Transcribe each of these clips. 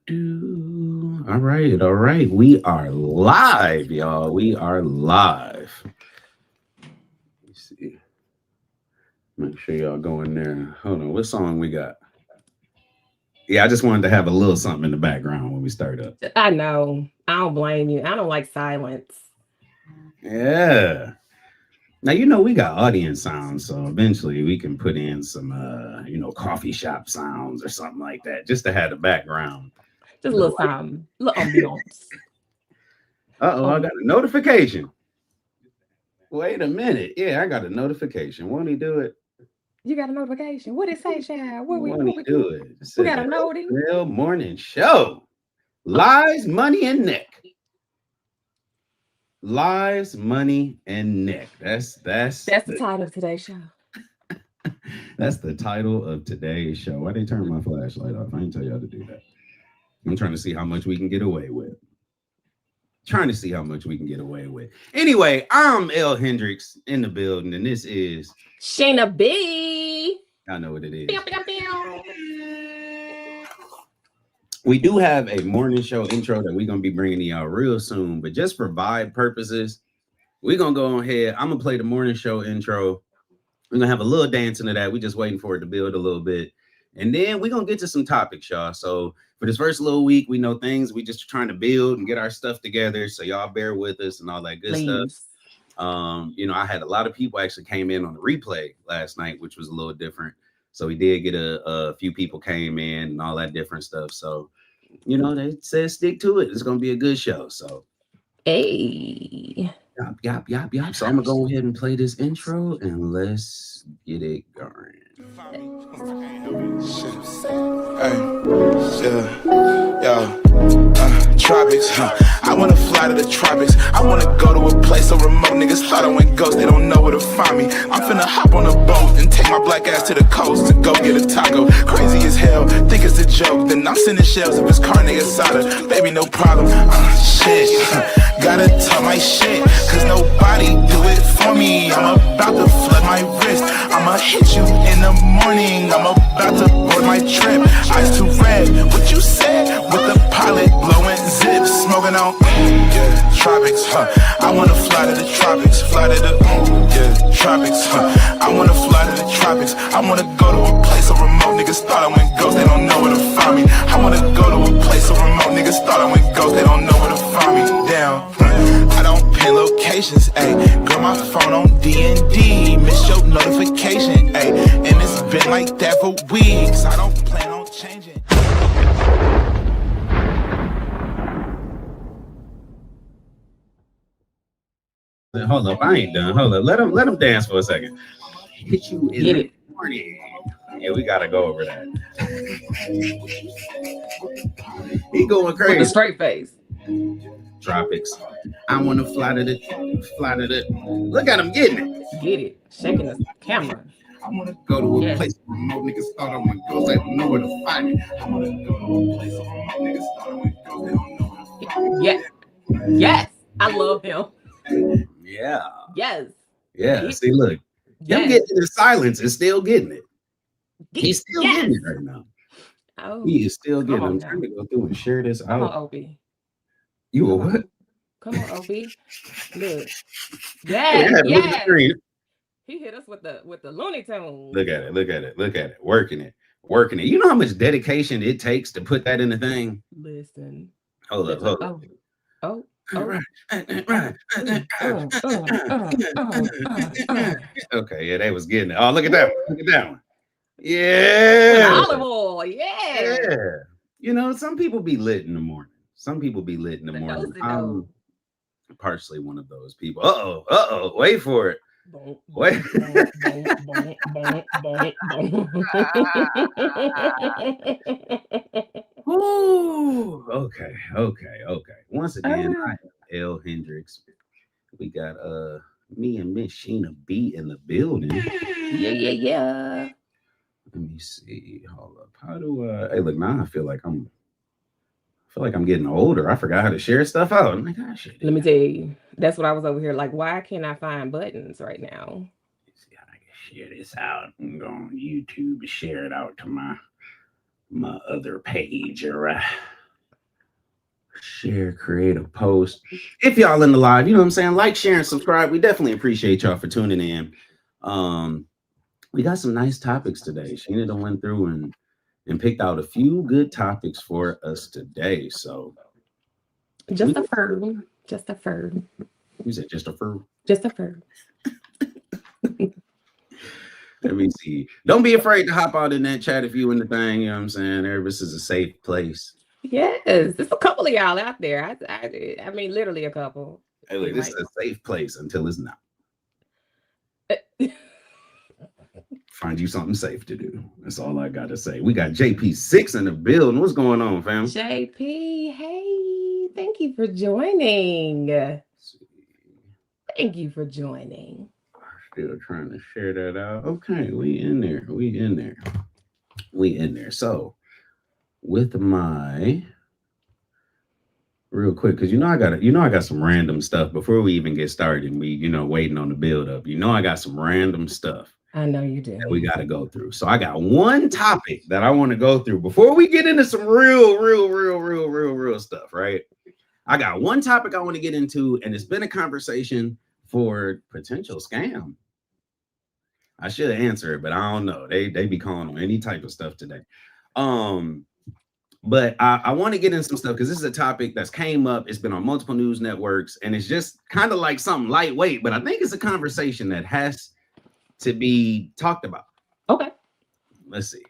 All right, all right. We are live, y'all. We are live. Let's see. Make sure y'all go in there. Hold on. What song we got? Yeah, I just wanted to have a little something in the background when we start up. I know. I don't blame you. I don't like silence. Yeah. Now we got audience sounds, so eventually we can put in some coffee shop sounds or something like that, just to have the background. Just a The little light. something, little ambiance. Uh-oh, I Um, got a notification. Wait a minute. Yeah, I got a notification. Won't he do it? you got a notification. What it say, child? What we Won't what he we do it? It we said got a the noti? Real Morning Show. Lies, Money, and Nick. Lies, Money, and Nick. That's the title of today's show. That's the title of today's show. Why they turn my flashlight off? I didn't tell y'all to do that. I'm trying to see how much we can get away with. Trying to see how much we can get away with. Anyway, I'm L Hendrix in the building, and this is Shayna B. I know what it Pew, is. pew, pew. We do have a morning show intro that we're gonna be bringing to y'all real soon, but just for vibe purposes, we're gonna go ahead. I'm gonna play the morning show intro. We're gonna have a little dance into that. We're just waiting for it to build a little bit. And then we're gonna get to some topics, y'all. So for this first little week, we know things. We just trying to build and get our stuff together. So y'all bear with us and all that good stuff. Please. I had a lot of people actually came in on the replay last night, which was a little different. So we did get a few people came in and all that different stuff. So, they said stick to it. It's gonna be a good show. So Hey. yop, yop, yop, yop. So I'm gonna go ahead and play this intro and let's get it going. Hey, yeah, tropics, I wanna fly to the tropics. I wanna go to a place so remote. Niggas thought I went ghost, they don't know where to find me. I'm finna hop on a boat and take my black ass to the coast to go get a taco. Crazy as hell, think it's a joke. Then I'm sending shells if it's carne asada. Baby, no problem. Shit, gotta talk my shit, cause nobody do it for me. I'm about to flood my wrist. I'ma hit you in the morning. I'm about to board my trip. Eyes too red, what you said? With the pilot blowing zips, smoking on tropics, I wanna fly to the tropics, fly to the tropics, I wanna fly to the tropics. I wanna go to a place so remote. Niggas thought I went ghost, they don't know where to find me. I wanna go to a place so remote. Niggas thought I went ghost, they don't know where to find me. Down, I don't pin locations, ayy. Girl, my phone on D&D, miss your notification, ayy. And it's been like that for weeks. I don't plan on changing. Hold up, I ain't done. Hold up, let him dance for a second. Hit you in Get the it. morning. Yeah, we gotta go over that. He going With the crazy. straight face. Tropics. I wanna fly to the. Look at him getting it. Get it. Shaking the camera. I wanna go to a Yes. place where no niggas thought I went ghost, they don't know where to find me. I wanna go to a place where no niggas thought I went ghost, they don't know where to find me. Yes. Yes. I love him. Yeah. Yes. Yeah. See, look, him Yes. getting the silence is still getting it. He's still Yes. getting it right now. Oh, He is still come getting it. on I'm now. trying to go through and share this Come on, out. OB. You a Come what? on. Come on, OB. Look. Yeah, Yes. look at the Yes. screen. He hit us with the Looney Tunes. Look at it. Look at it. Look at it. Working it. Working it. You know how much dedication it takes to put that in the thing? Listen. Hold up. Hold up. Oh. Oh. Right. Oh. Okay, yeah, they was getting it. Oh, look at that one. Look at that one. With Yeah. olive oil. Yeah. Yeah. Some people be lit in the morning. Some people be lit in the The morning. dosey I'm do. partially one of those people. Uh-oh. Wait for it. Boom, Wait. boom, boom, boom, boom, boom, boom. Ooh. Okay. Once again, I Ah, am L Hendrix. We got me and Miss Sheena B in the building. yeah. Let me see. Hold up. How do hey look now I feel like I'm getting older. I forgot how to share stuff out. I'm like, ah shit. Let me tell you, that's what I was over here like. Why can't I find buttons right now? See how I can share this out and go on YouTube and share it out to my other page. All right. share, create a post. If y'all in the live, you know what I'm saying? Like, share, and subscribe. We definitely appreciate y'all for tuning in. We got some nice topics today. Sheena done went through and picked out a few good topics for us today. So Just a fur. Just a fur. you said just a fur. Just a fur. Let me see. Don't be afraid to hop out in that chat if you in the thing. You know what I'm saying? This is a safe place. Yes, there's a couple of y'all out there. I mean, literally a couple. Hey, look, this is a safe place until it's not. Find you something safe to do. That's all I gotta say. We got JP6 in the building. What's going on, fam? JP, hey, thank you for joining. Thank you for joining. Still trying to share that out. Okay, we in there. We in there. So with my real quick, because I got some random stuff before we even get started. We, waiting on the build up. I got some random stuff. I know you do. That we got to go through. So I got one topic that I want to go through before we get into some real stuff, right? I got one topic I want to get into, and it's been a conversation for potential scam. I should answer it, but I don't know. They be calling on any type of stuff today. But I want to get into some stuff because this is a topic that's came up. It's been on multiple news networks, and it's just kind of like something lightweight, but I think it's a conversation that has to be talked about. Okay. Let's see.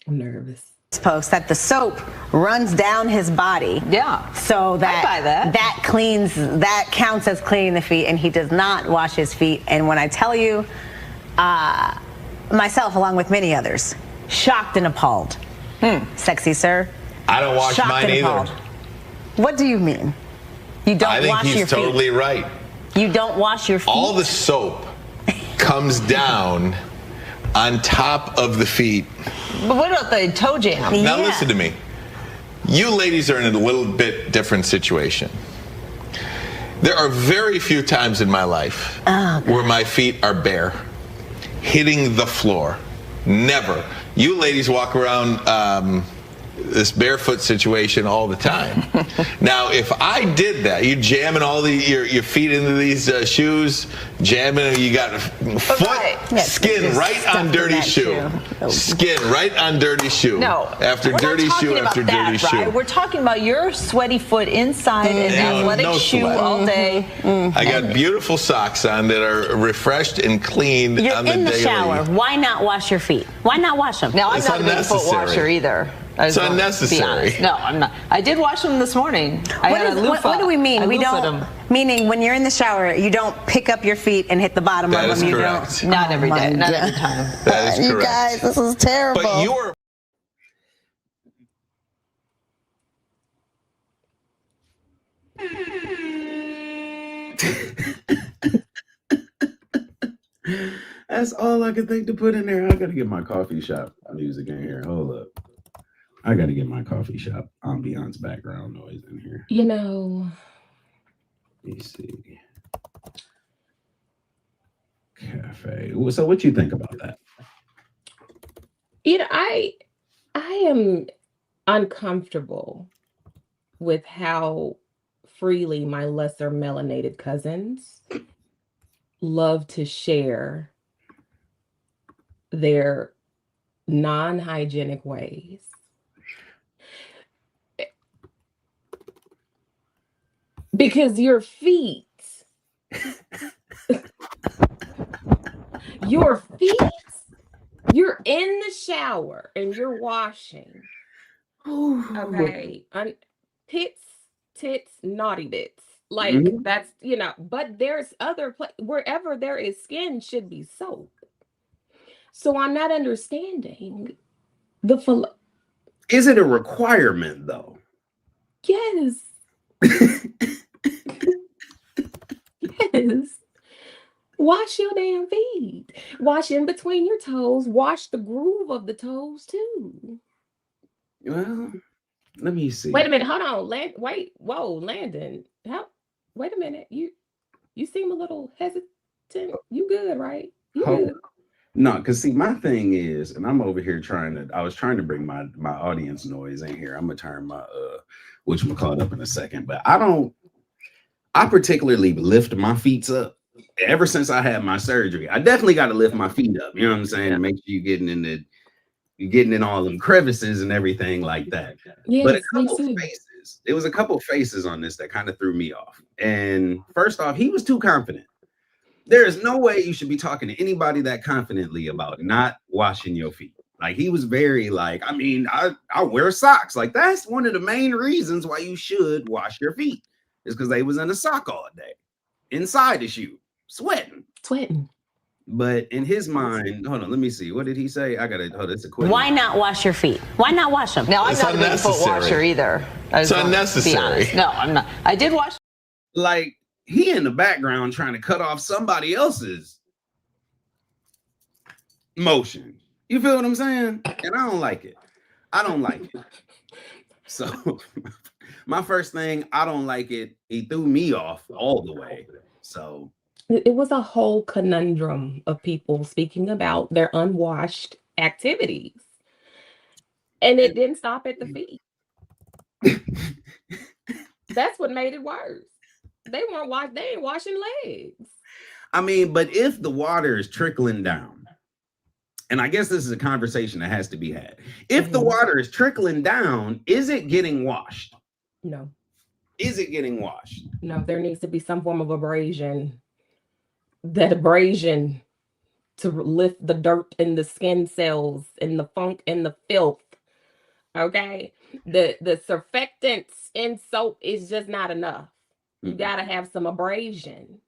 I'm nervous. Post that the soap runs down his body. Yeah. So that counts as cleaning the feet, and he does not wash his feet. And when I tell you, myself, along with many others, shocked and appalled. Sexy sir. I don't wash mine either. What do you mean? You don't wash your feet? I think he's totally right. You don't wash your feet? All the soap comes down on top of the feet. But what about the toe jam? Now listen to me. You ladies are in a little bit different situation. There are very few times in my life where my feet are bare, hitting the floor. Never. You ladies walk around this barefoot situation all the time. Now, if I did that, you jamming all your feet into these shoes, jamming, you got skin right on dirty shoe. Skin right on dirty shoe. No. After dirty shoe after dirty shoe. Right? We're talking about your sweaty foot inside an athletic shoe all day. I got beautiful socks on that are refreshed and cleaned You're on the in the daily. shower. Why not wash your feet? Why not wash them? Now, I'm It's not a big foot unnecessary. washer either. It's unnecessary. No, I'm not. I did wash them this morning. What do we mean? We loofah'd don't. them. Meaning, when you're in the shower, you don't pick up your feet and hit the bottom That of is them. You correct. don't. Not every day. my Not God. every time. That is correct. You guys, this is terrible. But you're That's all I could think to put in there. I gotta get my coffee shop music in here. Hold up. I gotta get my coffee shop ambiance background noise in here. Let me see. Cafe. So what you think about that? I am uncomfortable with how freely my lesser melanated cousins love to share their non-hygienic ways. Because your feet, you're in the shower and you're washing. Okay. Tits, naughty bits. Like that's, but there's other wherever there is skin should be soap. So I'm not understanding Is it a requirement though? Yes. Yes. Wash your damn feet. Wash in between your toes. Wash the groove of the toes too. Well, let me see. Wait a minute. Hold on. Landon. Wait a minute. You seem a little hesitant. You good, right? You good. No, because see, my thing is, and I'm over here I was trying to bring my audience noise in here. I'm gonna turn my whatchamacallit up in a second, but I particularly lift my feet up ever since I had my surgery. I definitely got to lift my feet up, you know what I'm saying, to make sure you're getting in all them crevices and everything like that. But Yes, me too. there was a couple faces on this that kind of threw me off. And first off, he was too confident. There is no way you should be talking to anybody that confidently about not washing your feet. Like he was very like, I mean, I wear socks. Like that's one of the main reasons why you should wash your feet is because they was in a sock all day, inside the shoe, sweating. But in his mind, hold on, let me see. What did he say? I gotta hold. It's a quick. Why not wash your feet? Why not wash them? Now, I'm not a big foot washer either. It's unnecessary. No, I'm not. I did wash. Like he in the background trying to cut off somebody else's motion. You feel what I'm saying? And I don't like it. I don't like it. So my first thing, I don't like it. He threw me off all the way. So It was a whole conundrum of people speaking about their unwashed activities. And it didn't stop at the feet. That's what made it worse. They ain't washing legs. I mean, but if the water is trickling down, and I guess this is a conversation that has to be had. If the water is trickling down, is it getting washed? No. Is it getting washed? No, there needs to be some form of abrasion. That abrasion to lift the dirt and the skin cells and the funk and the filth. Okay. The surfactants in soap is just not enough. You gotta have some abrasion.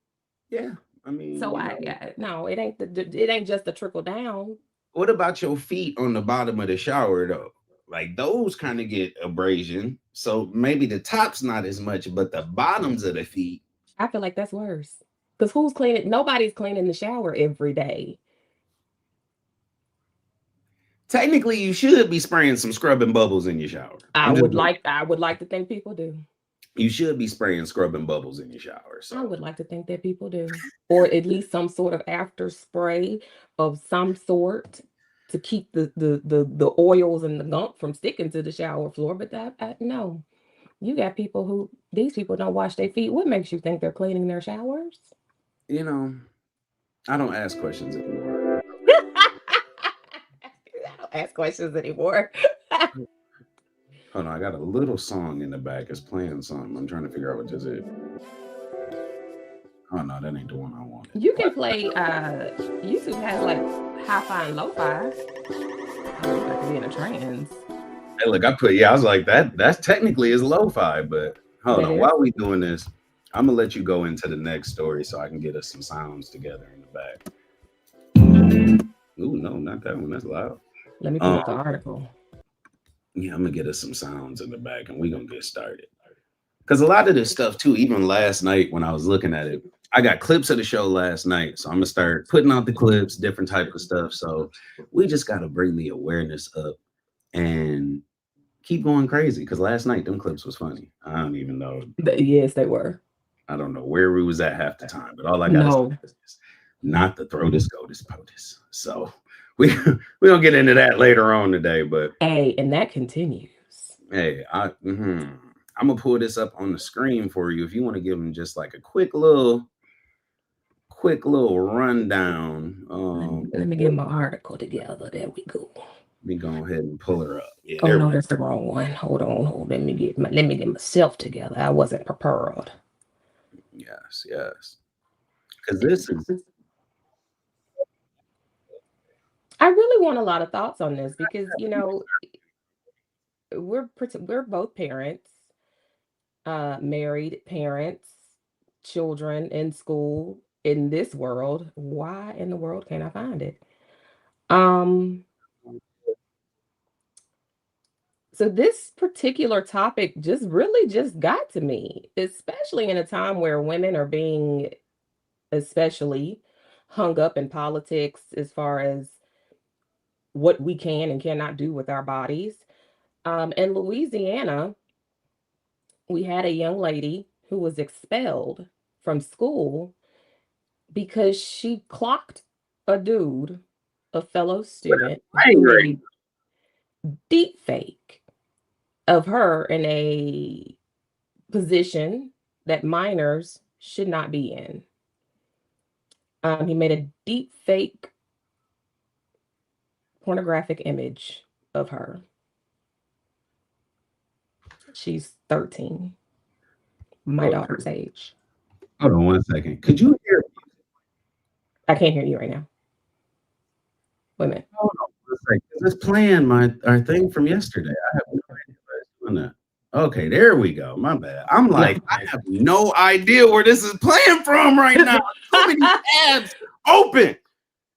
Yeah. I mean, so no, it ain't just a trickle down. What about your feet on the bottom of the shower though? Like those kind of get abrasion. So maybe the top's not as much, but the bottoms of the feet. I feel like that's worse. Because who's cleaning? Nobody's cleaning the shower every day. Technically, you should be spraying some scrubbing bubbles in your shower. I would like to think people do. You should be spraying scrubbing bubbles in your shower. So I would like to think that people do, or at least some sort of after spray of some sort to keep the oils and the gunk from sticking to the shower floor. But no, you got these people don't wash their feet. What makes you think they're cleaning their showers? You know, I don't ask questions anymore. I don't ask questions anymore. Hold on, I got a little song in the back. It's playing something. I'm trying to figure out what this is. Oh no, that ain't the one I wanted. You can play. YouTube has like hi-fi and lo-fi. Oh, you got to be in a trance. Hey, look, I was like that's technically is lo-fi, but hold on. While we doing this, I'm gonna let you go into the next story so I can get us some sounds together in the back. Ooh, no, not that one. That's loud. Let me pull up the article. Yeah, I'm gonna get us some sounds in the back and we're gonna get started. Because a lot of this stuff too, even last night when I was looking at it, I got clips of the show last night. So I'm gonna start putting out the clips, different type of stuff. So we just gotta bring the awareness up and keep going crazy. Because last night them clips was funny. I don't even know. Yes, they were. I don't know where we was at half the time, but all I got is not to throw this, go this, POTUS. So we're gonna get into that later on today, but hey, and that continues. Hey, I'm gonna pull this up on the screen for you if you want to give them just like a quick little rundown. Let me get my article together. There we go. Let me go ahead and pull her up. Yeah, oh no, that's the wrong one. Hold on. Let me get myself together. I wasn't prepared. Yes. Because this is. I really want a lot of thoughts on this because we're both parents, married parents, children in school in this world. Why in the world can't I find it? So this particular topic just got to me, especially in a time where women are being especially hung up in politics as far as what we can and cannot do with our bodies. In Louisiana, we had a young lady who was expelled from school because she clocked a dude a fellow student who Angry. made deep fake of her in a position that minors should not be in. He made a deep fake pornographic image of her. She's 13, my daughter's age. Hold on 1 second. Could you hear? I can't hear you right now. Wait a minute. Hold on 1 second. Is this playing our thing from yesterday? I have no idea where it's doing that. Okay, there we go. My bad. I'm like, I have no idea where this is playing from right now. Too many tabs open.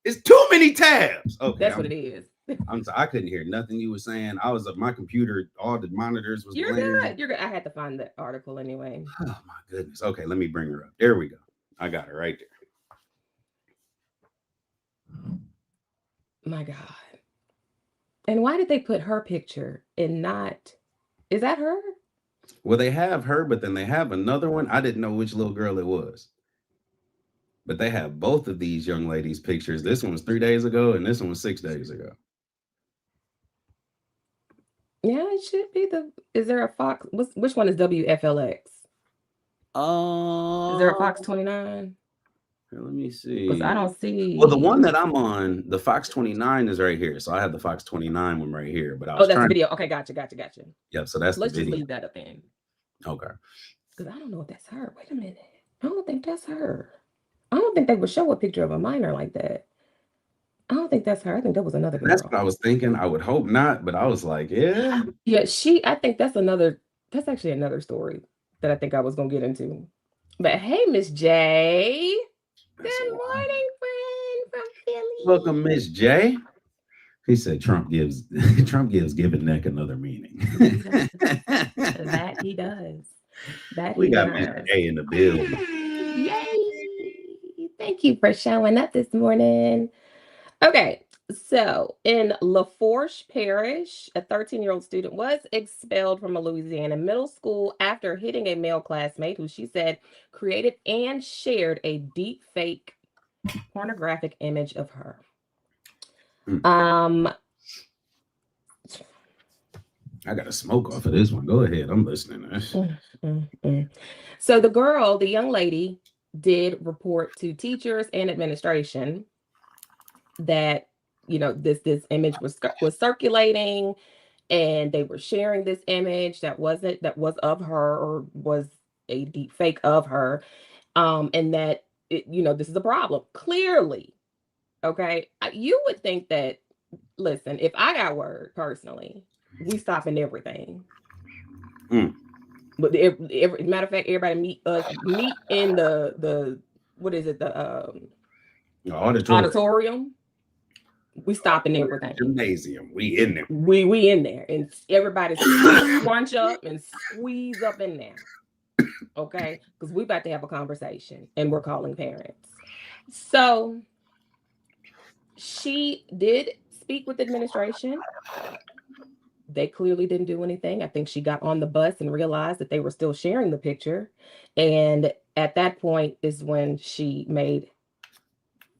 It's too many tabs. Okay, That's what it is. I'm sorry, I couldn't hear nothing you were saying. I was at my computer, all the monitors was You're blaring. good. You're good. I had to find the article anyway. Oh my goodness. Okay, let me bring her up. There we go. I got her right there. My God. And why did they put her picture and not? Is that her? Well, they have her, but then they have another one. I didn't know which little girl it was. But they have both of these young ladies' pictures. This one was 3 days ago, and this one was 6 days ago. Yeah, it should be the. Is there a Fox? Which one is WFLX? Is there a Fox 29? Let me see. Because I don't see. Well, the one that I'm on, the Fox 29 is right here. So I have the Fox 29 one right here. But I was that's the trying. video. Okay, gotcha. Yep. So that's Let's the just video. leave that up then. Okay. Because I don't know if that's her. Wait a minute. I don't think that's her. I don't think they would show a picture of a minor like that. I don't think that's her. I think that was another girl. That's what I was thinking. I would hope not, but I was like, yeah. Yeah, I think that's actually another story that I think I was gonna get into. But hey, Miss J. Good morning, friend from Philly. Welcome, Miss J. He said Trump gives giving neck another meaning. That he does. We got Miss J in the building. Yay! Thank you for showing up this morning. Okay, so in Lafourche Parish, a 13-year-old student was expelled from a Louisiana middle school after hitting a male classmate who she said created and shared a deep fake pornographic image of her. I got to smoke off of this one. Go ahead. I'm listening to this. So the young lady did report to teachers and administration that, this image was circulating and they were sharing this image that was of her or was a deep fake of her. And that, this is a problem. Clearly, okay, you would think that, listen, if I got word personally, we stopping everything. But matter of fact, everybody meet in the what is it, the auditorium. We stopping everything. Gymnasium. We in there. We in there, and everybody scrunch up and squeeze up in there. Okay, because we about to have a conversation, and we're calling parents. So she did speak with administration. They clearly didn't do anything. I think she got on the bus and realized that they were still sharing the picture. And at that point is when she made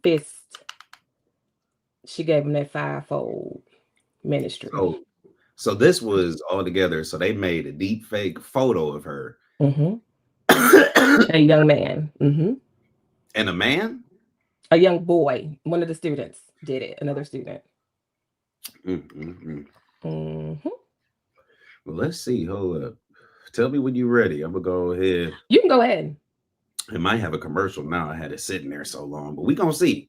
fist. She gave them that fivefold ministry. So this was all together. So they made a deep fake photo of her. A young man. And a man? A young boy. One of the students did it. Another student. Well, let's see. Hold up. Tell me when you're ready. I'm gonna go ahead. You can go ahead. It might have a commercial now. I had it sitting there so long, but we gonna see.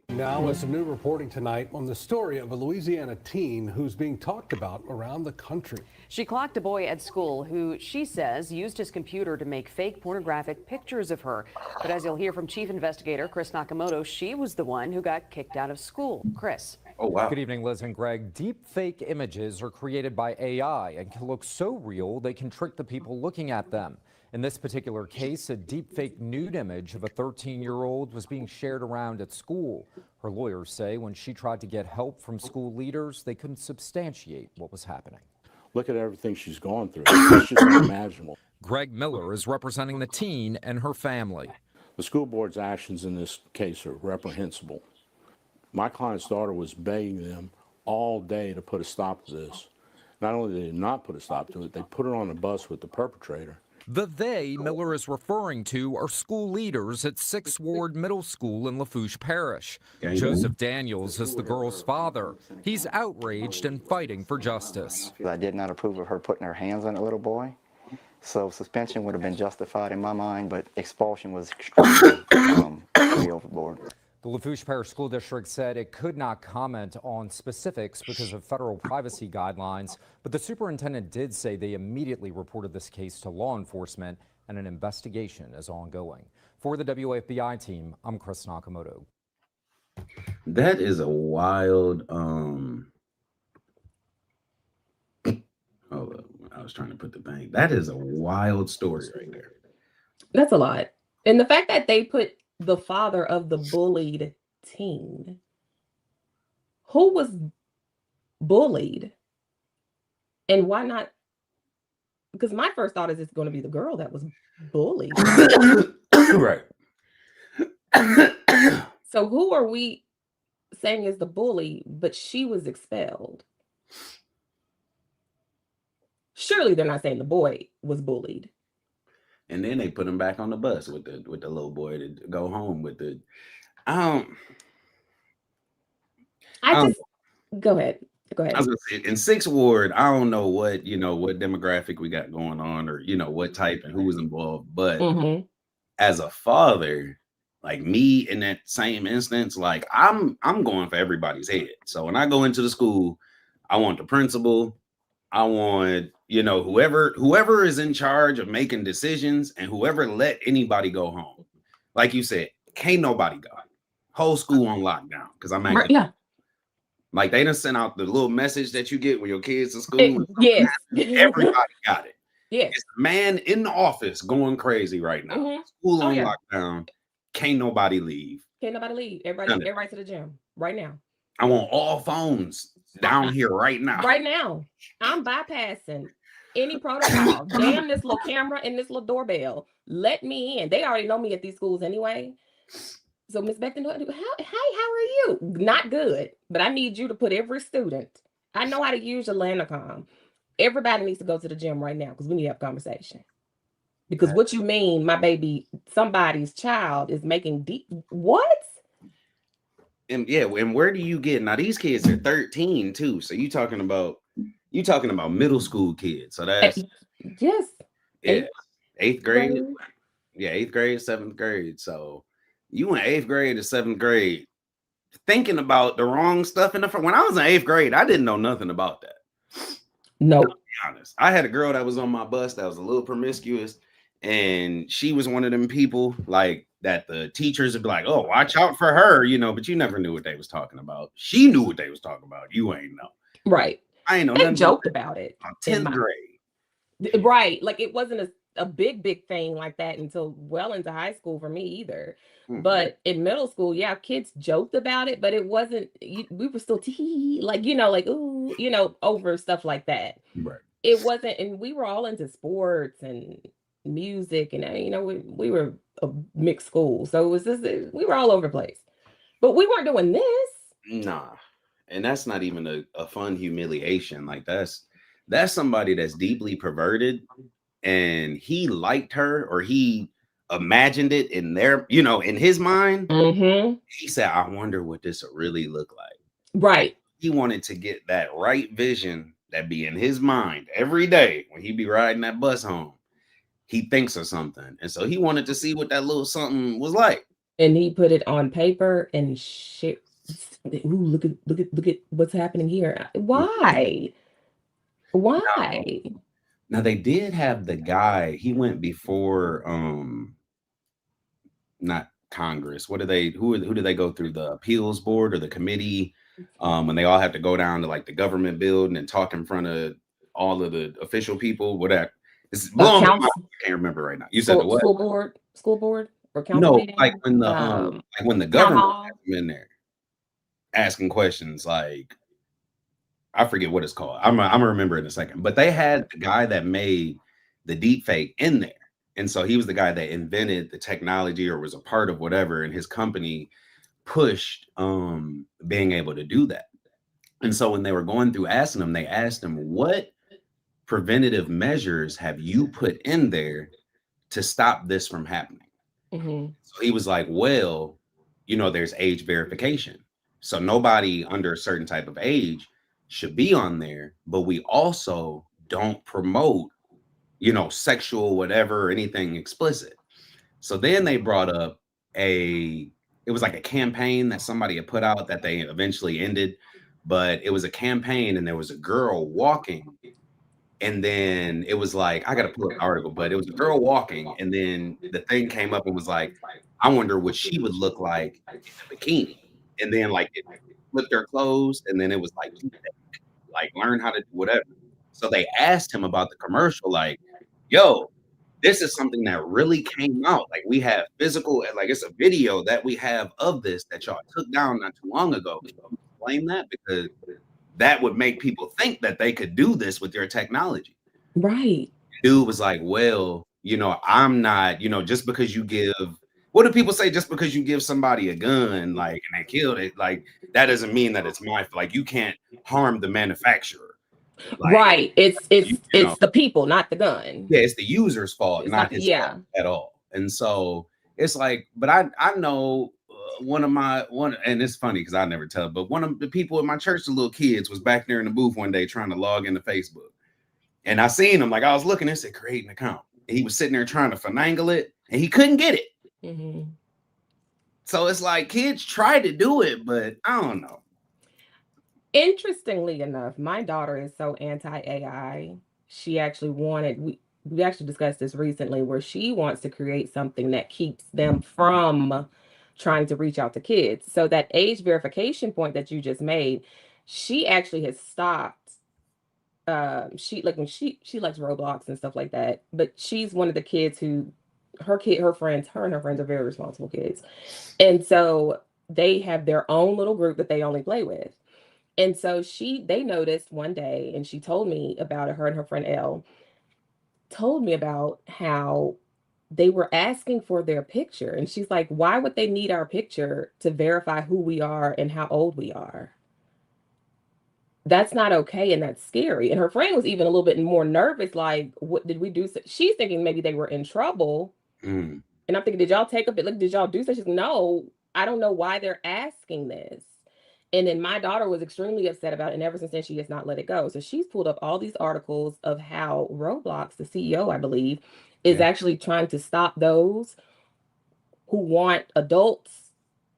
Now, with some new reporting tonight on the story of a Louisiana teen who's being talked about around the country. She clocked a boy at school who she says used his computer to make fake pornographic pictures of her. But as you'll hear from Chief Investigator Chris Nakamoto, she was the one who got kicked out of school. Chris. Oh, wow. Good evening, Liz and Greg. Deep fake images are created by AI and can look so real they can trick the people looking at them. In this particular case, a deepfake nude image of a 13-year-old was being shared around at school. Her lawyers say when she tried to get help from school leaders, they couldn't substantiate what was happening. Look at everything she's gone through. It's just unimaginable. Greg Miller is representing the teen and her family. The school board's actions in this case are reprehensible. My client's daughter was begging them all day to put a stop to this. Not only did they not put a stop to it, they put her on a bus with the perpetrator. The they Miller is referring to are school leaders at 6th Ward Middle School in Lafourche Parish. Joseph Daniels is the girl's father. He's outraged and fighting for justice. I did not approve of her putting her hands on a little boy. So suspension would have been justified in my mind, but expulsion was way overboard. The Lafourche Parish School District said it could not comment on specifics because of federal privacy guidelines, but the superintendent did say they immediately reported this case to law enforcement and an investigation is ongoing. For the WFBI team, I'm Chris Nakamoto. That is a wild, hold up, I was trying to put the thing. That is a wild story right there. That's a lot. And the fact that they put the father of the bullied teen, who was bullied, and why not? Because my first thought is it's going to be the girl that was bullied. Right. So who are we saying is the bully, but she was expelled? Surely they're not saying the boy was bullied. And then they put him back on the bus with the little boy to go home with the. Go ahead. I was gonna say, in 6th Ward, I don't know what demographic we got going on, or what type and who was involved. But as a father, like me in that same instance, like I'm going for everybody's head. So when I go into the school, I want the principal, I want whoever is in charge of making decisions, and whoever let anybody go home. Like you said, can't nobody go. Whole school on lockdown because I'm acting. Yeah. Like they done sent out the little message that you get when your kids in school. Yes. Everybody got it. Yes. It's the man in the office going crazy right now. School on lockdown. Can't nobody leave. Can't nobody leave. Everybody to the gym right now. I want all phones down here right now. Right now. I'm bypassing any protocol. Damn this little camera and this little doorbell. Let me in. They already know me at these schools anyway. So Ms. Becton, how are you? Not good, but I need you to put every student. I know how to use your Lanacom. Everybody needs to go to the gym right now because we need to have a conversation. Because what you mean, my baby, somebody's child is making what? And where do you get now? These kids are 13 too. So you talking about middle school kids. So that's yes. Eighth grade. Yeah, 8th grade, 7th grade. So you in 8th grade to 7th grade thinking about the wrong stuff in the front. When I was in 8th grade, I didn't know nothing about that. No. To be honest. I had a girl that was on my bus that was a little promiscuous, and she was one of them people like that the teachers would be like, oh, watch out for her, but you never knew what they was talking about. She knew what they was talking about. You ain't know. Right. I ain't know they nothing joked about it. 10th grade. Right. Like it wasn't a big thing like that until well into high school for me either. But in middle school, yeah, kids joked about it, but it wasn't, we were still over stuff like that. Right. It wasn't, and we were all into sports and music, and we were a mixed school. So it was just, we were all over the place. But we weren't doing this. Nah. And that's not even a fun humiliation. Like that's somebody that's deeply perverted, and he liked her, or he imagined it in their, in his mind. He said, I wonder what this will really look like. Right. He wanted to get that right vision that be in his mind every day when he be riding that bus home. He thinks of something. And so he wanted to see what that little something was like. And he put it on paper and shit. Ooh, look at what's happening here. Why? Now they did have the guy, he went before not Congress. Who do they go through? The appeals board or the committee? When they all have to go down to like the government building and talk in front of all of the official people, whatever. It's blowing my mind. I can't remember right now. You said the what? School board or council? No, meeting? like when the government has them in there asking questions, like I forget what it's called. I'm gonna remember in a second. But they had the guy that made the deep fake in there. And so he was the guy that invented the technology or was a part of whatever, and his company pushed being able to do that. And so when they were going through asking him, they asked him, what preventative measures have you put in there to stop this from happening? So he was like, well, there's age verification. So nobody under a certain type of age should be on there, but we also don't promote, sexual whatever, or anything explicit. So then they brought up it was like a campaign that somebody had put out that they eventually ended, but it was a campaign and there was a girl walking. And then it was like, I got to pull up the article, but it was a girl walking. And then the thing came up and was like, I wonder what she would look like in a bikini. And then like it flipped her clothes. And then it was like learn how to do whatever. So they asked him about the commercial, like, yo, this is something that really came out. Like we have physical, like it's a video that we have of this that y'all took down not too long ago. Blame that because that would make people think that they could do this with their technology. Right. Dude was like, well, I'm not, just because you give, what do people say? Just because you give somebody a gun, like, and they killed it, like, that doesn't mean that it's my, like, you can't harm the manufacturer. Like, right. It's the people, not the gun. Yeah, it's the user's fault, It's not his fault at all. And so it's like, but I know one, and it's funny because I never tell, but one of the people in my church, the little kids, was back there in the booth one day trying to log into Facebook. And I seen him, like I was looking and said, create an account. And he was sitting there trying to finagle it and he couldn't get it. So it's like kids try to do it, but I don't know. Interestingly enough, my daughter is so anti-AI. She actually we actually discussed this recently where she wants to create something that keeps them from trying to reach out to kids. So that age verification point that you just made, she actually has stopped. She likes Roblox and stuff like that, but she's one of the kids who her and her friends are very responsible kids. And so they have their own little group that they only play with. And so they noticed one day, and she told me about it, her and her friend Elle told me about how they were asking for their picture. And she's like, why would they need our picture to verify who we are and how old we are? That's not okay. And that's scary. And her friend was even a little bit more nervous. Like, what did we do? She's thinking maybe they were in trouble. And I'm thinking, did y'all take a bit? Like, did y'all do such? She's like, no, I don't know why they're asking this. And then my daughter was extremely upset about it. And ever since then, she has not let it go. So she's pulled up all these articles of how Roblox, the CEO, I believe, is actually trying to stop those who want adults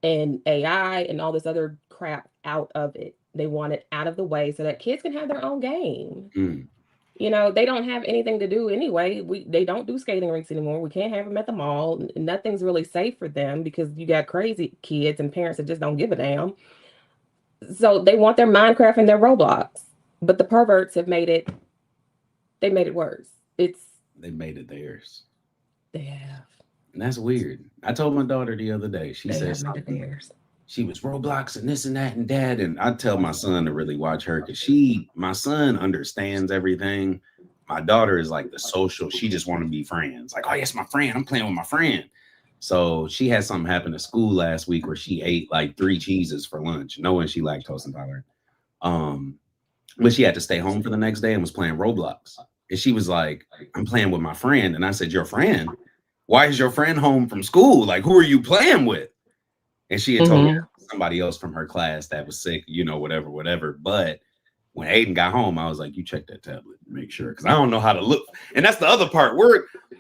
and AI and all this other crap out of it. They want it out of the way so that kids can have their own game. They don't have anything to do anyway. They don't do skating rinks anymore. We can't have them at the mall. Nothing's really safe for them because you got crazy kids and parents that just don't give a damn. So they want their Minecraft and their Roblox, but the perverts have made it worse. They made it theirs. They have. And that's weird. I told my daughter the other day, she said something. She was Roblox and this and that and dad. And I tell my son to really watch her because my son understands everything. My daughter is like the social, she just want to be friends. Like, oh, yes, my friend. I'm playing with my friend. So she had something happen at school last week where she ate like 3 cheeses for lunch, knowing she lactose intolerant. But she had to stay home for the next day and was playing Roblox. And she was like, I'm playing with my friend. And I said, your friend? Why is your friend home from school? Like, who are you playing with? And she had told me somebody else from her class that was sick, whatever. But when Aiden got home, I was like, you check that tablet and make sure. Because I don't know how to look. And that's the other part.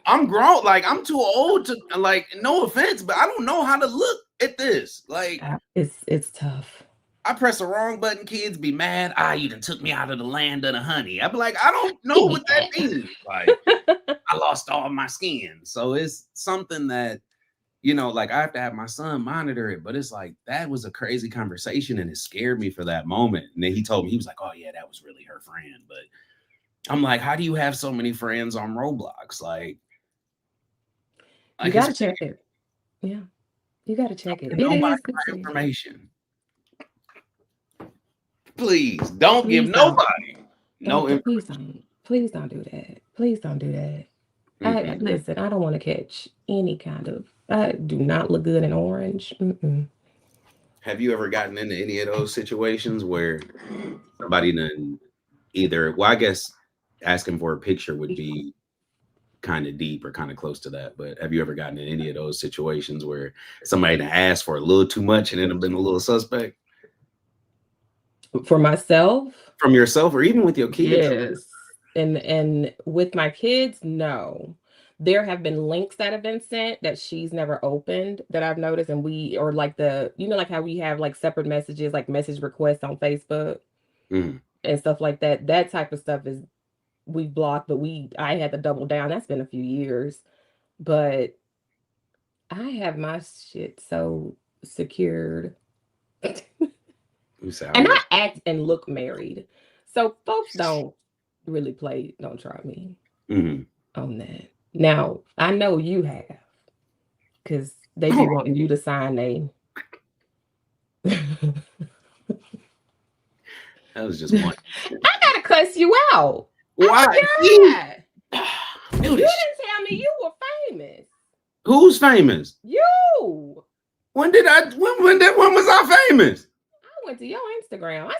I'm grown. Like, I'm too old to, like, no offense, but I don't know how to look at this. Like, it's tough. I press the wrong button, kids be mad. You done took me out of the land of the honey. I'd be like, I don't know what that means. Like, I lost all my skin. So it's something that, like I have to have my son monitor it, but it's like, that was a crazy conversation and it scared me for that moment. And then he told me, he was like, oh yeah, that was really her friend. But I'm like, how do you have so many friends on Roblox? Like you got to check it. Yeah. You got to check it. Nobody information. Please don't give nobody no information. Please don't do that. Please don't do that. Listen, I don't want to catch any kind of, I do not look good in orange. have you ever gotten into any of those situations where somebody done either, well, I guess asking for a picture would be kind of deep or kind of close to that, but have you ever gotten in any of those situations where somebody done asked for a little too much and then been a little suspect? For myself? From yourself or even with your kids? Yes. And with my kids, no. There have been links that have been sent that she's never opened that I've noticed, and or like like how we have like separate messages, like message requests on Facebook and stuff like that. That type of stuff is we blocked, but I had to double down. That's been a few years, but I have my shit so secured. And I act and look married, so folks don't really don't try me on that. Now I know you have, because they be wanting you to sign That was just one. I gotta cuss you out. Why? You didn't tell me you were famous. Who's famous? You. When was I famous? I went to your Instagram. I said,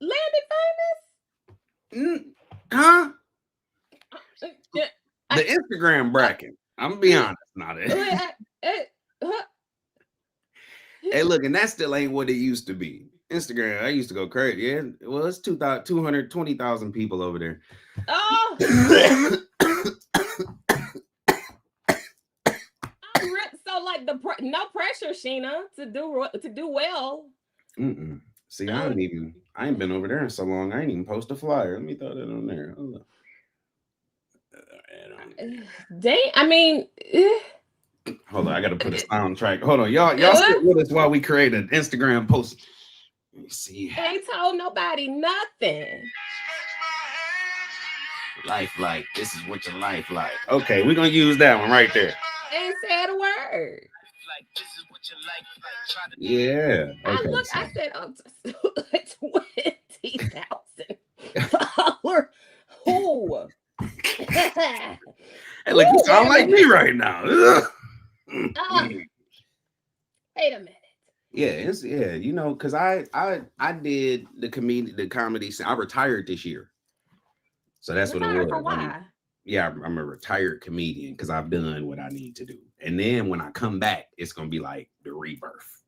Landon famous? Huh? The Instagram bracket. I'm gonna be honest, not it. Hey, look, and that still ain't what it used to be. Instagram, I used to go crazy. Yeah, well, it's 220,000 people over there. Oh. So like no pressure, Sheena, to do well. See, I ain't been over there in so long. I ain't even post a flyer. Let me throw that on there. I mean, hold on, I gotta put a soundtrack. Hold on, y'all sit with us while we create an Instagram post. Let me see. Ain't told nobody nothing. Life like, this is what your life like. Okay, we're gonna use that one right there. Ain't said a word. Yeah. Okay, I said 20,000 followers. Who? Hey, look, you sound like me right now. Wait a minute. Yeah, you know, because I did the comedy. I retired this year, so that's what it was. For why? Yeah, I'm a retired comedian because I've done what I need to do, and then when I come back, it's gonna be like the rebirth.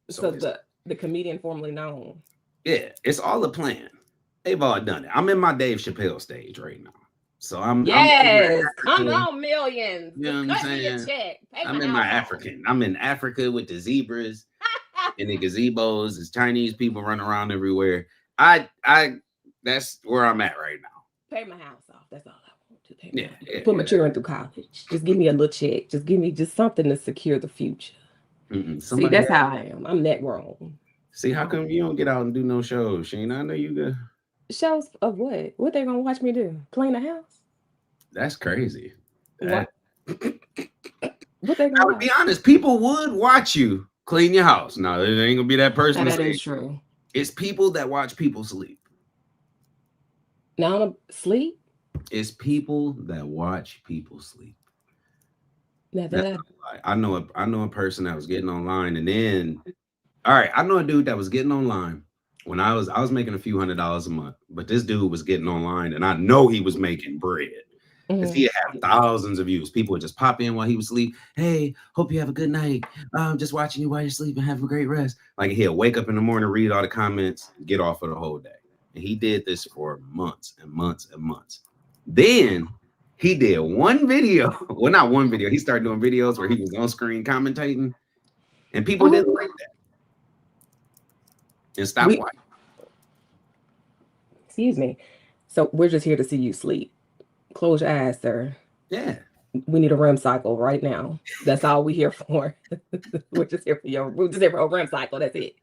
So the comedian formerly known. Yeah, it's all a plan. They've all done it. I'm in my Dave Chappelle stage right now. So I'm on millions. You know what I'm saying? I'm in Africa with the zebras and the gazebos. There's Chinese people running around everywhere. That's where I'm at right now. Pay my house off. That's all I want to pay. Put my children through college. Just give me a little check. Just give me something to secure the future. See, that's how I am. I'm that grown. See, how come you don't get out and do no shows, Sheena? I know you good. Shows of what? What they gonna watch me do? Clean the house? That's crazy. What they I would be honest, people would watch you clean your house. No, it ain't gonna be that person. That is true. It's people that watch people sleep. Now sleep? It's people that watch people sleep. I know a person that was getting online, and then I know a dude that was getting online when I was making a few $100s a month, but this dude was getting online, and I know he was making bread. Because he had thousands of views. People would just pop in while he was asleep. Hey, hope you have a good night. Just watching you while you're sleeping. Have a great rest. Like, he'll wake up in the morning, read all the comments, get off for the whole day. And he did this for months and months and months. Then he did one video. Well, not one video. He started doing videos where he was on screen commentating. And people didn't like that. And stopped watching. Excuse me. So we're just here to see you sleep. Close your eyes, sir. Yeah. We need a REM cycle right now. That's all we're here for. We're just here for a REM cycle. That's it.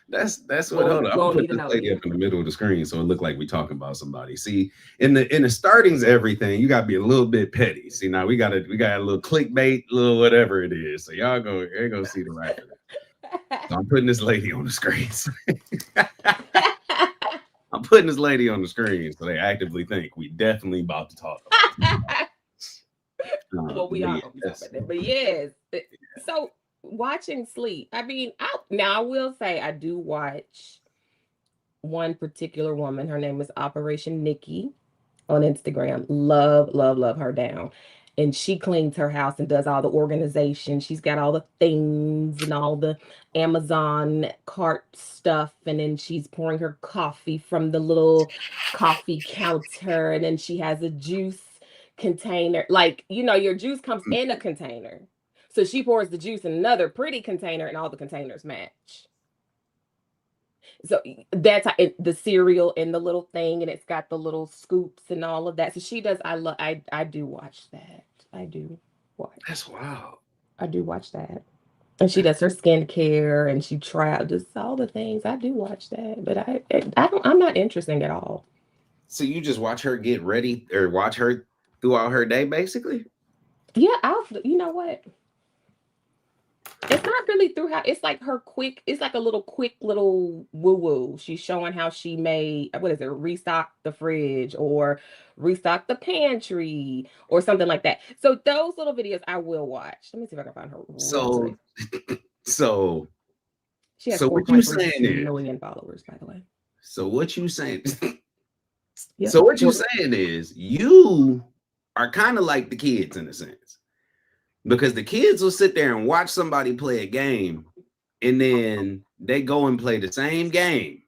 That's what. Hold on. I'm gonna put this lady up in the middle of the screen so it look like we talking about somebody. See, in the startings, everything you gotta be a little bit petty. See, now we got a little clickbait, little whatever it is. So y'all go see the right. So I'm putting this lady on the screen. I'm putting this lady on the screen so they actively think we definitely about to talk about Well, we are gonna be talking about that, but yes. So watching Sleep. I mean, I will say I do watch one particular woman. Her name is Operation Nikki on Instagram. Love her down. And she cleans her house and does all the organization. She's got all the things and all the Amazon cart stuff. And then she's pouring her coffee from the little coffee counter. And then she has a juice container. Like, your juice comes in a container. So she pours the juice in another pretty container and all the containers match. So that's the cereal in the little thing, and it's got the little scoops and all of that. So she does. I do watch that. I do watch. That's wild. I do watch that, and she does her skincare, and she tries all the things. I do watch that, but I'm not interesting at all. So you just watch her get ready, or watch her throughout her day, basically? Yeah, you know what? It's not really through how it's like her quick, it's like a quick little woo-woo. She's showing how she made, restock the fridge or restock the pantry or something like that. So those little videos I will watch. Let me see if I can find her. She has what you saying 4.3 million followers, by the way. So what you saying? Yep. So what you saying is you are kind of like the kids in a sense. Because the kids will sit there and watch somebody play a game, and then they go and play the same game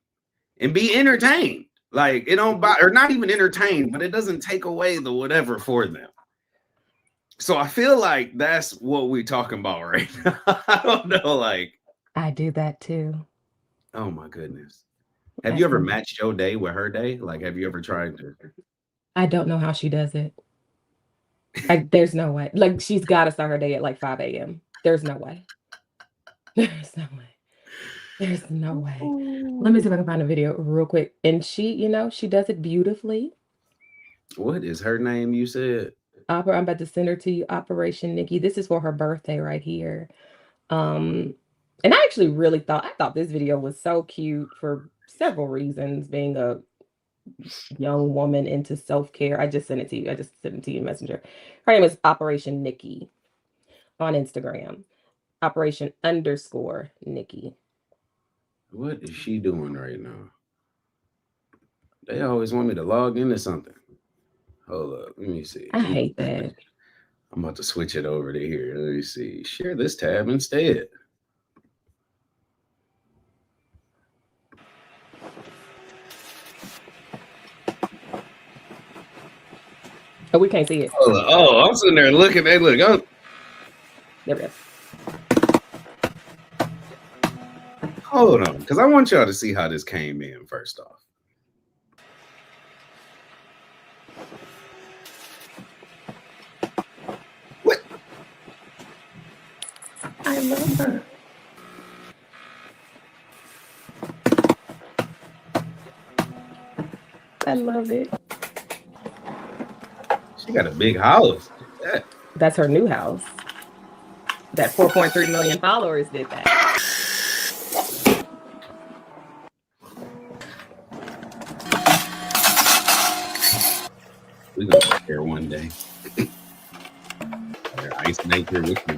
and be entertained. Like it don't buy, or not even entertained, but it doesn't take away the whatever for them. So I feel like that's what we're talking about right now. I don't know, like I do that too. Oh my goodness. Have you ever matched your day with her day? Like, have you ever tried to? I don't know how she does it. There's no way. Like, she's got to start her day at like 5 a.m. There's no way. There's no way. There's no way. Let me see if I can find a video real quick. And she, she does it beautifully. What is her name, you said? I'm about to send her to you, Operation Nikki. This is for her birthday right here. And I actually really thought this video was so cute for several reasons, being a young woman into self-care. I just sent it to you. I just sent it to you in Messenger. Her name is Operation Nikki on Instagram. Operation_Nikki. What is she doing right now? They always want me to log into something. Hold up. Let me see. I hate that. I'm about to switch it over to here. Let me see. Share this tab instead. Oh, we can't see it. Oh, I'm sitting there looking. Hey, look. There we go. Hold on, because I want y'all to see how this came in first off. What? I love her. I love it. She got a big house. Yeah. That's her new house. That 4.3 million followers did that. We're going to get there one day. Ice maker with me.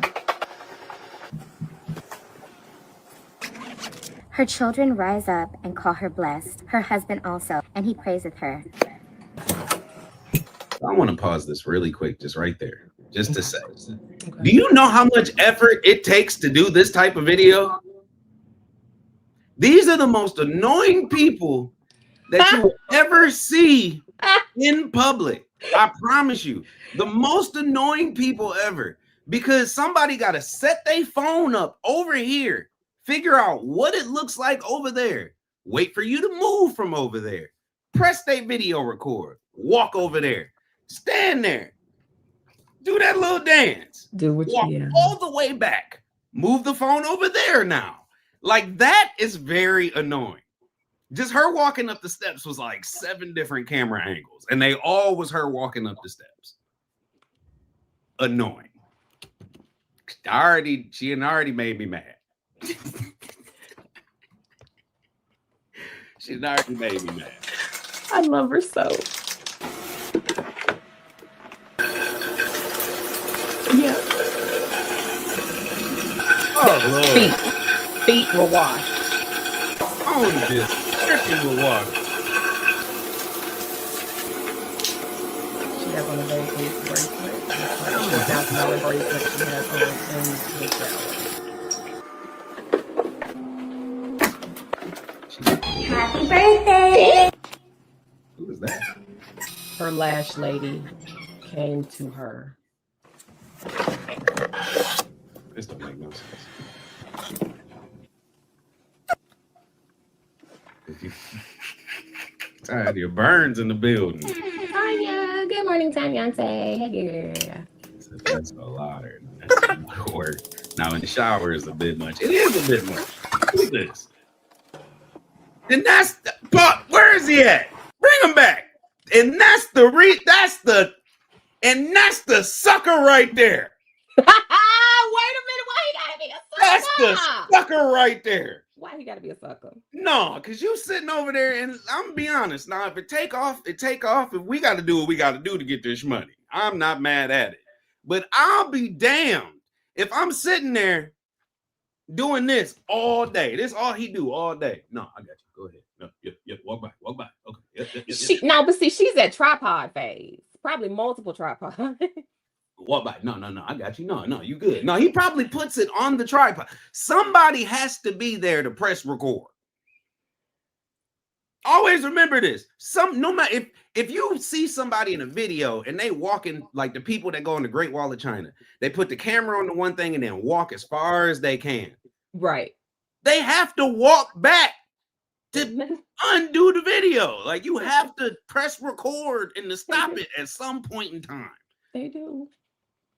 Her children rise up and call her blessed. Her husband also, and he prays with her. I want to pause this really quick, just right there, just to say, do you know how much effort it takes to do this type of video? These are the most annoying people that you will ever see in public. I promise you, the most annoying people ever, because somebody got to set their phone up over here, figure out what it looks like over there, wait for you to move from over there, press their video record, walk over there, stand there, do that little dance, walk all the way back, move the phone over there now. Like, that is very annoying. Just her walking up the steps was like 7 different camera angles, and they all was her walking up the steps. Annoying. She already made me mad. She already made me mad. I love her so. Feet were washed. On this freaking water. She has on a very big bracelet. $1,000 bracelet she has on in the shower. Happy birthday! Who is that? Her lash lady came to her. This don't make no sense. Tired your Burns in the building. Tanya, good morning, Tanya. Hey, girl. That's a lot. That's a lot of work. Now in the shower is a bit much. It is a bit much. Look at this. And that's the, but where is he at? Bring him back. And that's the sucker right there. Wait a minute, why he gotta be a sucker? That's the sucker right there. Why he gotta be a sucker? No, because you sitting over there, and I'm gonna be honest. Now, if it take off, it take off. If we got to do what we got to do to get this money, I'm not mad at it. But I'll be damned if I'm sitting there doing this all day. This all he do all day. No, I got you. Go ahead. No, yep. Walk by. Okay. Yep. No, but see, she's at tripod phase. Probably multiple tripods. Walk by. No. I got you. No, you good. No, he probably puts it on the tripod. Somebody has to be there to press record. Always remember this. No matter if you see somebody in a video and they walking like the people that go on the Great Wall of China, they put the camera on the one thing and then walk as far as they can. Right. They have to walk back to undo the video. Like you have to press record and to stop it at some point in time. They do.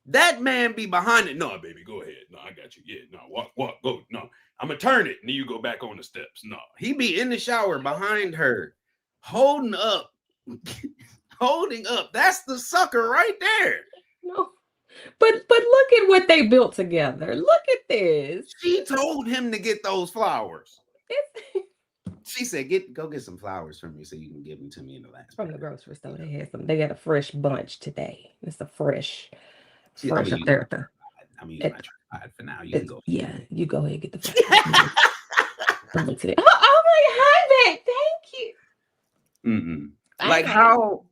That man be behind it. No, baby, go ahead. No, I got you. Yeah, no, walk, go. No, I'm gonna turn it and then you go back on the steps. No, he be in the shower behind her, holding up. That's the sucker right there. No, but look at what they built together. Look at this. She told him to get those flowers. She said, go get some flowers from me so you can give them to me in the last. From the grocery store. They had some. They got a fresh bunch today. It's a fresh. I'm using my tripod for now. You can go. Yeah, you go ahead and get the flowers. Oh my God, thank you. Like how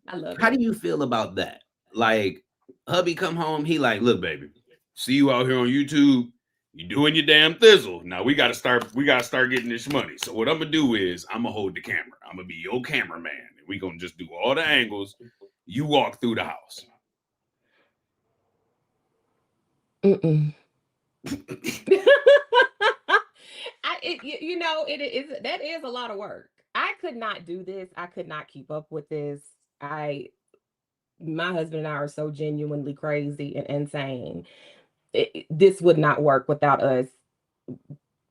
do you feel about that? Like hubby come home, he like, look, baby, see you out here on YouTube. You doing your damn thizzle. Now we gotta start getting this money. So what I'm gonna do is I'm gonna hold the camera. I'm gonna be your cameraman, and we gonna just do all the angles. You walk through the house. That is a lot of work. I could not do this. I could not keep up with this. My husband and I are so genuinely crazy and insane. This would not work without us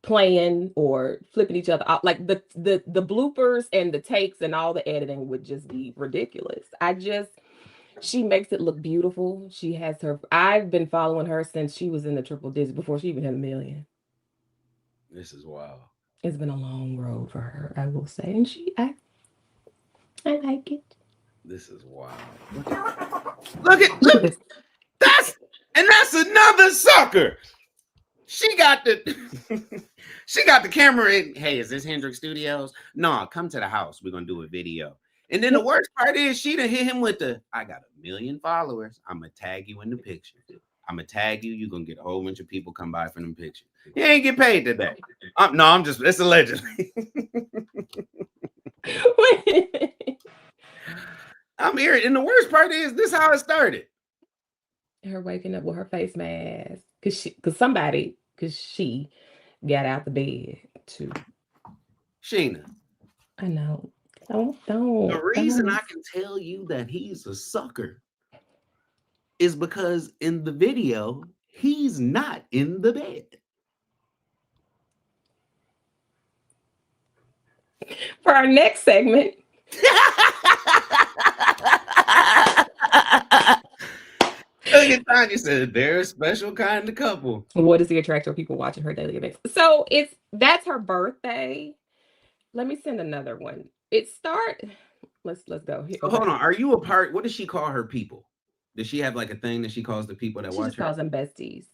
playing or flipping each other out. Like the bloopers and the takes and all the editing would just be ridiculous. She makes it look beautiful. I've been following her since she was in the triple digits before she even had 1 million. This is wild. It's been a long road for her, I will say. And I like it. This is wild. Look at this. That's another sucker. She got the camera in. Hey, is this Hendrix Studios? No, come to the house. We're gonna do a video. And then the worst part is she done hit him with I got 1 million followers. I'm gonna tag you in the picture. I'm gonna tag you. You're gonna get a whole bunch of people come by for them pictures. You ain't get paid today. It's allegedly. I'm here. And the worst part is this how it started. Her waking up with her face mask. Because she got out the bed too. Sheena. I know. Don't. The reason I can tell you that he's a sucker is because in the video, he's not in the bed. For our next segment. Look at Tanya said they're a special kind of couple. What is the attraction of people watching her daily events? So that's her birthday. Let me send another one. Let's go. Here. So hold on. Are you a part? What does she call her people? Does she have like a thing that she calls the people that watch her? She calls them besties.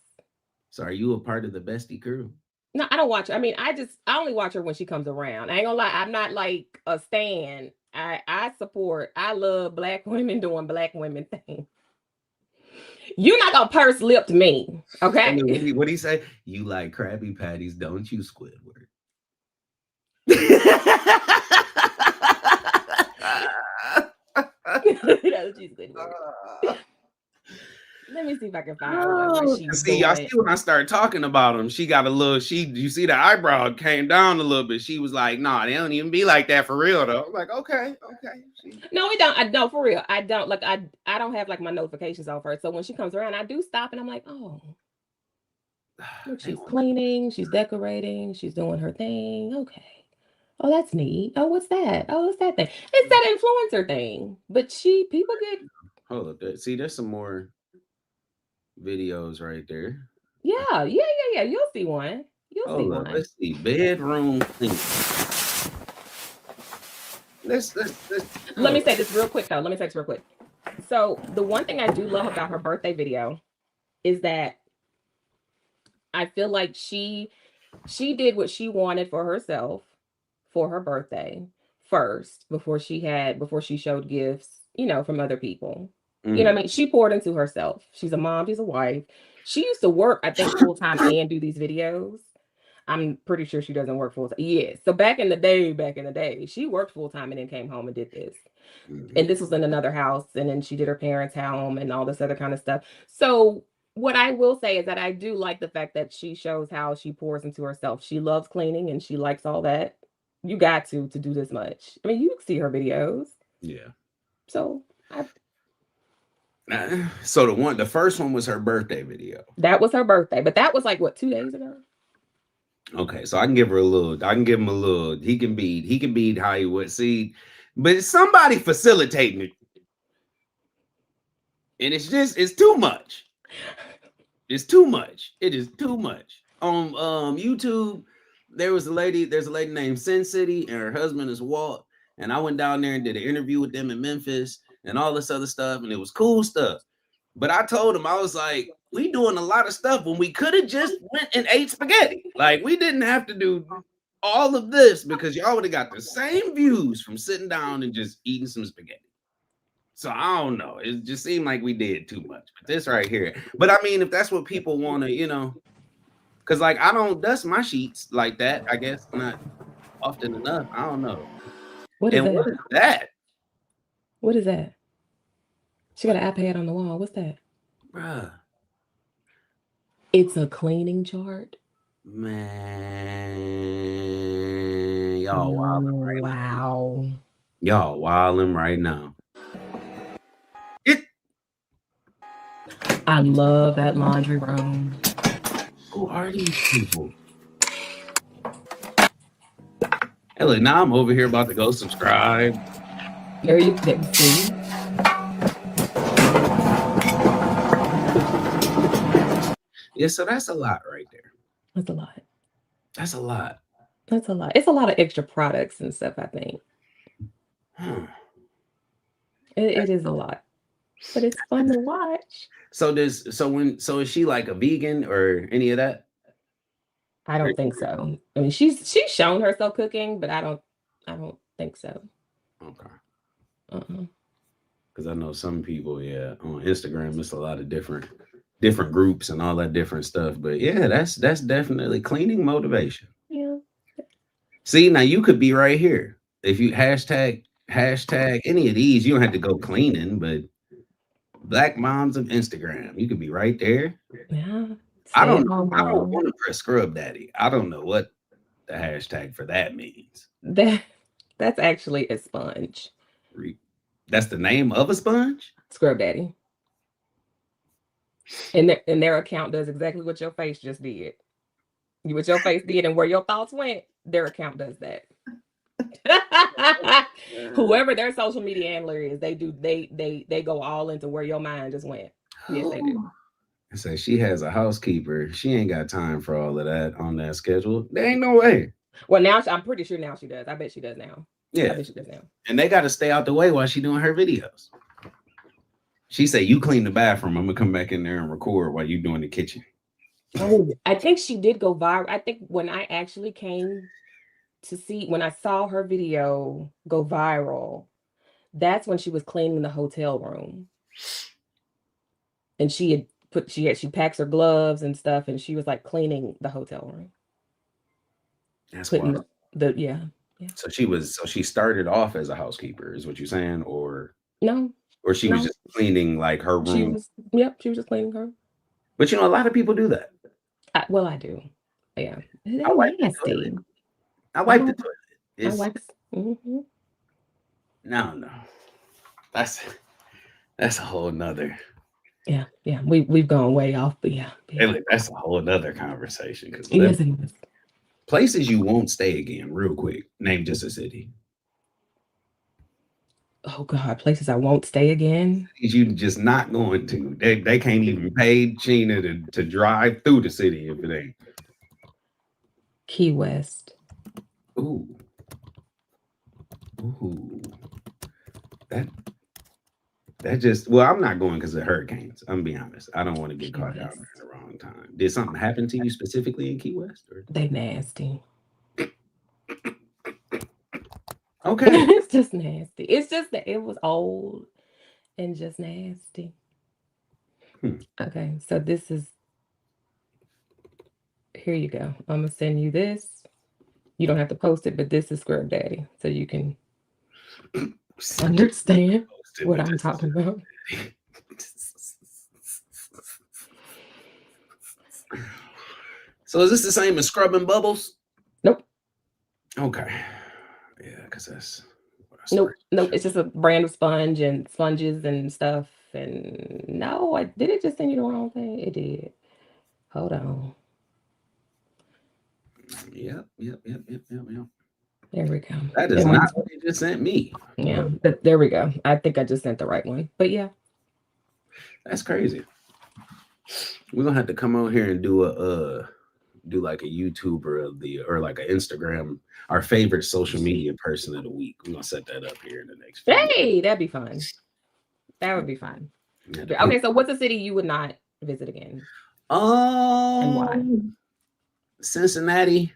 So are you a part of the bestie crew? No, I don't watch her. I mean, I only watch her when she comes around. I ain't gonna lie, I'm not like a stan. I love Black women doing Black women things. You're not gonna purse lip me, okay? I mean, what he say? You like Krabby Patties, don't you, Squidward? Let me see if I can find what she's See, y'all see when I started talking about him, she got a little. You see the eyebrow came down a little bit. She was like, "Nah, they don't even be like that for real, though." I'm like, okay. No, we don't. I don't for real. I don't like. I don't have like my notifications on her. So when she comes around, I do stop and I'm like, oh, look, she's cleaning, she's decorating, she's doing her thing. Okay. Oh, that's neat. Oh, what's that? Oh, what's that thing? It's that influencer thing. But people get. Hold up. See, there's some more videos right there. Yeah. You'll see one. You'll see one. Let's see. Bedroom cleaning. Let me say this real quick, though. So the one thing I do love about her birthday video is that I feel like she did what she wanted for herself for her birthday first before she showed gifts, from other people. You know what I mean? She poured into herself. She's a mom, she's a wife. She used to work, I think, full time and do these videos. I'm pretty sure she doesn't work full time. Yes. So back in the day, she worked full time and then came home and did this. And this was in another house. And then she did her parents' home and all this other kind of stuff. So what I will say is that I do like the fact that she shows how she pours into herself. She loves cleaning and she likes all that. You got to do this much. I mean, you see her videos. Yeah. So the first one was her birthday video. That was her birthday, but that was like what, 2 days ago? Okay, so I can give him a little. He can beat Hollywood. See, but somebody facilitating it. And it's too much. It's too much. It is too much. On YouTube, there's a lady named Sin City, and her husband is Walt. And I went down there and did an interview with them in Memphis and all this other stuff, and it was cool stuff. But I told him, I was like, we doing a lot of stuff when we could have just went and ate spaghetti. Like, we didn't have to do all of this because y'all would have got the same views from sitting down and just eating some spaghetti. So I don't know. It just seemed like we did too much. But this right here. But I mean, if that's what people want to, because like I don't dust my sheets like that. I guess not often enough. I don't know. What is that? What is that? She got an iPad on the wall. What's that? Bruh. It's a cleaning chart. Man, y'all wilding right now. Y'all wilding right now. I love that laundry room. Who are these people? Hey, look, now I'm over here about to go subscribe. There you can see. Yeah, so that's a lot right there. That's a lot. That's a lot. That's a lot. It's a lot of extra products and stuff, I think. It is a lot. But it's fun to watch. So is she like a vegan or any of that? I don't think so. I mean, she's shown herself cooking, but I don't think so. Okay. Because I know some people, on Instagram, it's a lot of different groups and all that different stuff. But yeah, that's definitely cleaning motivation. Yeah. See, now you could be right here. If you hashtag any of these, you don't have to go cleaning, but Black Moms of Instagram, you could be right there. Yeah. I don't want to press Scrub Daddy. I don't know what the hashtag for that means. That's actually a sponge. That's the name of a sponge? Scrub Daddy. And their account does exactly what your face just did. What your face did and where your thoughts went, their account does that. Whoever their social media handler is, they go all into where your mind just went. Yes, they do. Say she has a housekeeper. She ain't got time for all of that on that schedule. There ain't no way. Well, now I'm pretty sure now she does. I bet she does now. Yeah. I bet she does now. And they got to stay out the way while she doing her videos. She said, "You clean the bathroom. I'm gonna come back in there and record while you doing the kitchen." Oh, I think she did go viral. I think when I actually came to see, when I saw her video go viral, that's when she was cleaning the hotel room. And she packs her gloves and stuff, and she was like cleaning the hotel room. That's Putting wild. yeah. So she started off as a housekeeper, is what you're saying, or No, she was no. just cleaning like her She room. was just cleaning her. But you know, a lot of people do that. I do. Yeah. I wipe the Nasty. toilet. I wipe the toilet. I wax. Mm-hmm. No. That's a whole nother. Yeah. We've gone way off, but yeah. Look, that's a whole nother conversation. Because Yes, it is. places you won't stay again, real quick. Name just a city. Oh God, places I won't stay again. You just not going to. They can't even pay Sheena to drive through the city if it ain't. Key West. Ooh. That just, well, I'm not going because of hurricanes. I'm gonna be honest. I don't want to get caught down there at the wrong time. Did something happen to you specifically in Key West? Or? They nasty. Okay. It's just nasty. It's just that it was old and just nasty. Okay, so this is, here you go. I'm gonna send you this. You don't have to post it, but this is Scrub Daddy, so you can understand what I'm talking about. So is this the same as Scrubbing Bubbles? Nope. Okay. Yeah, because that's nope. It's just a brand of sponge and sponges and stuff. And no, did it just send you the wrong thing? It did. Hold on. Yep. There we go. That is not what you just sent me. Yeah, but there we go. I think I just sent the right one. But yeah. That's crazy. We're gonna have to come on here and do like a YouTuber of the, or like an Instagram, our favorite social media person of the week. We're gonna set that up here in the next few Hey, that'd be fun. That would be fun. Yeah, Okay, so what's a city you would not visit again? And why? Cincinnati.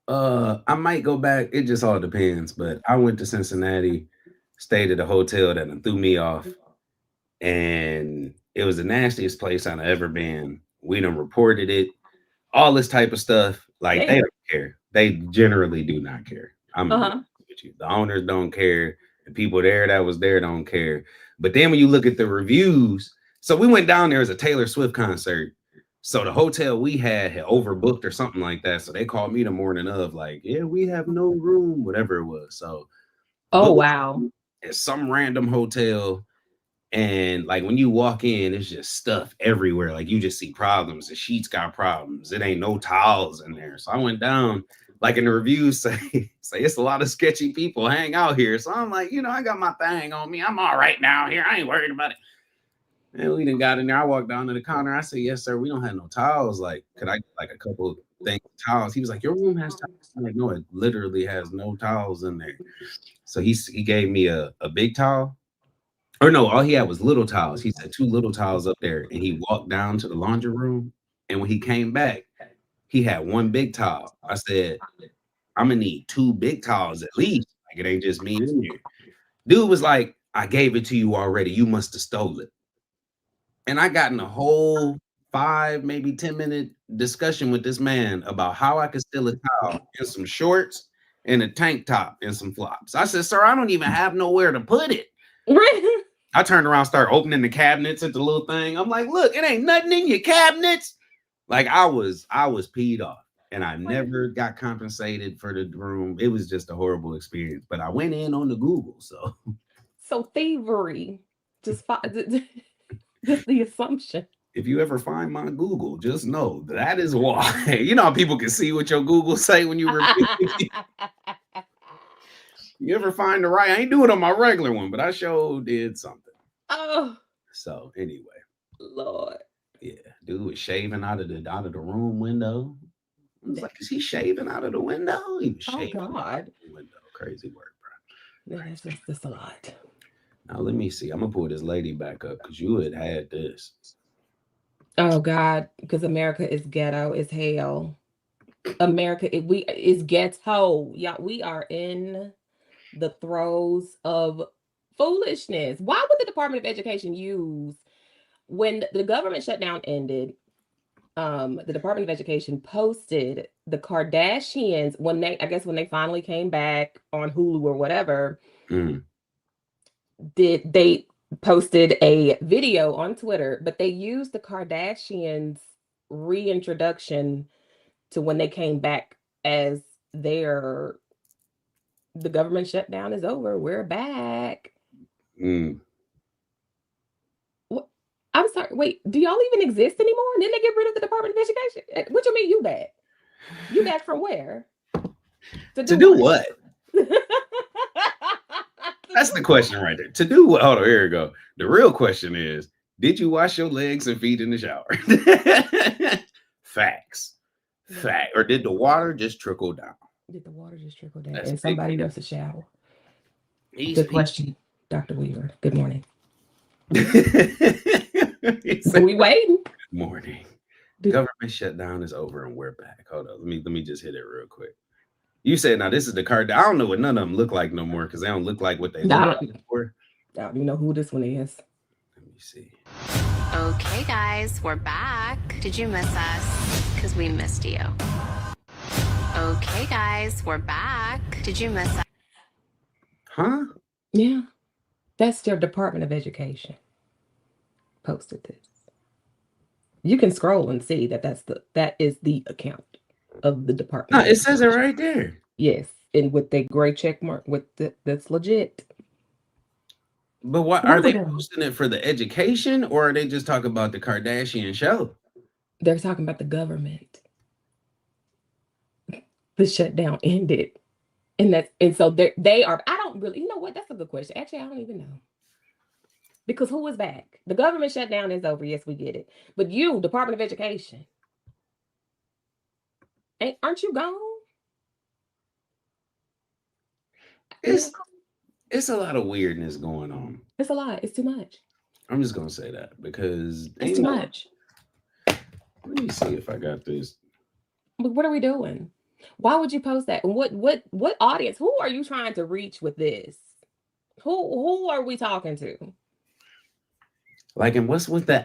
I might go back. It just all depends. But I went to Cincinnati, stayed at a hotel that threw me off, and it was the nastiest place I've ever been. We done reported it, all this type of stuff. Like they don't care. They generally do not care. I'm with you. The owners don't care. The people there that was there don't care. But then when you look at the reviews, so we went down there as a Taylor Swift concert. So the hotel we had overbooked or something like that. So they called me the morning of, like, yeah, we have no room, whatever it was. So, wow, it's some random hotel, and like when you walk in, it's just stuff everywhere. Like you just see problems. The sheets got problems. It ain't no towels in there. So I went down, like in the reviews say it's a lot of sketchy people hang out here. So I'm like, I got my thing on me. I'm all right now here. I ain't worried about it. And we done got in there. I walked down to the counter. I said, yes, sir. We don't have no towels. Like, could I get like a couple things of towels? He was like, your room has towels. I'm like, no, it literally has no towels in there. So he gave me a big towel. Or no, all he had was little towels. He said 2 little towels up there. And he walked down to the laundry room. And when he came back, he had 1 big towel. I said, I'm going to need 2 big towels at least. Like, it ain't just me in here. Dude was like, I gave it to you already. You must have stole it. And I got in a whole 5, maybe 10-minute discussion with this man about how I could steal a towel and some shorts and a tank top and some flops. I said, sir, I don't even have nowhere to put it. I turned around, started opening the cabinets at the little thing. I'm like, look, it ain't nothing in your cabinets. Like I was peed off, and I never got compensated for the room. It was just a horrible experience. But I went in on the Google, so thievery. Just the assumption. If you ever find my Google, just know that is why. You know how people can see what your Google say when you repeat. You ever find the right? I ain't do it on my regular one, but I sure did something. Oh. So anyway. Lord. Yeah, dude was shaving out of the room window. I was like, is he shaving out of the window? He was shaving out of the window. Crazy work, bro. Yeah, that's a lot. Now let me see. I'm gonna pull this lady back up because you had this. Oh God, because America is ghetto as hell. America is ghetto. Yeah, we are in the throes of foolishness. Why would the Department of Education use when the government shutdown ended? The Department of Education posted the Kardashians when they finally came back on Hulu or whatever. They posted a video on Twitter, but they used the Kardashians reintroduction to when they came back as the government shutdown is over. We're back. What? I'm sorry. Wait, do y'all even exist anymore? Didn't they get rid of the Department of Education? What you mean you back? You back from where? To do what? That's the question right there. To do what? Hold on, here we go. The real question is, did you wash your legs and feet in the shower? Facts. Fact. Or did the water just trickle down? Did the water just trickle down? And somebody does a shower. Good Good question, Dr. Weaver. Good morning. We waiting. Morning. Government shutdown is over and we're back. Hold on. Let me just hit it real quick. You said now this is the card. I don't know what none of them look like no more because they don't look like what they look like before. I don't even know who this one is. Let me see. Okay, guys, we're back. Did you miss us? Because we missed you. Okay, guys, we're back. Did you miss us? Huh? Yeah. That's their Department of Education. Posted this. You can scroll and see that is the account of the department. No, it says it right there. Yes, and with the gray check mark that's legit. But what are they posting it for the education, or are they just talking about the Kardashian show? They're talking about the government. The shutdown ended. And so they are, I don't really, you know what? That's a good question. Actually, I don't even know. Because who is back? The government shutdown is over. Yes, we get it. But you, Department of Education, aren't you gone? It's a lot of weirdness going on. It's a lot. It's too much. I'm just gonna say that because it's too much. Let me see if I got this. But what are we doing? Why would you post that? And what audience? Who are you trying to reach with this? Who are we talking to? Like, and what's with the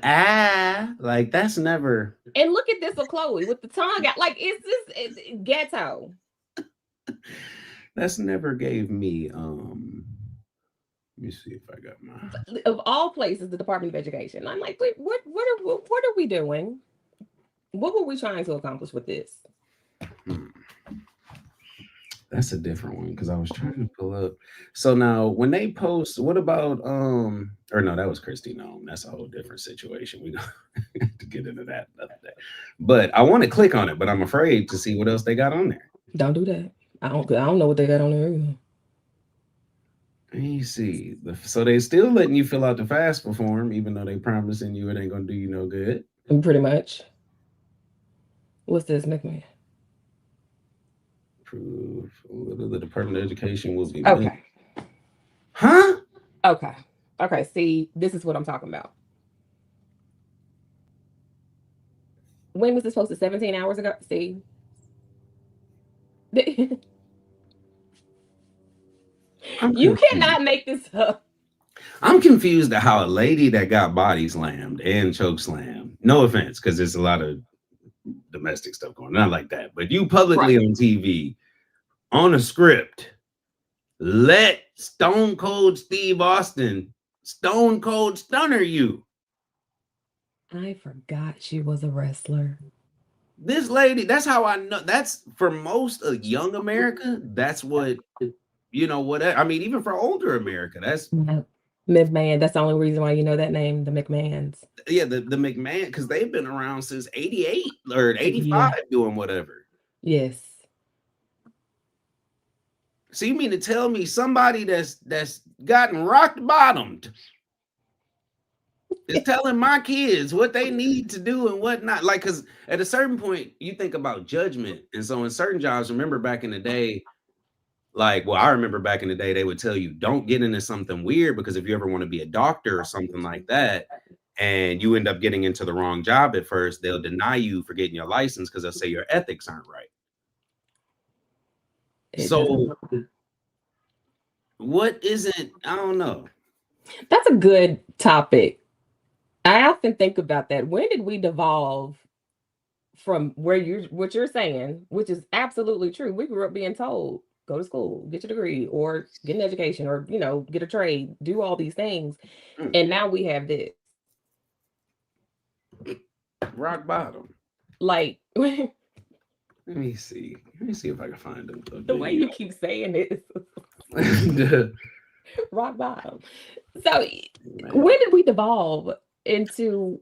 like that's never. And look at this with Chloe with the tongue out. Like it's ghetto. That's never gave me let me see if I got mine. Of all places, the Department of Education. I'm like, wait, what are we doing? What were we trying to accomplish with this? That's a different one because I was trying to pull up. So now when they post, what about or no, that was Christy Nome. That's a whole different situation. We got to get into that another day. But I want to click on it, but I'm afraid to see what else they got on there. Don't do that. I don't know what they got on there either. Let me see. So they still letting you fill out the FAFSA form, even though they promising you it ain't gonna do you no good. Pretty much. What's this, McMahon? Proof. The Department of Education will be. Okay. Huh? Okay. Okay. See, this is what I'm talking about. When was this posted? 17 hours ago? See? You cannot make this up. I'm confused at how a lady that got body slammed and choke slammed, no offense, because there's a lot of domestic stuff going on, not like that, but you publicly on TV on a script let Stone Cold Steve Austin Stone Cold Stunner you. I forgot she was a wrestler. This lady, that's how I know. That's for most of young America. That's what, what I mean, even for older America, that's McMahon. That's the only reason why you know that name, the McMahons. Yeah, the McMahon, because they've been around since 88 or 85 doing whatever. Yes. So you mean to tell me somebody that's gotten rock bottomed is telling my kids what they need to do and what not? Like, because at a certain point, you think about judgment. And so in certain jobs, remember back in the day, I remember back in the day, they would tell you, don't get into something weird, because if you ever want to be a doctor or something like that, and you end up getting into the wrong job at first, they'll deny you for getting your license because they'll say your ethics aren't right. So what isn't, I don't know. That's a good topic. I often think about that. When did we devolve from what you're saying, which is absolutely true? We grew up being told, go to school, get your degree, or get an education, or get a trade, do all these things. And now we have this. Rock bottom. Like let me see if I can find them. The way you keep saying it. Rock bottom. So when did we devolve into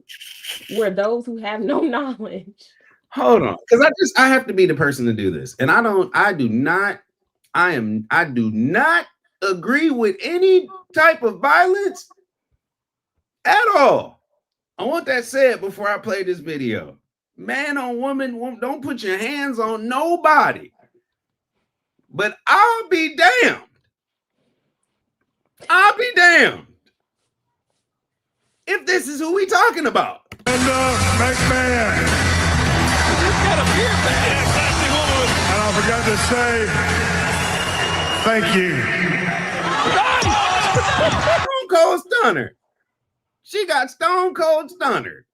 where those who have no knowledge? Hold on, because I have to be the person to do this, and I do not agree with any type of violence at all. I want that said before I play this video. Man on woman, don't put your hands on nobody. But I'll be damned. I'll be damned if this is who we talking about. McMahon. You've got a beer bag. And I forgot to say thank you. Stone Cold Stunner. She got Stone Cold Stunner.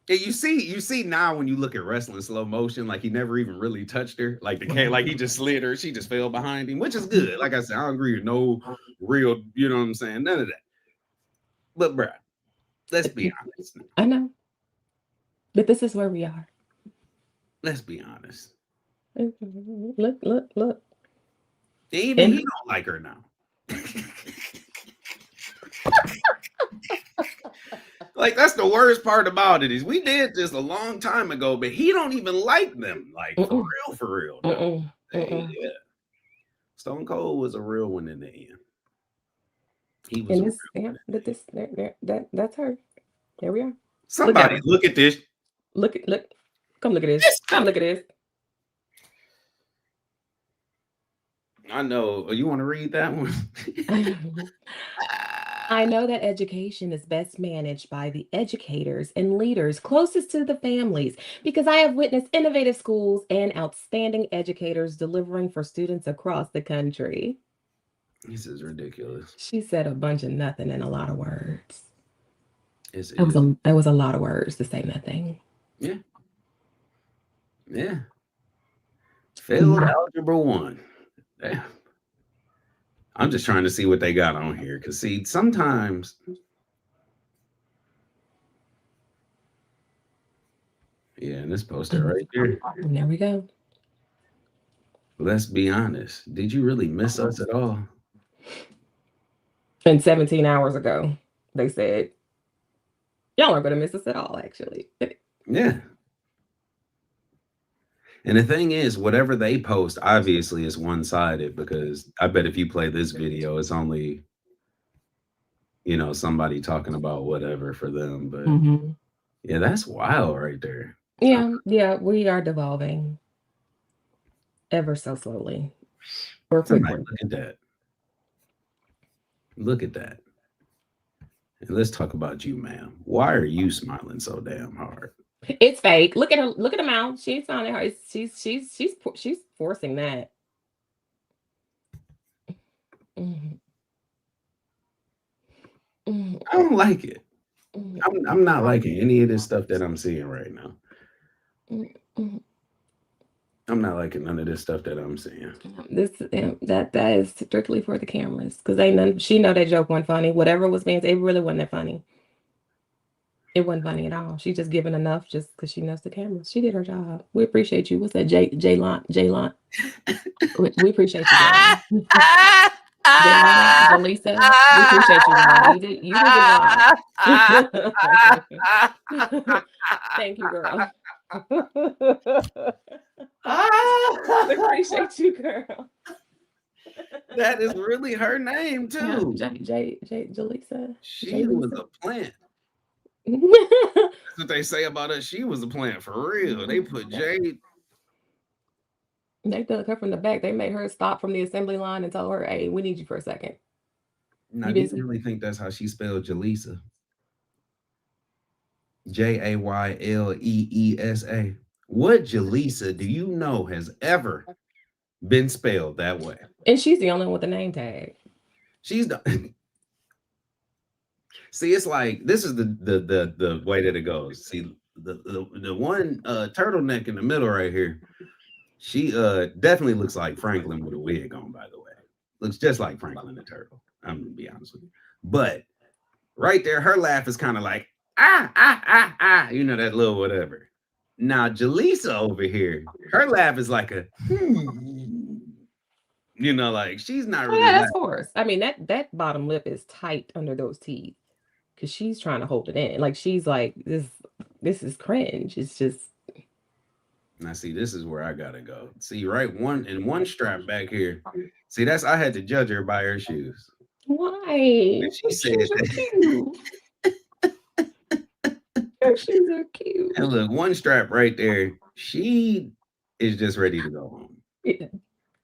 And you see now when you look at wrestling slow motion, like he never even really touched her. Like like he just slid her, she just fell behind him, which is good. Like I said, I don't agree with no real, you know what I'm saying? None of that. But bruh, let's be honest. I know. But this is where we are. Let's be honest. Look. Even he don't like her now. Like that's the worst part about it is we did this a long time ago, but he don't even like them. Like for real. No. Yeah. Stone Cold was a real one in the end. He was. That's her. There we are. Somebody look at this. Look. Come look at this. Come look at this. I know. You want to read that one? I know that education is best managed by the educators and leaders closest to the families because I have witnessed innovative schools and outstanding educators delivering for students across the country. This is ridiculous. She said a bunch of nothing in a lot of words. It was a lot of words to say nothing. Yeah. Failed Algebra 1. Damn. I'm just trying to see what they got on here. Because, see, sometimes... Yeah, and this poster right there. There we go. Let's be honest. Did you really miss us at all? And 17 hours ago, they said, y'all aren't going to miss us at all, actually. Yeah. And the thing is, whatever they post obviously is one-sided because I bet if you play this video, it's only, somebody talking about whatever for them. But yeah, that's wild right there. Yeah, we are devolving ever so slowly. Look at that. Look at that. And let's talk about you, ma'am. Why are you smiling so damn hard? It's fake. Look at her. Look at her mouth. She's smiling hard. She's forcing that. I don't like it. I'm not liking any of this stuff that I'm seeing right now. I'm not liking none of this stuff that I'm seeing. That is strictly for the cameras because she know that joke wasn't funny. Whatever was being said, it really wasn't that funny. It wasn't funny at all. She just giving enough just because she knows the cameras. She did her job. We appreciate you. What's that? J-Lont. We appreciate you. Lisa, we appreciate you. You did your job. Thank you, girl. We appreciate you, girl. That is really her name too. Jaleesa. She was a plant. That's what they say about her. She was a plant for real. They put Jade. They took her from the back. They made her stop from the assembly line and told her, "Hey, we need you for a second." Now, You do you busy? really think that's how she spelled Jaleesa? Jayleesa. What Jaleesa do you know has ever been spelled that way? And she's the only one with a name tag. She's the see, it's like this is the way that it goes. See, the one turtleneck in the middle right here, she definitely looks like Franklin with a wig on, by the way. Looks just like Franklin the Turtle. I'm gonna be honest with you. But right there, her laugh is kind of like you know, that little whatever. Now Jaleesa over here, her laugh is like a you know, like she's not really Yeah, that's laughing. horse. I mean, that bottom lip is tight under those teeth because she's trying to hold it in. Like she's like, this is cringe. It's just Now see, this is where I gotta go. See, right, one strap back here. See, that's I had to judge her by her shoes. why? And she Her said shoes are that. cute. Her shoes are cute. And look, one strap right there. She is just ready to go home. Yeah,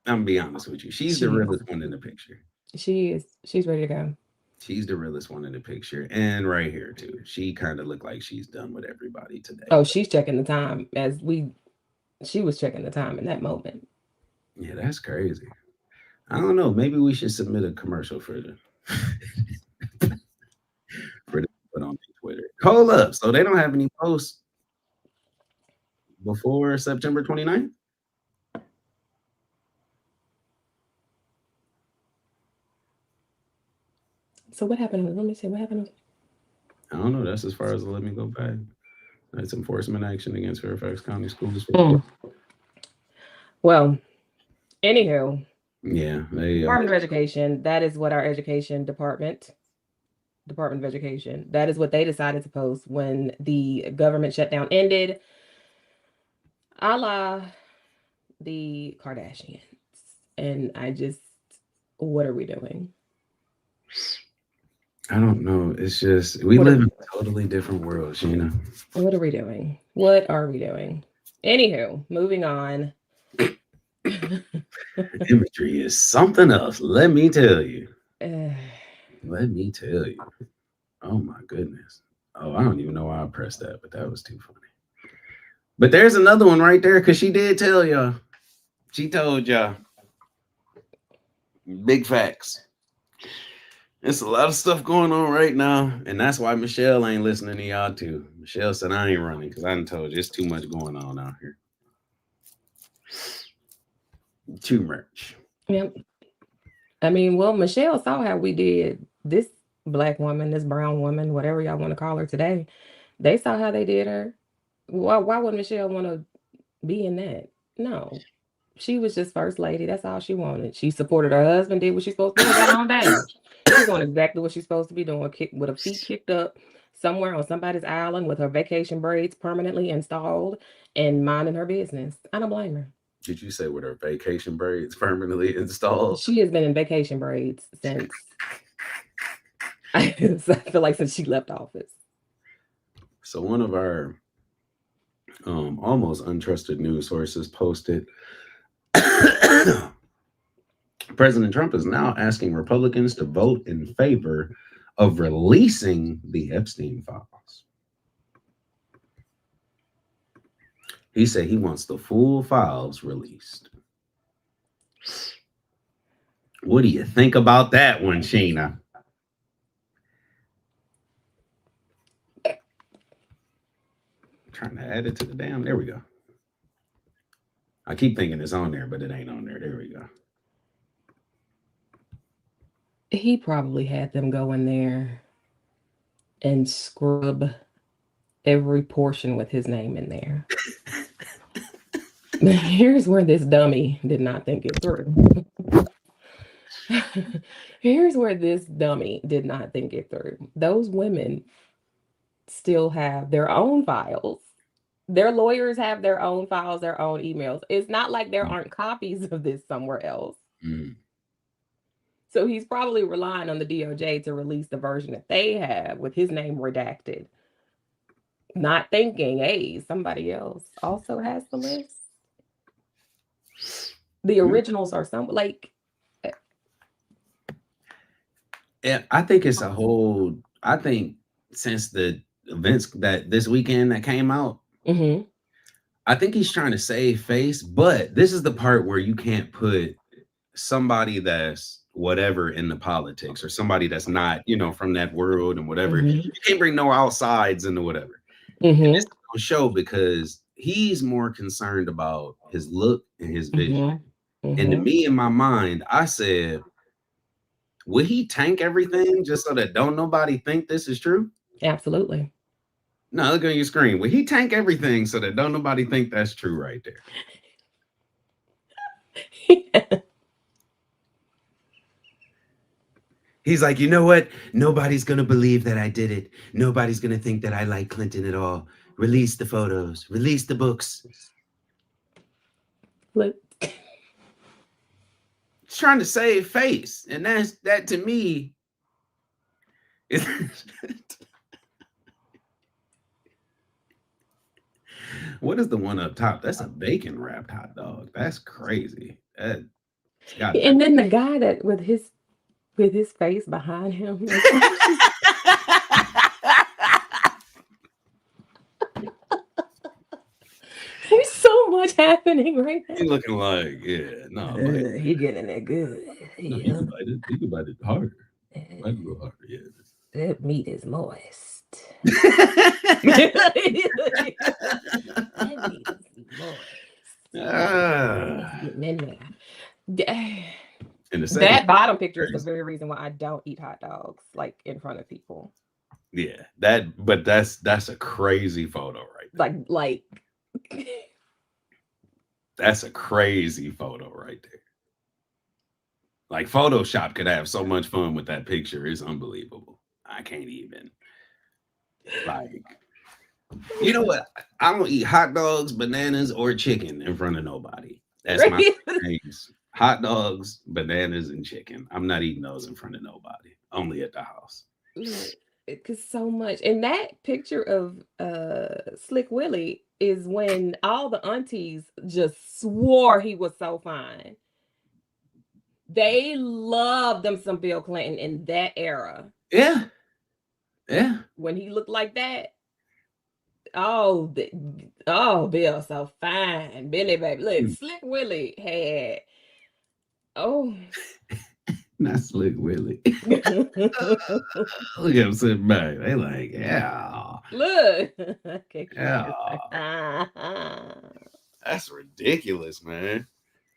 I'm gonna be honest with you. She's she the is. realest one in the picture. She is. She's ready to go. She's the realest one in the picture. And right here too. She kind of looked like she's done with everybody today. Oh, she's checking the time she was checking the time in that moment. Yeah, that's crazy. I don't know. Maybe we should submit a commercial for the for the put on Twitter. Hold up. So they don't have any posts before September 29th? So what happened? Let me see what happened. I don't know. That's as far as let me go back. That's enforcement action against Fairfax County Schools. Well, anywho, Yeah, they Department of Education, that is what our education Department of Education, that is what they decided to post when the government shutdown ended, a la the Kardashians. And what are we doing? I don't know. It's just we live in a totally different world, Sheena. What are we doing? What are we doing? Anywho, moving on. Imagery is something else. Let me tell you. Let me tell you. Oh my goodness. Oh, I don't even know why I pressed that, but that was too funny. But there's another one right there because she did tell y'all. She told y'all. Big facts. There's a lot of stuff going on right now, and that's why Michelle ain't listening to y'all too. Michelle said I ain't running because I done told you it's too much going on out here. Too much. Yep. I mean, well, Michelle saw how we did this black woman, this brown woman, whatever y'all want to call her today. They saw how they did her. Why would Michelle want to be in that? No. She was just first lady. That's all she wanted. She supported her husband, did what she's supposed to do, and got on down. She's doing exactly what she's supposed to be doing, with her feet kicked up somewhere on somebody's island with her vacation braids permanently installed and minding her business. I don't blame her. Did you say with her vacation braids permanently installed? She has been in vacation braids since I feel like since she left office. So one of our almost untrusted news sources posted President Trump is now asking Republicans to vote in favor of releasing the Epstein files. He said he wants the full files released. What do you think about that one, Sheena? Trying to add it to the damn. There we go. I keep thinking it's on there, but it ain't on there. There we go. He probably had them go in there and scrub every portion with his name in there. Here's where this dummy did not think it through. Here's where this dummy did not think it through. Those women still have their own files. Their lawyers have their own files, their own emails. It's not like there aren't copies of this somewhere else. So he's probably relying on the DOJ to release the version that they have with his name redacted. Not thinking, hey, somebody else also has the list. The originals are some like Yeah, I think it's a whole. I think since the events that this weekend that came out, Mm-hmm. I think he's trying to save face. But this is the part where you can't put somebody that's whatever in the politics or somebody that's not, from that world and whatever. Mm-hmm. You can't bring no outsides into whatever. Mm-hmm. And this is gonna show because he's more concerned about his look and his vision. Mm-hmm. And to me, in my mind, I said, would he tank everything just so that don't nobody think this is true? Absolutely. No, look on your screen. Would he tank everything so that don't nobody think that's true right there? He's like, you know what? Nobody's going to believe that I did it. Nobody's going to think that I like Clinton at all. Release the photos. Release the books. Look. He's trying to save face. And that to me is... What is the one up top? That's a bacon wrapped hot dog. That's crazy. And then the guy that with his face behind him. There's so much happening right now. He's looking like, he getting it good. No, he can bite it harder. Bite it a little harder, yeah. That meat is moist. That bottom picture is the very reason why I don't eat hot dogs like in front of people. Yeah, that's a crazy photo right there. Like that's a crazy photo right there. Like Photoshop could have so much fun with that picture. It's unbelievable. I can't even. Like, you know what? I don't eat hot dogs, bananas, or chicken in front of nobody. That's my things. Hot dogs, bananas, and chicken. I'm not eating those in front of nobody. Only at the house. Because so much. And that picture of Slick Willie is when all the aunties just swore he was so fine. They loved them some Bill Clinton in that era. Yeah. Yeah. When he looked like that. Oh, Bill, so fine. Billy, baby. Look, Slick Willie had. Oh. Not Slick Willie. Look at him sitting back. They like, yeah. Look. Yeah. That's ridiculous, man.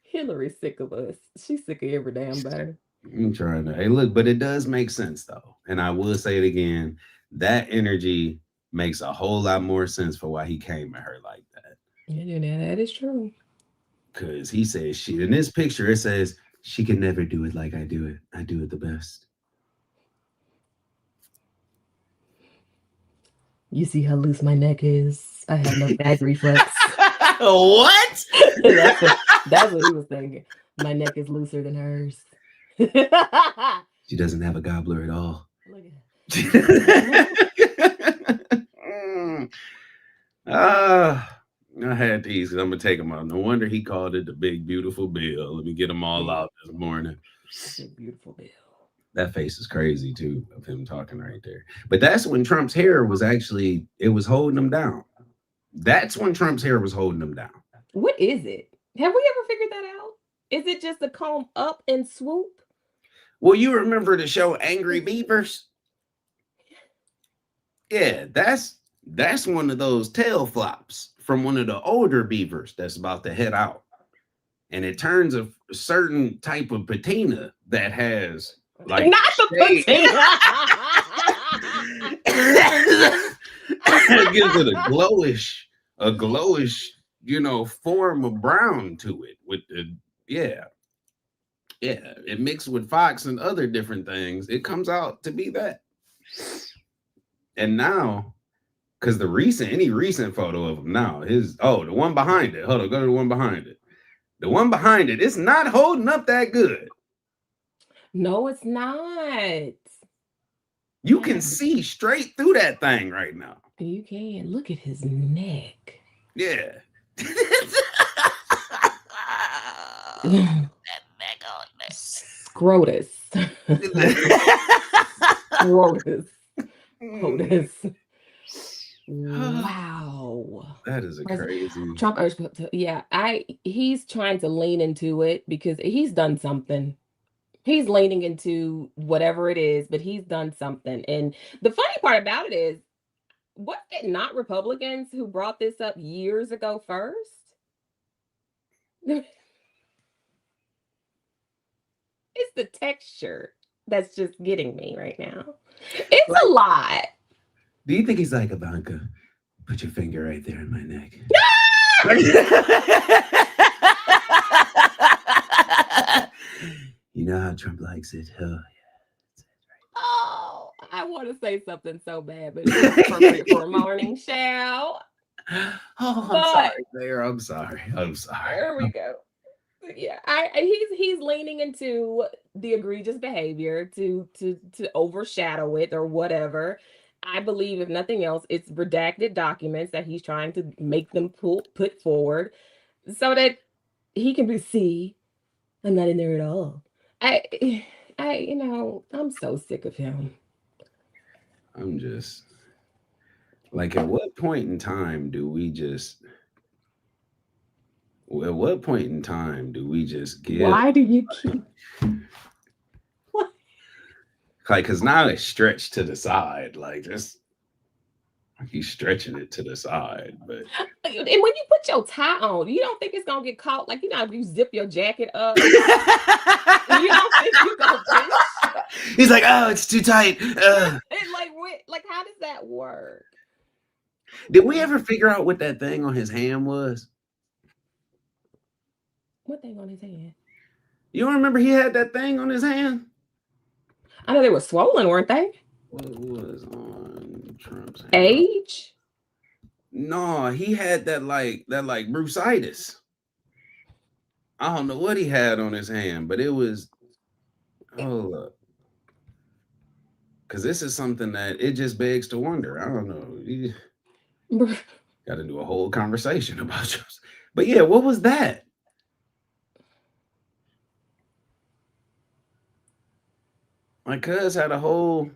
Hillary's sick of us. She's sick of every damn body. I'm trying to. Hey, look, but it does make sense though. And I will say it again. That energy makes a whole lot more sense for why he came at her like that. Yeah, that is true. Because he says she in this picture, it says she can never do it like I do it. I do it the best. You see how loose my neck is? I have no gag reflex. What? That's what he was thinking. My neck is looser than hers. She doesn't have a gobbler at all. Look at I had these because I'm gonna take them out. No wonder he called it the big beautiful bill. Let me get them all out this morning. Big beautiful bill. That face is crazy too of him talking right there. But that's when Trump's hair was actually holding him down. That's when Trump's hair was holding him down. What is it? Have we ever figured that out? Is it just a comb up and swoop? Well, you remember the show Angry Beavers? Yeah, that's one of those tail flops from one of the older beavers that's about to head out. And it turns a certain type of patina that has like not the patina. It gives it a glowish, form of brown to it with the it mixed with Fox and other different things. It comes out to be that. And now, because any recent photo of him now, the one behind it. Hold on, go to the one behind it. The one behind it, it's not holding up that good. No, it's not. You can see straight through that thing right now. You can. Look at his neck. Yeah. Scrotus. Quotas. Wow. That is a crazy. Trump urged people to, yeah, he's trying to lean into it because he's done something. He's leaning into whatever it is, but he's done something. And the funny part about it is, was it not Republicans who brought this up years ago first? It's the texture that's just getting me right now. It's a lot. Do you think he's like, Ivanka, put your finger right there in my neck? You know how Trump likes it. Oh, Oh, I want to say something so bad, but it's appropriate for a morning show. I'm But sorry, Mayor. I'm sorry. there we go. Yeah, he's leaning into the egregious behavior to overshadow it or whatever. I believe, if nothing else, it's redacted documents that he's trying to make them put forward so that he can be, see, I'm not in there at all. I'm so sick of him. I'm just like, at what point in time do we just give? Why do you keep? Like, because now it's stretched to the side, like just he's stretching it to the side. But And when you put your tie on, you don't think it's gonna get caught? Like, if you zip your jacket up, you don't think you're gonna finish? he's like, oh, it's too tight. And like, how does that work? Did we ever figure out what that thing on his hand was? What thing on his hand? You don't remember he had that thing on his hand? I know they were swollen, weren't they? What was on Trump's hand? Age? No, he had that like brucitis. I don't know what he had on his hand, but it was, hold up. Because this is something that it just begs to wonder. I don't know. You got to do a whole conversation about yours. But yeah, what was that? My cuz had a whole.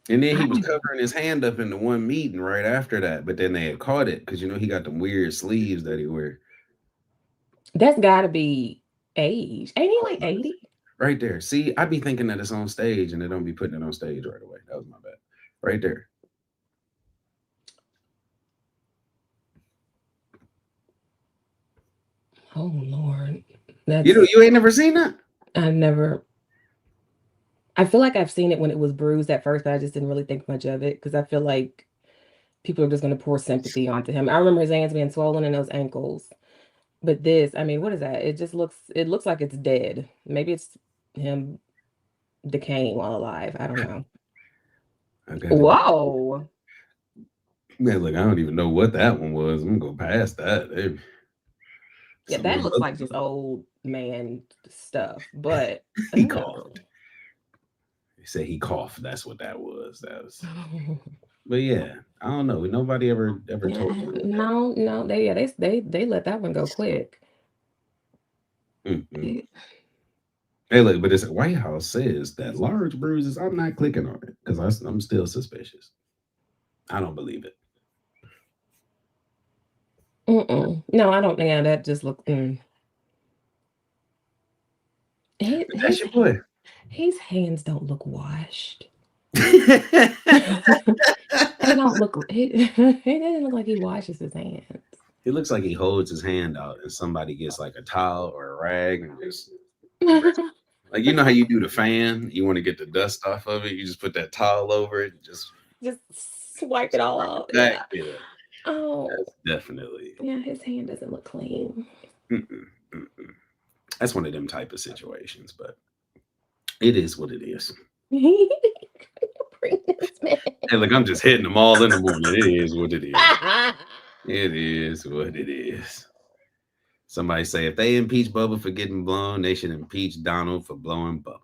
And then he was covering his hand up in the one meeting right after that. But then they had caught it because, he got them weird sleeves that he wear. That's got to be age. Ain't he like 80? Right there. See, I be thinking that it's on stage and they don't be putting it on stage right away. That was my bad. Right there. Oh, Lord. You ain't never seen that? I feel like I've seen it when it was bruised at first, but I just didn't really think much of it because I feel like people are just going to pour sympathy onto him. I remember his hands being swollen and those ankles. But this, what is that? It looks like it's dead. Maybe it's him decaying while alive. I don't know. Okay. Whoa. Man, look, I don't even know what that one was. I'm gonna go past that. Yeah, that looks like just old man stuff, but he coughed. They say he coughed. That's what that was. But yeah, I don't know. Nobody ever told me. No, they let that one go quick. Mm-hmm. Hey, look, but it's White House says that large bruises. I'm not clicking on it because I'm still suspicious. I don't believe it. No, I don't. Yeah, that just looked. That's your boy. His hands don't look washed. They don't look. It doesn't look like he washes his hands. It looks like he holds his hand out and somebody gets like a towel or a rag and just like, how you do the fan. You want to get the dust off of it. You just put that towel over it. And just swipe it all out. Yeah. Oh, that's definitely. Yeah, his hand doesn't look clean. That's one of them type of situations, but it is what it is. Hey, look, I'm just hitting them all in the morning. It is what it is. It is what it is. Somebody say if they impeach Bubba for getting blown, they should impeach Donald for blowing Bubba.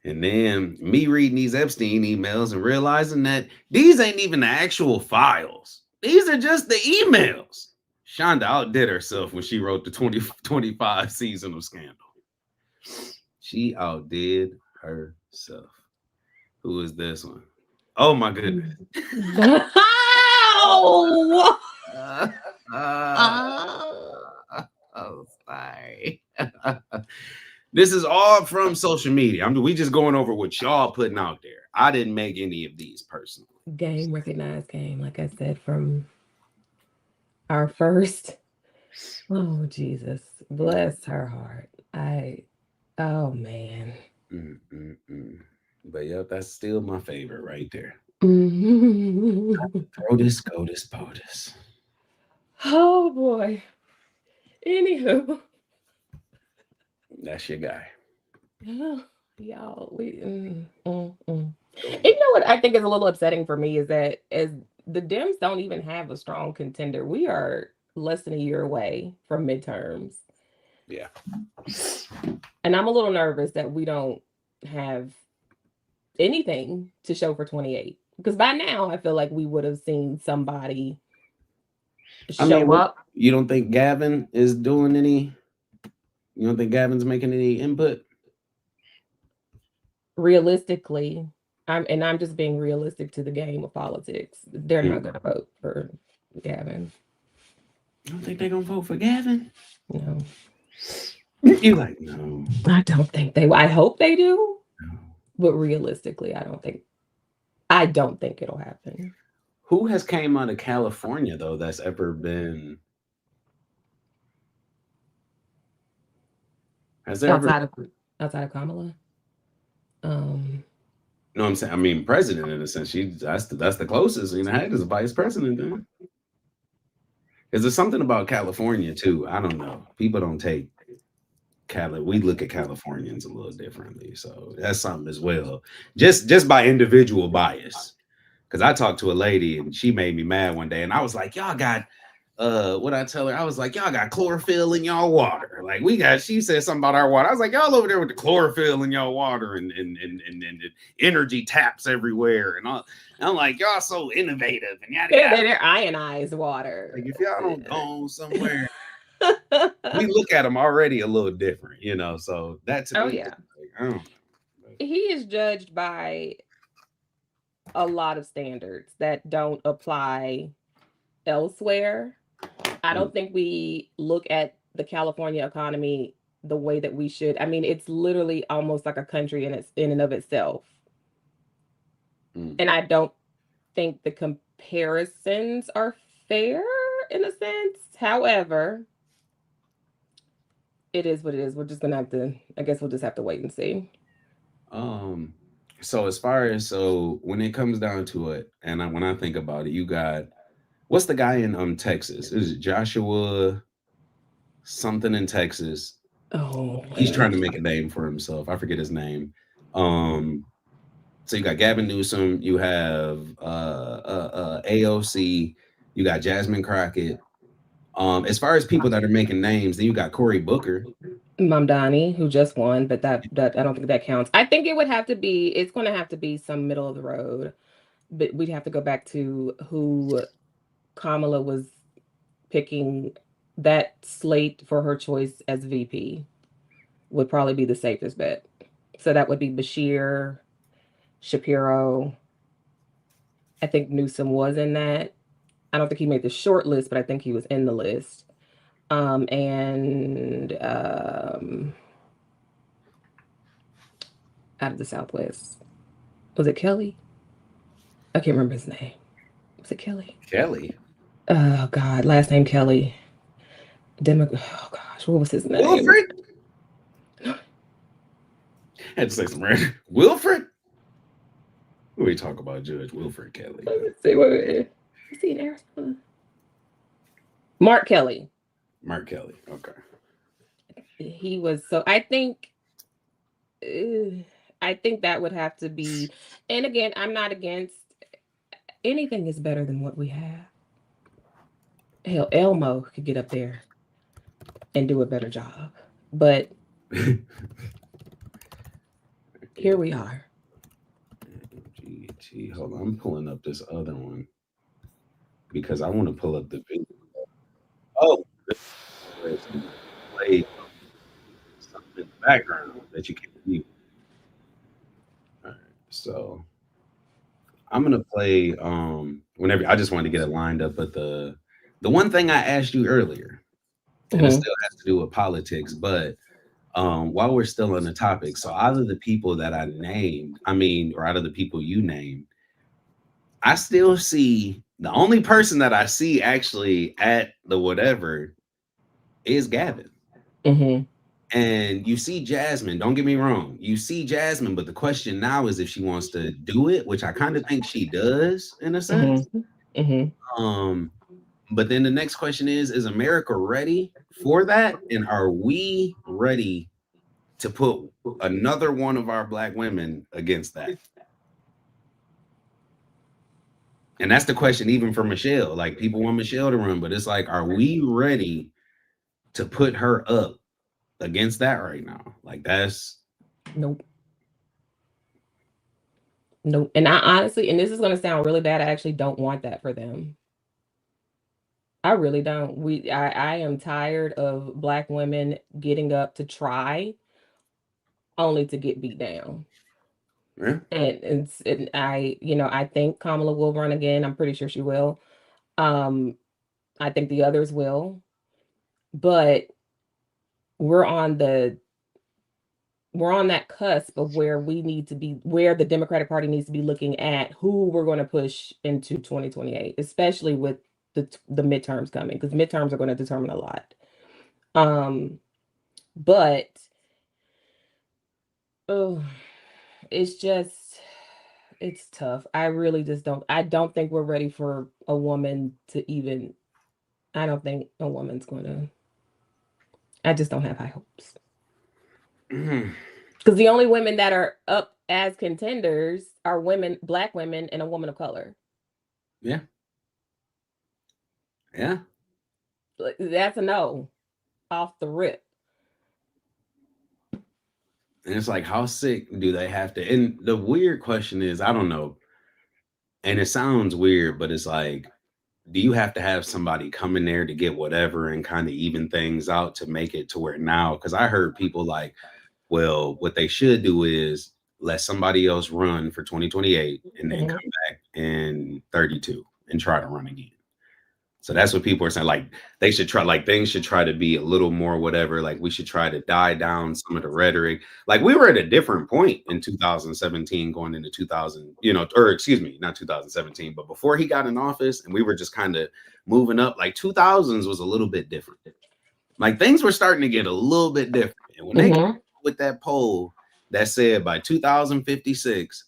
And then me reading these Epstein emails and realizing that these ain't even the actual files. These are just the emails. Shonda outdid herself when she wrote the 2025 season of Scandal. She outdid herself. Who is this one? Oh my goodness. Oh, Oh, sorry. This is all from social media. We just going over what y'all putting out there. I didn't make any of these personally. game, recognized game, like I said, from our first. Oh, Jesus. Bless her heart. Oh, man. But yep, that's still my favorite right there. POTUS, POTUS. Oh, boy. Anywho. That's your guy. Y'all, you know what I think is a little upsetting for me is that as the Dems don't even have a strong contender. We are less than a year away from midterms. Yeah. And I'm a little nervous that we don't have anything to show for 28. Because by now I feel like we would have seen somebody show up. You don't think Gavin is doing any? You don't think Gavin's making any input? Realistically, I'm just being realistic to the game of politics. They're not going to vote for Gavin. You don't think they're going to vote for Gavin? No. You like, no. I don't think they. I hope they do. No. But realistically, I don't think it'll happen. Who has came out of California though that's ever been? Has there outside of Kamala? No, I'm saying, I mean, president in a sense. That's the closest. You know, heck is a vice president. Then. Is there something about California too? I don't know. People don't take Cali. We look at Californians a little differently, so that's something as well. Just by individual bias. Because I talked to a lady and she made me mad one day, and I was like, "Y'all got what I tell her? I was like, y'all got chlorophyll in y'all water. Like she said something about our water. I was like, y'all over there with the chlorophyll in y'all water and energy taps everywhere. And I'm like, y'all so innovative and yada yada. They're ionized water. Like if y'all don't go somewhere, we look at them already a little different, you know. So that's he is judged by a lot of standards that don't apply elsewhere. I don't think we look at the California economy the way that we should. I mean, it's literally almost like a country in and of itself. And I don't think the comparisons are fair in a sense. However, it is what it is. We're just gonna have to, I guess we'll just have to wait and see. So as far as when it comes down to it, and when I think about it, you got what's the guy in Texas? Is it Joshua something in Texas? Oh, he's trying to make a name for himself. I forget his name. So you got Gavin Newsom, you have AOC, you got Jasmine Crockett. As far as people that are making names, then you got Cory Booker. Mamdani, who just won, but that I don't think that counts. I think it's going to have to be some middle of the road, but we'd have to go back to who Kamala was picking. That slate for her choice as VP would probably be the safest bet. So that would be Bashir, Shapiro. I think Newsom was in that. I don't think he made the short list, but I think he was in the list. And out of the Southwest, was it Kelly? I can't remember his name. Was it Kelly? Kelly. Oh God, last name Kelly. Oh gosh, what was his name? Wilfred. Had to say some right. Wilfred. We talk about Judge Wilfred Kelly. Let's see what is he in Arizona? Mark Kelly. Mark Kelly. Okay. He was I think that would have to be, and again, I'm not against anything is better than what we have. Hell, Elmo could get up there and do a better job. But here we are. Hold on, I'm pulling up this other one because I want to pull up the video. Oh, play something in the background that you can't mute. All right, so I'm gonna play whenever. I just wanted to get it lined up, but the one thing I asked you earlier, and it still has to do with politics, but while we're still on the topic, so out of the people that I named, or out of the people you named, I still see the only person that I see actually at the whatever is Gavin. And you see Jasmine, don't get me wrong, you see Jasmine, but the question now is if she wants to do it, which I kind of think she does in a sense. But then the next question is America ready for that? And are we ready to put another one of our Black women against that? And that's the question even for Michelle. Like, people want Michelle to run, but it's like, are we ready to put her up against that right now? Like, that's Nope. And I honestly, and this is going to sound really bad, I actually don't want that for them. I really don't. I am tired of Black women getting up to try only to get beat down. Yeah. And I think Kamala will run again. I'm pretty sure she will. I think the others will. But we're on that cusp of where we need to be, where the Democratic Party needs to be looking at who we're going to push into 2028, especially with the midterms coming, because midterms are going to determine a lot. But it's tough. I really just don't think we're ready for a woman to even, I don't think a woman's going to, I just don't have high hopes. Because the only women that are up as contenders are women, Black women, and a woman of color. Yeah. That's a no off the rip. And it's like, how sick do they have to? And the weird question is, I don't know. And it sounds weird, but it's like, do you have to have somebody come in there to get whatever and kind of even things out to make it to where now? Because I heard people like, well, what they should do is let somebody else run for 2028 and then come back in 32 and try to run again. So that's what people are saying. Like, they should try, like, things should try to be a little more whatever. Like, we should try to die down some of the rhetoric. Like, we were at a different point in 2017 going into 2000, or excuse me, not 2017, but before he got in office, and we were just kind of moving up. Like, 2000s was a little bit different. Like, things were starting to get a little bit different. And when they came up with that poll that said by 2056,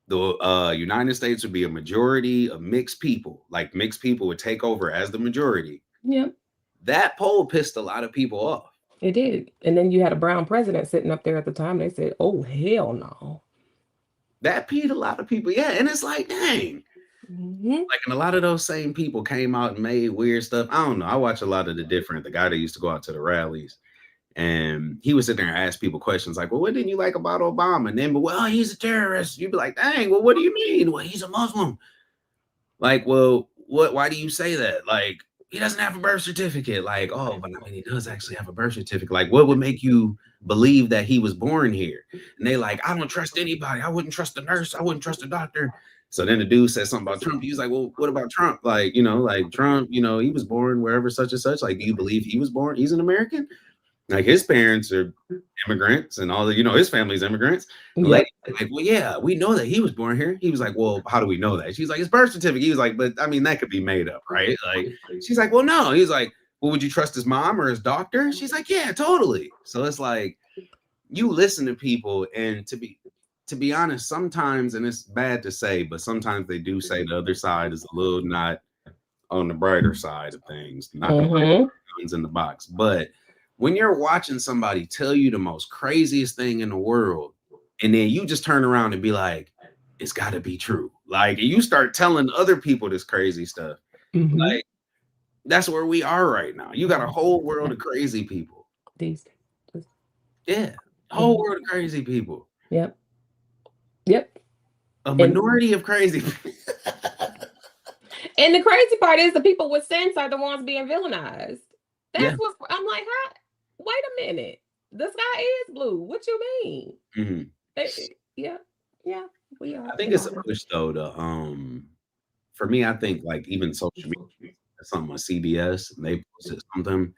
the United States would be a majority of mixed people, like mixed people would take over as the majority. Yep. That poll pissed a lot of people off. It did. And then you had a brown president sitting up there at the time. They said, oh, hell no. That peed a lot of people. Yeah. And it's like, dang. Like, and a lot of those same people came out and made weird stuff. I don't know. I watch a lot of the guy that used to go out to the rallies. And he would sit there and ask people questions like, well, what didn't you like about Obama? And then, well, he's a terrorist. You'd be like, dang, well, what do you mean? Well, he's a Muslim. Like, well, why do you say that? Like, he doesn't have a birth certificate. Like, oh, but I mean, he does actually have a birth certificate. Like, what would make you believe that he was born here? And they like, I don't trust anybody. I wouldn't trust the nurse. I wouldn't trust the doctor. So then the dude said something about Trump. He was like, well, what about Trump? Like, like Trump, he was born wherever such and such. Like, do you believe he was born? He's an American? Like, his parents are immigrants and all the, his family's immigrants. The lady was like, well, yeah, we know that he was born here. He was like, well, how do we know that? She's like, his birth certificate. He was like, but I mean, that could be made up, right? Like, she's like, well, no. He's like, well, would you trust his mom or his doctor? She's like, yeah, totally. So it's like, you listen to people, and to be honest, sometimes, and it's bad to say, but sometimes they do say the other side is a little not on the brighter side of things, not the ones in the box. But when you're watching somebody tell you the most craziest thing in the world, and then you just turn around and be like, it's got to be true. Like, you start telling other people this crazy stuff. Like, that's where we are right now. You got a whole world of crazy people. Yeah, a whole world of crazy people. Yep. A minority of crazy people. And the crazy part is the people with sense are the ones being villainized. That's Yeah. what I'm like, how? Wait a minute. The sky is blue. What you mean? Mhm. Yeah, we are. I think it's a push though to for me, I think like even social media, something on CBS, and they posted something,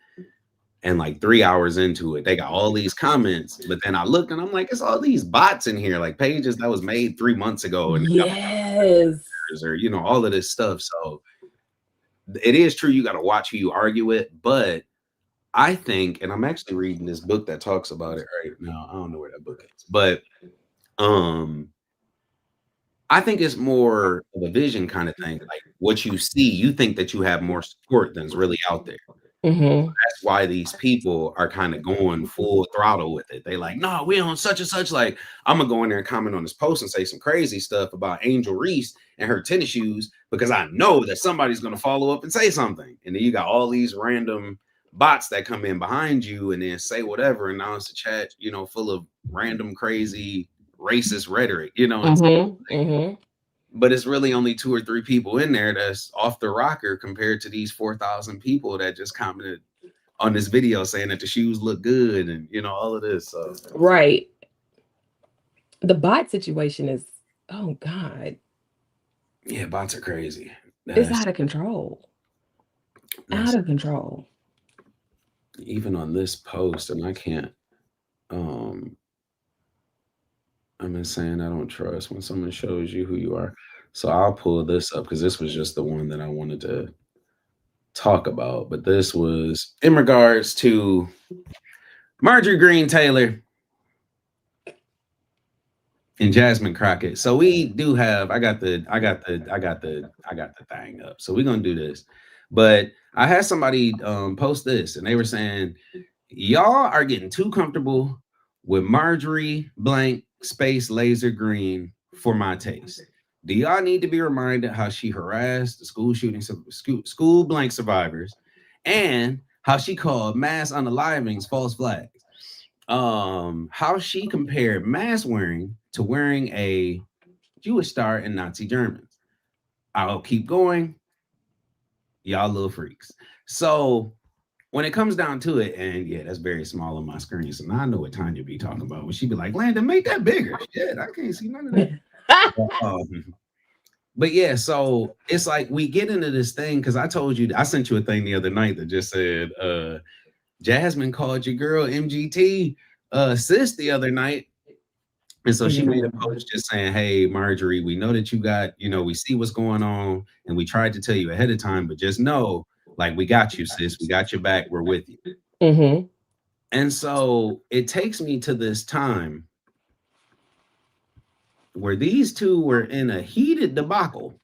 and like 3 hours into it, they got all these comments. But then I look and I'm like, it's all these bots in here, like pages that was made 3 months ago, and Yes. or all of this stuff. So it is true, you got to watch who you argue with, but I think, and I'm actually reading this book that talks about it right now. I don't know where that book is, but I think it's more of a vision kind of thing. Like what you see, you think that you have more support than's really out there. Mm-hmm. That's why these people are kind of going full throttle with it. They like, no, we on such and such. Like, I'm gonna go in there and comment on this post and say some crazy stuff about Angel Reese and her tennis shoes because I know that somebody's gonna follow up and say something. And then you got all these random bots that come in behind you and then say whatever, and now it's a chat, full of random crazy racist rhetoric, but it's really only 2 or 3 people in there that's off the rocker compared to these 4,000 people that just commented on this video saying that the shoes look good and all of this. So. Right. The bot situation is, oh God. Yeah, bots are crazy. It's out of control. Out of control. Even on this post, and I can't I've been saying I don't trust when someone shows you who you are. So I'll pull this up because this was just the one that I wanted to talk about. But this was in regards to Marjorie Greene Taylor and Jasmine Crockett. So we do have, I got the thing up. So we're gonna do this. But I had somebody post this and they were saying, y'all are getting too comfortable with Marjorie blank space laser Greene for my taste. Do y'all need to be reminded how she harassed the school shooting, school blank survivors, and how she called mass unalivings false flags? How she compared mask wearing to wearing a Jewish star in Nazi Germans. I'll keep going. Y'all little freaks. So when it comes down to it, and yeah, that's very small on my screen. So now I know what Tanya be talking about. When she be like, Landon, make that bigger. Shit, I can't see none of that. But yeah, so it's like we get into this thing because I told you, I sent you a thing the other night that just said, Jasmine called your girl MGT sis the other night. And so she made a post just saying, hey, Marjorie, we know that you got, we see what's going on and we tried to tell you ahead of time, but just know, like, we got you, sis. We got your back. We're with you. Mm-hmm. And so it takes me to this time where these two were in a heated debacle.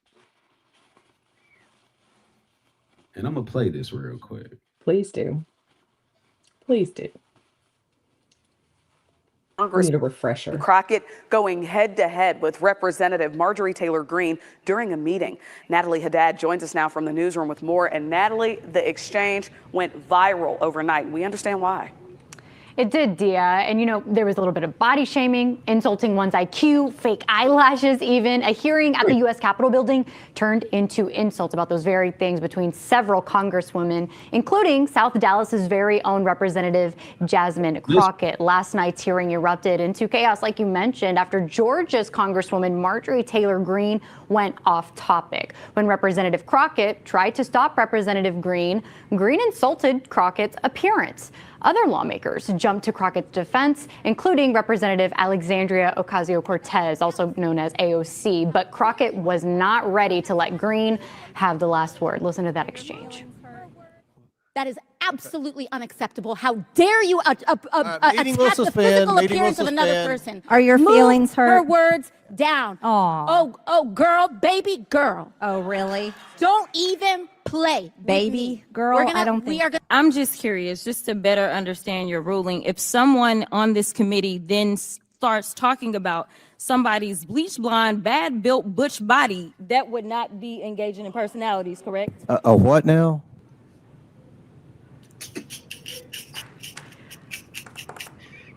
And I'm going to play this real quick. Please do. Please do. We need a refresher. Crockett going head to head with Representative Marjorie Taylor Greene during a meeting. Natalie Haddad joins us now from the newsroom with more. And Natalie, the exchange went viral overnight. We understand why. It did, Dia. And, there was a little bit of body shaming, insulting one's IQ, fake eyelashes even. A hearing at the U.S. Capitol building turned into insults about those very things between several congresswomen, including South Dallas's very own Representative Jasmine Crockett. Last night's hearing erupted into chaos, like you mentioned, after Georgia's Congresswoman Marjorie Taylor Greene went off topic. When Representative Crockett tried to stop Representative Greene, Greene insulted Crockett's appearance. Other lawmakers jumped to Crockett's defense, including Representative Alexandria Ocasio-Cortez, also known as AOC. But Crockett was not ready to let Greene have the last word. Listen to that exchange. That is absolutely unacceptable. How dare you attack the physical appearance of another person? Are your feelings hurt? Her words down. Aw. Oh, girl, baby girl. Oh, really? Don't even play. Baby girl? I'm just curious, just to better understand your ruling. If someone on this committee then starts talking about somebody's bleach blonde, bad built butch body, that would not be engaging in personalities, correct? A what now?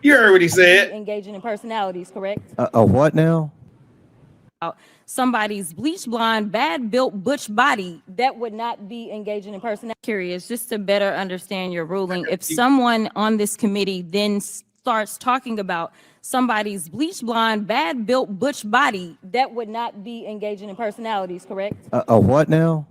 You heard what he said. Engaging in personalities, correct? A what now? somebody's bleach blonde, bad built butch body, that would not be engaging in personality. Curious, just to better understand your ruling. If someone on this committee then starts talking about somebody's bleach blonde, bad built butch body, that would not be engaging in personalities, correct? A what now?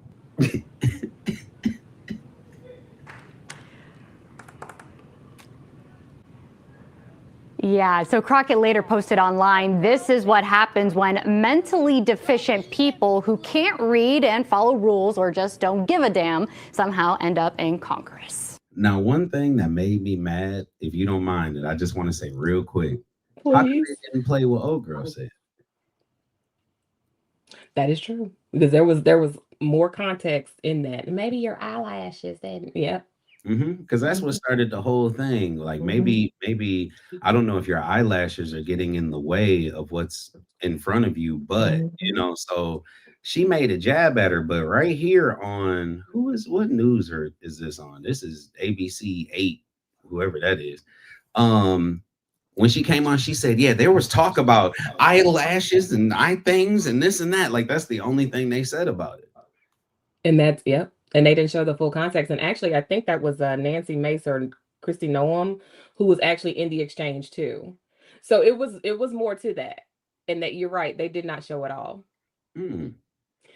Yeah, so Crockett later posted online, this is what happens when mentally deficient people who can't read and follow rules or just don't give a damn somehow end up in Congress. Now, one thing that made me mad, if you don't mind it, I just want to say real quick. How come they didn't play what Old Girl said? That is true. Because there was more context in that. Maybe your eyelashes and yeah. Because that's what started the whole thing. Like maybe I don't know if your eyelashes are getting in the way of what's in front of you, but so she made a jab at her. But right here on what news is this on? This is ABC 8, whoever that is. When she came on, she said, yeah, there was talk about eyelashes and eye things and this and that. Like that's the only thing they said about it. And that's and they didn't show the full context. And actually, I think that was Nancy Mace or Kristi Noem who was actually in the exchange too. So it was more to that. And that you're right, they did not show it all. And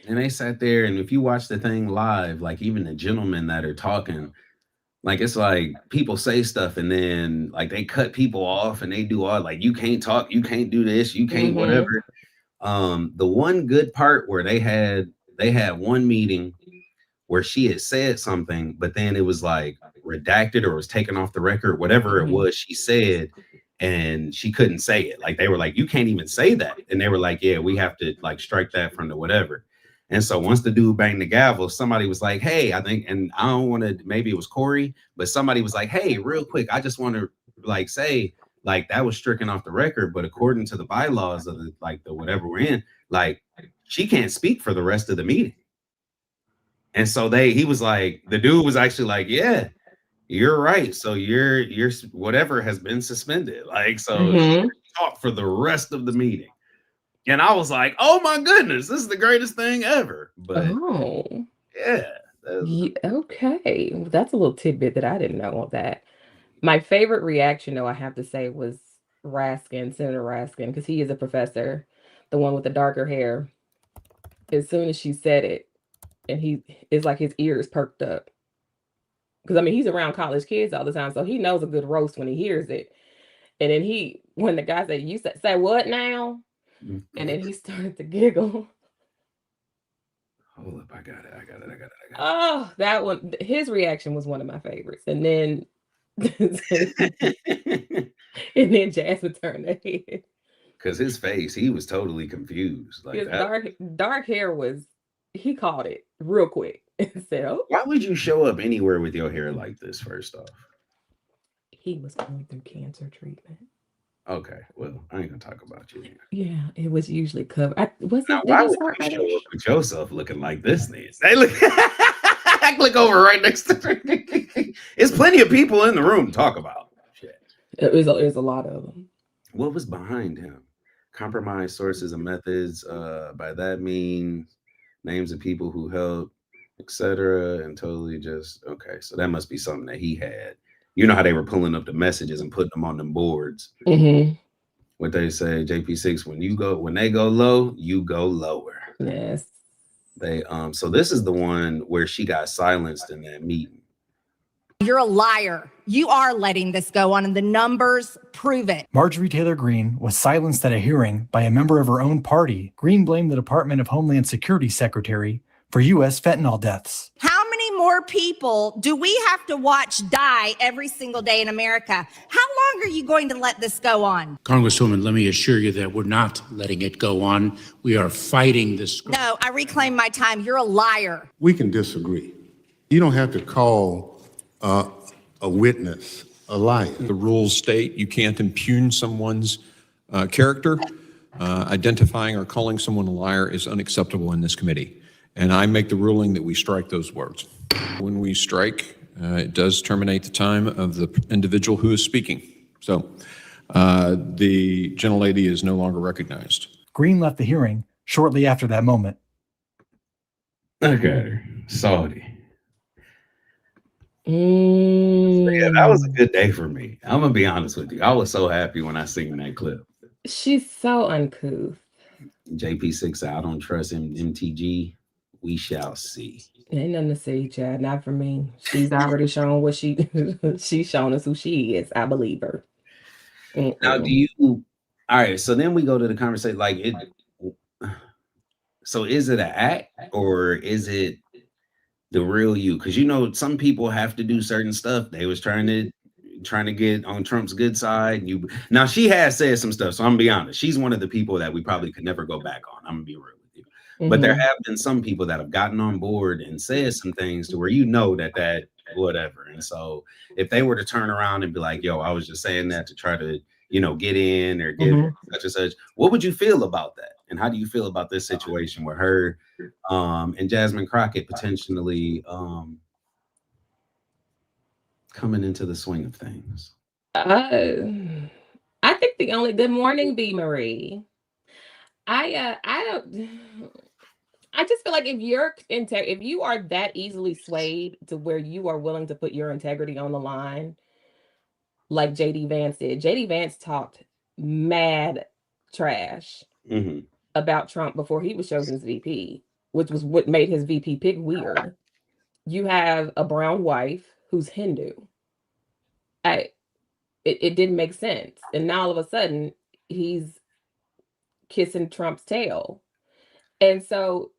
they sat there, and if you watch the thing live, like even the gentlemen that are talking, like it's like people say stuff and then like they cut people off and they do all like you can't talk, you can't do this, you can't whatever. The one good part where they had one meeting where she had said something, but then it was like redacted or was taken off the record, whatever it was she said, and she couldn't say it. Like they were like, you can't even say that. And they were like, yeah, we have to like strike that from the whatever. And so once the dude banged the gavel, somebody was like, hey, I think, and I don't want to, maybe it was Corey, but somebody was like, hey, real quick, I just want to like say like that was stricken off the record, but according to the bylaws of the whatever we're in, like she can't speak for the rest of the meeting. And so he was like, the dude was actually like, yeah, you're right. So your whatever has been suspended. Like, so talk for the rest of the meeting. And I was like, oh my goodness, this is the greatest thing ever. But yeah. Okay. Well, that's a little tidbit that I didn't know of that. My favorite reaction, though, I have to say, was Senator Raskin, because he is a professor, the one with the darker hair. As soon as she said it, and it's like his ears perked up. Because, I mean, he's around college kids all the time, so he knows a good roast when he hears it. And then when the guy said, you say what now? And then he started to giggle. Hold up, I got it. Oh, that one, his reaction was one of my favorites. And then, and then Jasmine turned her head. Because his face, he was totally confused. Like his dark hair was, he caught it real quick and said, oh. Why would you show up anywhere with your hair like this, first off? He was going through cancer treatment. Okay, well, I ain't gonna talk about you. Yeah, it was usually covered. Why would you show up with yourself looking like this? Hey, look, I click over right next to me. There's plenty of people in the room to talk about. Shit. There's a lot of them. What was behind him? Compromised sources and methods. By that means names of people who helped, etc. And totally just okay. So that must be something that he had. You know how they were pulling up the messages and putting them on them boards. What they say, JP6, when they go low, you go lower. Yes. They so this is the one where she got silenced in that meeting. You're a liar. You are letting this go on, and the numbers prove it. Marjorie Taylor Greene was silenced at a hearing by a member of her own party. Greene blamed the Department of Homeland Security Secretary for U.S. fentanyl deaths. How many more people do we have to watch die every single day in America? How long are you going to let this go on? Congresswoman, let me assure you that we're not letting it go on. We are fighting this. No, I reclaim my time. You're a liar. We can disagree. You don't have to call a witness a liar. The rules state you can't impugn someone's character. Identifying or calling someone a liar is unacceptable in this committee. And I make the ruling that we strike those words. When we strike, it does terminate the time of the individual who is speaking. So the gentlelady is no longer recognized. Greene left the hearing shortly after that moment. Okay, salty. So yeah, that was a good day for me. I'm gonna be honest with you. I was so happy when I seen that clip. She's so uncouth. JP6, I don't trust him. MTG, we shall see. Ain't nothing to see, Chad. Not for me. She's already shown what she's shown us who she is. I believe her. Now, do you? All right. So then we go to the conversation. Like it. So is it an act or is it the real you? Because you know some people have to do certain stuff. They was trying to get on Trump's good side. Now she has said some stuff. So I'm gonna be honest. She's one of the people that we probably could never go back on. I'm gonna be real with you. But there have been some people that have gotten on board and said some things to where you know that whatever. And so if they were to turn around and be like, yo, I was just saying that to try to, get in or get such and such, what would you feel about that? And how do you feel about this situation with her and Jasmine Crockett potentially coming into the swing of things? I think good morning, B. Marie. I just feel like if you are that easily swayed to where you are willing to put your integrity on the line, like JD Vance did. JD Vance talked mad trash about Trump before he was chosen as VP, which was what made his VP pick weird. You have a brown wife who's Hindu. It didn't make sense. And now all of a sudden he's kissing Trump's tail. And so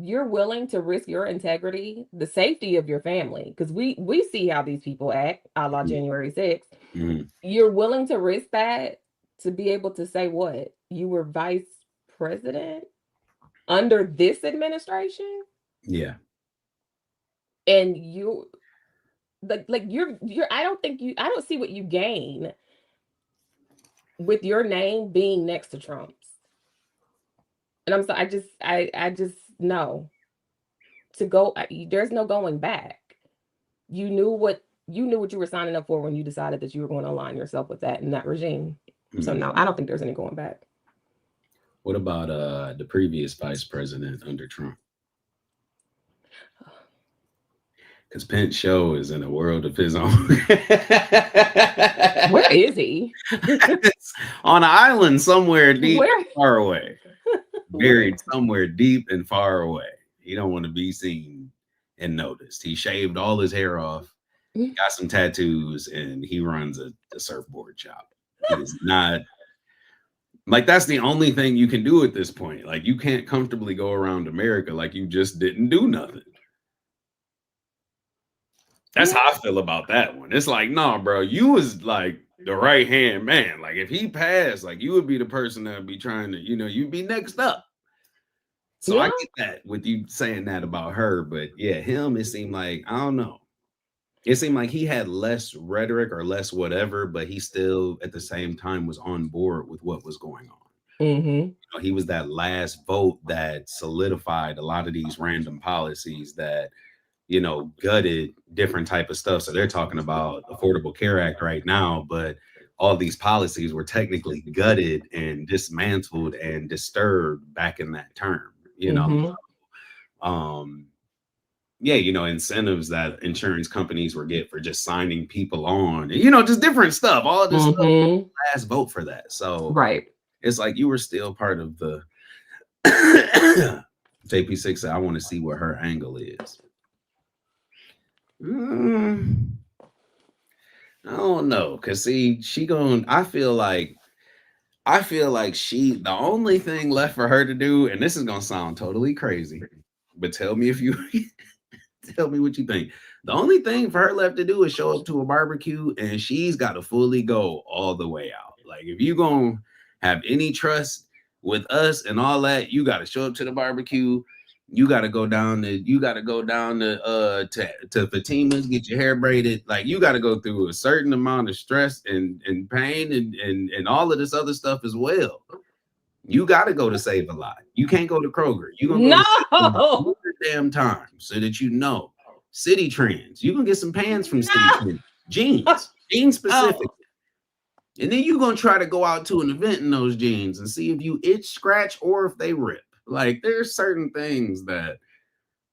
you're willing to risk your integrity, the safety of your family, because we see how these people act, a la January 6th. You're willing to risk that to be able to say what? You were vice president under this administration? Yeah. And you I don't see what you gain with your name being next to Trump's. And I'm sorry, I just no. To go, there's no going back. You knew what you were signing up for when you decided that you were going to align yourself with that and that regime. So no, I don't think there's any going back. What about the previous vice president under Trump? Because Pence Show is in a world of his own. Where is he? On an island somewhere deep and far away. Buried somewhere deep and far away. He don't want to be seen and noticed. He shaved all his hair off, got some tattoos, and he runs a surfboard shop. He is not like, that's the only thing you can do at this point. Like, you can't comfortably go around America like you just didn't do nothing. That's how I feel about that one. It's like, no, bro, you was like the right hand man. Like, if he passed, like, you would be the person that would be trying to, you'd be next up. So I get that with you saying that about her, but yeah, him, it seemed like, I don't know. It seemed like he had less rhetoric or less whatever, but he still at the same time was on board with what was going on. He was that last vote that solidified a lot of these random policies that, gutted different type of stuff. So they're talking about Affordable Care Act right now, but all these policies were technically gutted and dismantled and disturbed back in that term, incentives that insurance companies were get for just signing people on, just different stuff, all of this stuff, last vote for that. So it's like you were still part of the JP6 said, I want to see what her angle is. I don't know, cause see, I feel like the only thing left for her to do, and this is gonna sound totally crazy, but tell me what you think. The only thing for her left to do is show up to a barbecue, and she's got to fully go all the way out. Like, if you gonna have any trust with us and all that, you got to show up to the barbecue. You got to go down to Fatima's, get your hair braided. Like, you got to go through a certain amount of stress and pain and all of this other stuff as well. You got to go to Save a Lot. You can't go to Kroger. You gonna go damn time so that City Trends. You can get some pants from City Trends. Jeans specifically. And then you're gonna try to go out to an event in those jeans and see if you itch, scratch, or if they rip. Like there's certain things that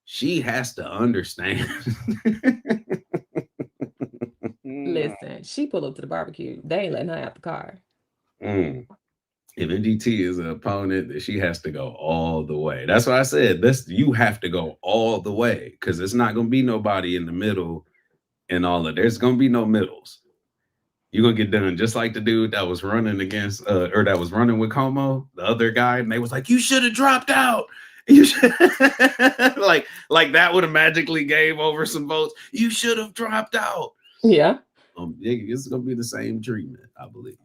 she has to understand. Listen, she pulled up to the barbecue. They ain't letting her out the car. If NGT is an opponent, then she has to go all the way. That's why I said this. You have to go all the way because it's not gonna be nobody in the middle and all of. There's gonna be no middles. You're gonna get done just like the dude that was running against, or that was running with Como, the other guy, and they was like, "You should have dropped out." You should like that would have magically gave over some votes. You should have dropped out. Yeah. It's gonna be the same treatment, I believe.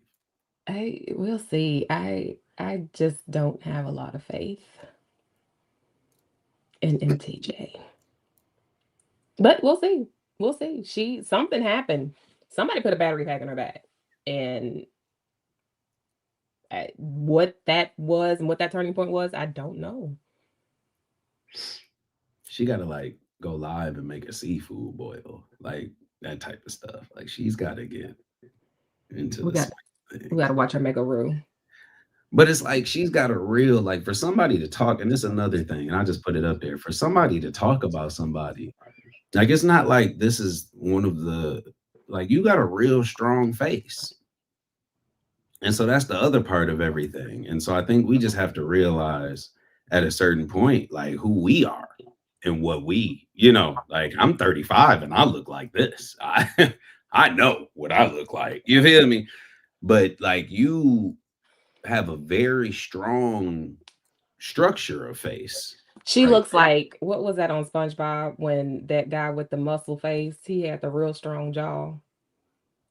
We'll see. I just don't have a lot of faith in MTJ. But we'll see. We'll see. Something happened. Somebody put a battery pack in her back. And what that was and what that turning point was, I don't know. She gotta like go live and make a seafood boil, like that type of stuff. Like she's gotta get into We gotta watch her make a roux. But it's like she's got a real, like, for somebody to talk, and this is another thing, and I just put it up there, for somebody to talk about somebody, like, it's not like this is one of the, like, you got a real strong face. And so that's the other part of everything. And so I think we just have to realize at a certain point, like, who we are and what we, like, I'm 35 and I look like this. I know what I look like. You feel me? But like you have a very strong structure of face. She looks like, what was that on SpongeBob when that guy with the muscle face, he had the real strong jaw.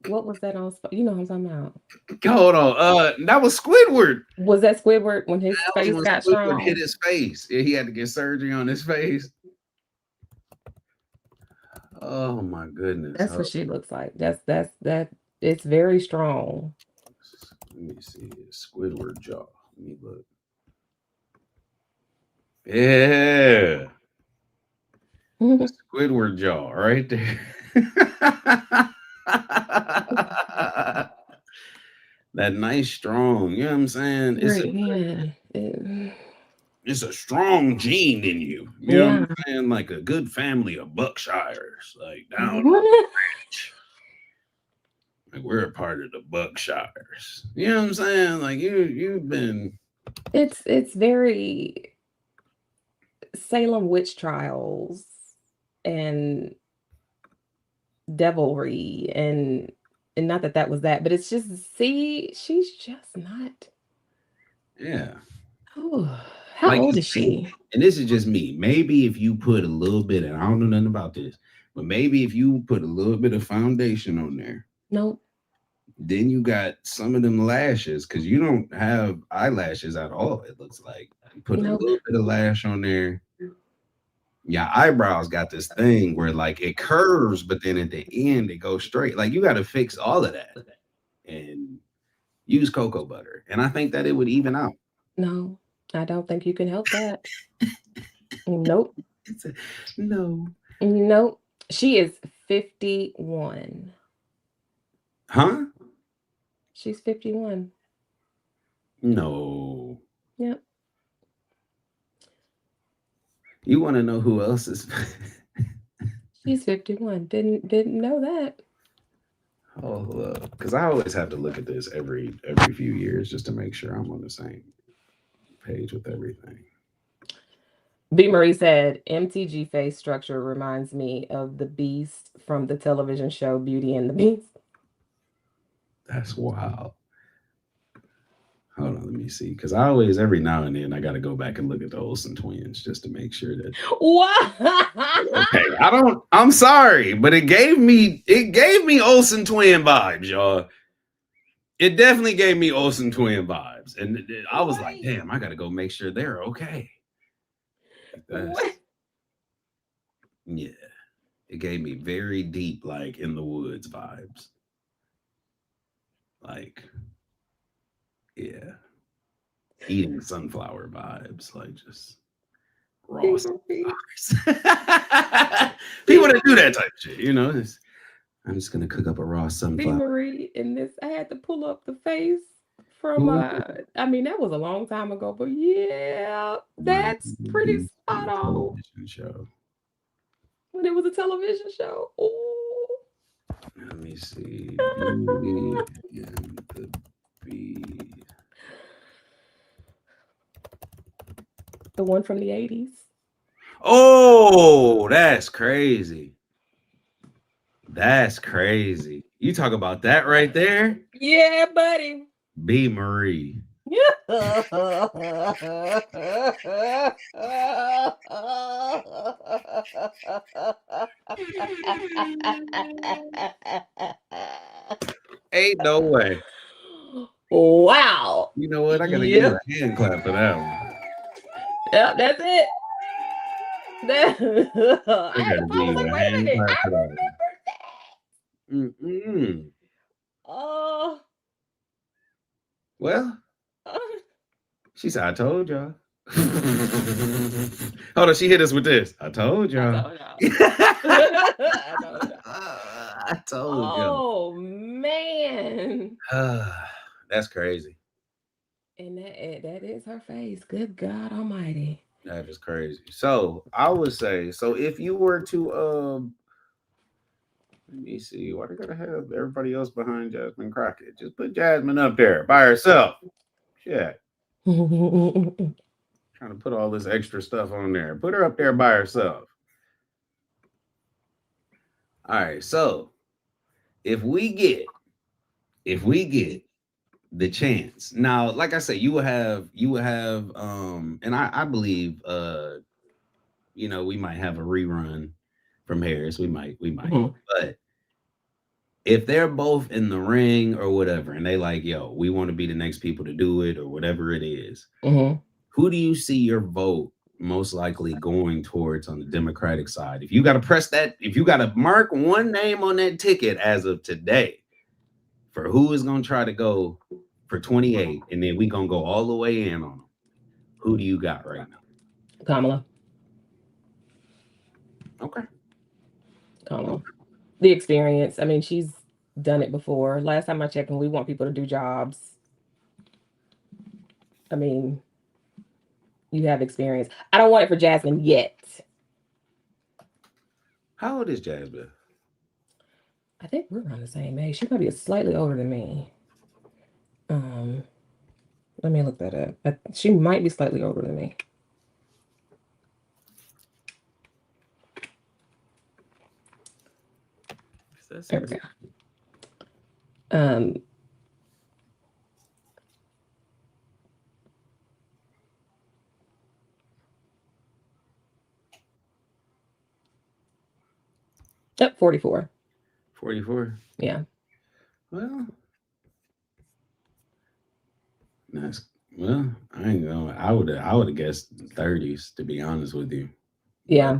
What was that on? You know what I'm talking about? Hold on. That was Squidward. Was that Squidward when his face got strong? Hit his face. Yeah, he had to get surgery on his face. Oh my goodness. That's what she looks like. That it's very strong. Let me see. Squidward jaw. Let me look. Yeah. Squidward jaw right there. That nice strong, you know what I'm saying? It's a strong gene in you. You know what I'm saying? Like a good family of Buckshires, like down on the ranch. Like we're a part of the Buckshires. You know what I'm saying? Like you've been. It's very Salem witch trials and devilry and not that was that, but it's just she's just not. Yeah. Oh, how old is she? And this is just me. Maybe if you put a little bit, and I don't know nothing about this, but maybe if you put a little bit of foundation on there. Nope. Then you got some of them lashes because you don't have eyelashes at all. It looks like you put a little bit of lash on there. Your eyebrows got this thing where like it curves, but then at the end it goes straight. Like you got to fix all of that and use cocoa butter. And I think that it would even out. No, I don't think you can help that. Nope. No. Nope. She is 51. Huh? She's 51. No. Yep. You want to know who else is? She's 51. Didn't know that. Oh, because I always have to look at this every few years just to make sure I'm on the same page with everything. B. Marie said, MTG face structure reminds me of the Beast from the television show Beauty and the Beast. That's wild. Hold on, let me see. Because I always, every now and then, I got to go back and look at the Olsen twins just to make sure that. What? Okay, I'm sorry, but it gave me Olsen twin vibes, y'all. It definitely gave me Olsen twin vibes. And I was like, damn, I got to go make sure they're okay. Yeah. It gave me very deep, like in the woods vibes. Like, yeah, eating sunflower vibes, like just raw sunflowers. People that do that type of shit, I'm just gonna cook up a raw B. sunflower. Marie in this. I had to pull up the face from I mean, that was a long time ago, but yeah, that's pretty spot on. Show. When it was a television show. Ooh. Let me see. Beauty and the Beast. The one from the 80s. Oh, that's crazy. That's crazy. You talk about that right there? Yeah, buddy. B. Marie. Ain't no way. Wow. You know what? I gotta give you a hand clap for that one. Yep, that's it. I gotta give you a hand clap for that one. Oh. Well, she said, I told y'all. Hold on, she hit us with this. I told y'all. I told y'all. Oh, man. That's crazy. And that is her face. Good God Almighty. That is crazy. So I would say, so if you were to let me see, why they gotta have everybody else behind Jasmine Crockett? Just put Jasmine up there by herself. Shit. Trying to put all this extra stuff on there. Put her up there by herself. All right, so if we get the chance. Now, like I said, you will have and I believe you know, we might have a rerun from Harris. We might. But if they're both in the ring or whatever, and they like, yo, we want to be the next people to do it or whatever it is, who do you see your vote most likely going towards on the Democratic side? If you got to press that, if you got to mark one name on that ticket as of today for who is going to try to go for 28, and then we going to go all the way in on them, who do you got right now? Kamala. Okay. Kamala. The experience. I mean, she's done it before. Last time I checked, and we want people to do jobs. I mean, you have experience. I don't want it for Jasmine yet. How old is Jasmine? I think we're around the same age. She might be slightly older than me. Let me look that up. She might be slightly older than me. There we go. Yep, 44. 44. Yeah. Well, nice. Well, I ain't gonna. I would have guessed 30s, to be honest with you. Yeah.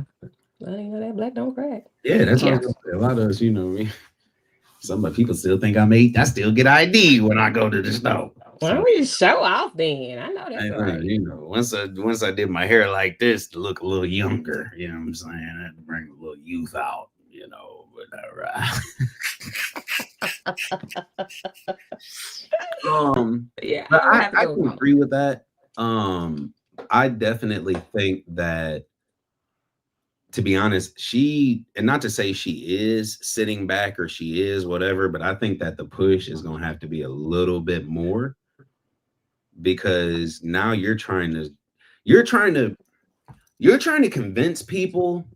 Well, you know that black don't crack. Yeah, that's what I'm saying. A lot of us, you know, some people still think I'm 8. I still get ID when I go to the store. Why don't we show off then? I know that's right. You know, once I did my hair like this to look a little younger, you know what I'm saying? I had to bring a little youth out, you know, but yeah, but I can agree with that. I definitely think that, to be honest, and not to say she is sitting back or she is whatever, but I think that the push is going to have to be a little bit more, because now you're trying to convince people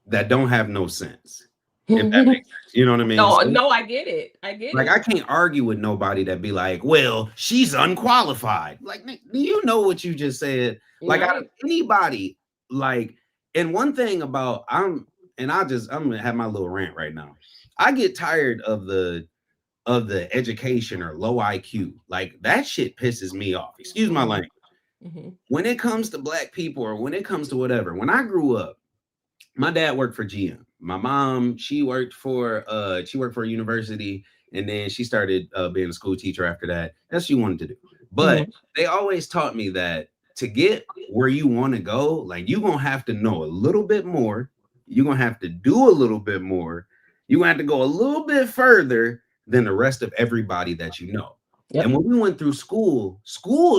that don't have no sense. If that makes sense. You know what I mean? No, I get it. I get like, it. I can't argue with nobody that be like, well, she's unqualified. Like, do you know what you just said? Like, out of anybody, like, and one thing about I'm gonna have my little rant right now. I get tired of the education or low IQ. Like, that shit pisses me off. Excuse my language. When it comes to black people or when it comes to whatever, when I grew up, my dad worked for GM. My mom, she worked for a university, and then she started being a school teacher after that. That's what she wanted to do. But they always taught me that to get where you want to go, like, you're gonna have to know a little bit more you're going to have to do a little bit more. You're going to have to go a little bit further than the rest of everybody that you know. Yep. And when we went through school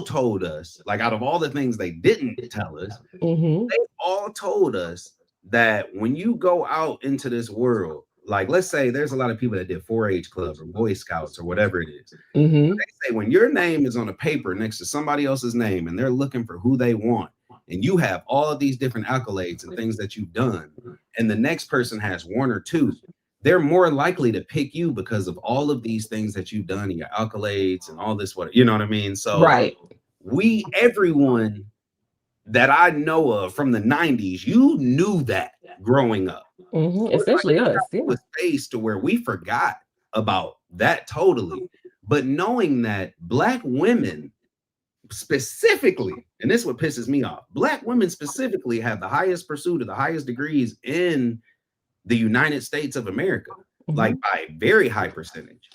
told us, like out of all the things they didn't tell us, Mm-hmm. they all told us that when you go out into this world, like let's say there's a lot of people that did 4-H club or Boy Scouts or whatever it is. Mm-hmm. They say when your name is on a paper next to somebody else's name and they're looking for who they want, and you have all of these different accolades and things that you've done, and the next person has one or two, they're more likely to pick you because of all of these things that you've done and your accolades and all this, what, you know what I mean? So Right. everyone that I know of from the 90s, you knew that growing up. Mm-hmm. Especially us. Yeah. A space to where we forgot about that totally. But knowing that Black women specifically, and this is what pisses me off, Black women specifically have the highest pursuit of the highest degrees in the United States of America, like by a very high percentage.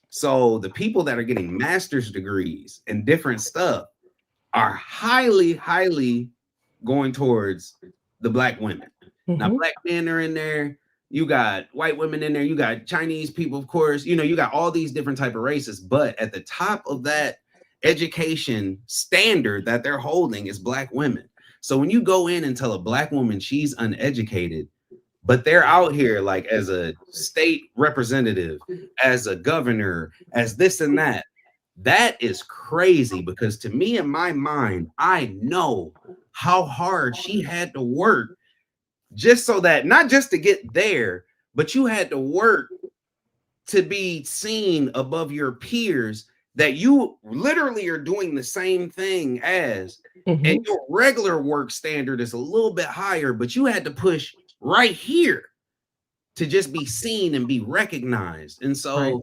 So the people that are getting master's degrees and different stuff are highly, highly going towards the Black women. Now, Black men are in there. You got white women in there. You got Chinese people, of course. You know, you got all these different type of races. But at the top of that education standard that they're holding is Black women. So when you go in and tell a Black woman she's uneducated, but they're out here like as a state representative, as a governor, as this and that, that is crazy, because to me, in my mind, I know how hard she had to work just so that, not just to get there, but you had to work to be seen above your peers, that you literally are doing the same thing as, and your regular work standard is a little bit higher, but you had to push right here to just be seen and be recognized. And so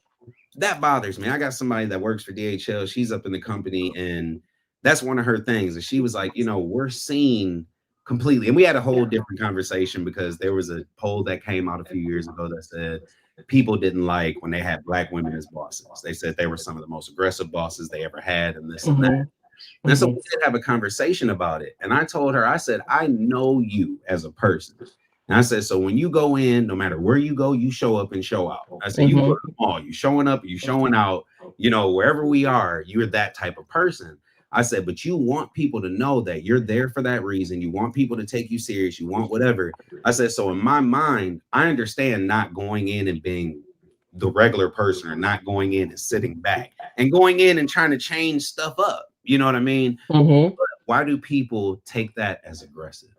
that bothers me. I got somebody that works for DHL. She's up in the company, and that's one of her things. And she was like, you know, we're seen completely. And we had a whole different conversation because there was a poll that came out a few years ago that said people didn't like when they had Black women as bosses. They said they were some of the most aggressive bosses they ever had, and this and that. And so we did have a conversation about it. And I told her, I said, I know you as a person. And I said, so when you go in, no matter where you go, you show up and show out. I said, you go to the mall, you showing up, you showing out, you know, wherever we are, you're that type of person. I said, but you want people to know that you're there for that reason. You want people to take you serious. You want whatever. I said, so in my mind, I understand not going in and being the regular person, or not going in and sitting back and going in and trying to change stuff up. You know what I mean? But why do people take that as aggressive?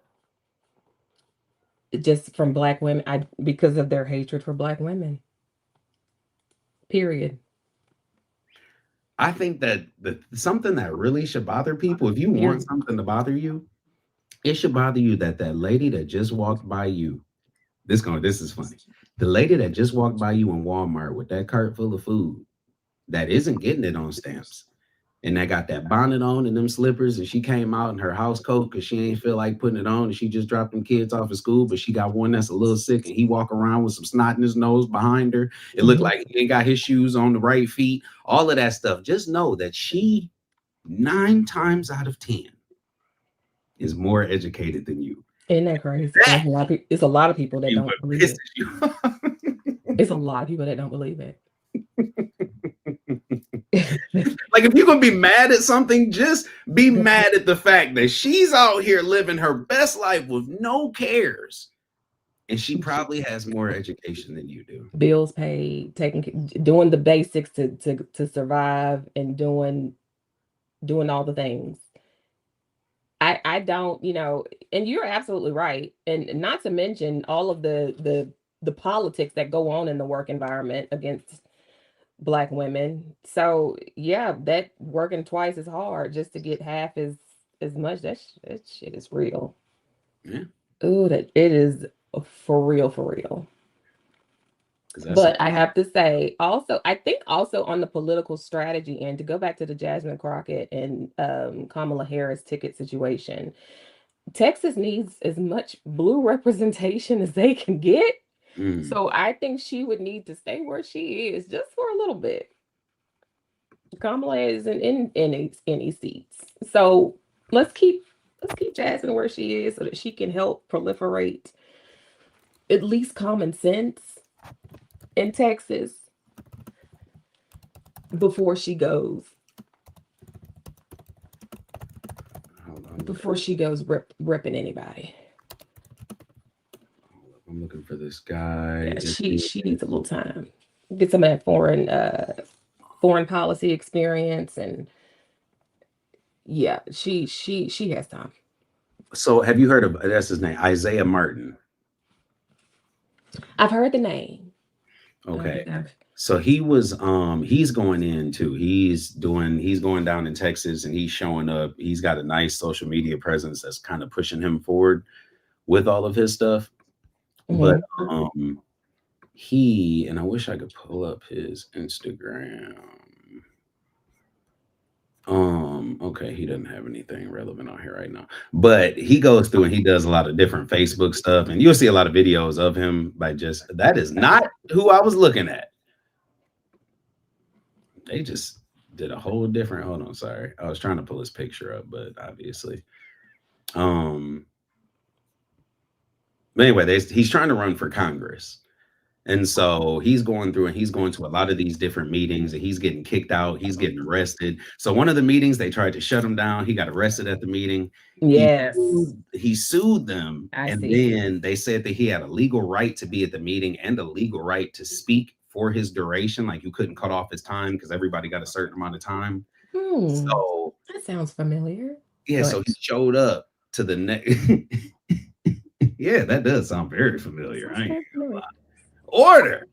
Just from Black women, because of their hatred for Black women. Period. I think that something that really should bother people, if you want something to bother you, it should bother you that lady that just walked by you, this is funny. The lady that just walked by you in Walmart with that cart full of food that isn't getting it on stamps, and that got that bonnet on and them slippers, and she came out in her house coat because she ain't feel like putting it on, and she just dropped them kids off of school, but she got one that's a little sick, and he walk around with some snot in his nose behind her. It looked like he ain't got his shoes on the right feet, all of that stuff. Just know that she 9 times out of 10 is more educated than you. Isn't that crazy? It's a lot of people that don't believe it. It's a lot of people that don't believe it. Like, if you're gonna be mad at something, just be mad at the fact that she's out here living her best life with no cares, and she probably has more education than you do. Bills paid, doing the basics to survive, and doing all the things. I don't, you know, and you're absolutely right, and not to mention all of the politics that go on in the work environment against Black women. So yeah, that working twice as hard just to get half as much, that shit is real. Yeah. Ooh, that it is for real. But I have to say also, I think also on the political strategy end, to go back to the Jasmine Crockett and Kamala Harris ticket situation, Texas needs as much blue representation as they can get. So I think she would need to stay where she is just for a little bit. Kamala isn't in any seats. So let's keep Jasmine where she is so that she can help proliferate at least common sense in Texas before she goes ripping anybody. I'm looking for this guy. Yeah, she needs a little time. Get some of that foreign policy experience, and yeah, she has time. So have you heard of, that's his name, Isaiah Martin? I've heard the name. Okay. So he was he's going in too. He's going down in Texas and he's showing up. He's got a nice social media presence that's kind of pushing him forward with all of his stuff. But and I wish I could pull up his Instagram. Okay, he doesn't have anything relevant on here right now, but he goes through and he does a lot of different Facebook stuff, and you'll see a lot of videos of him by just, that is not who I was looking at. They just did a whole different, hold on, sorry. I was trying to pull his picture up, but obviously. But anyway, he's trying to run for Congress. And so he's going through and he's going to a lot of these different meetings and he's getting kicked out. He's getting arrested. So one of the meetings, they tried to shut him down. He got arrested at the meeting. Yes. He sued them. Then they said that he had a legal right to be at the meeting and a legal right to speak for his duration. Like you couldn't cut off his time because everybody got a certain amount of time. So that sounds familiar. Yeah. So he showed up to the next. Yeah, that does sound very familiar. I ain't gonna lie. Order.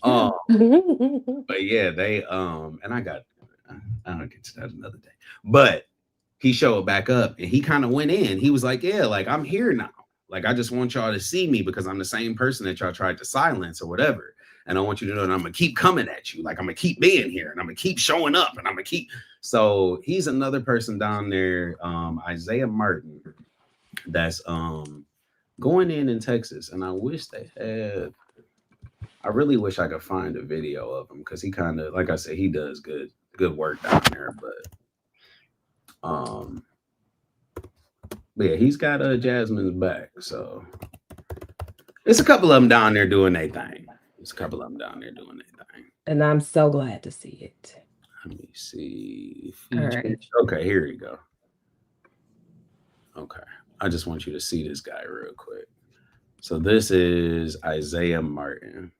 But yeah, they and I'll get to that another day. But he showed back up and he kind of went in. He was like, yeah, like I'm here now. Like I just want y'all to see me because I'm the same person that y'all tried to silence or whatever. And I want you to know that I'm gonna keep coming at you. Like I'm gonna keep being here and I'm gonna keep showing up and I'm gonna keep. So he's another person down there, Isaiah Martin, that's going in Texas. And I wish they had. I really wish I could find a video of him because he kind of, like I said, he does good work down there. But yeah, he's got Jasmine's back. So it's a couple of them down there doing their thing. And I'm so glad to see it. Let me see. All right. Okay, here you go. Okay. I just want you to see this guy real quick. So this is Isaiah Martin.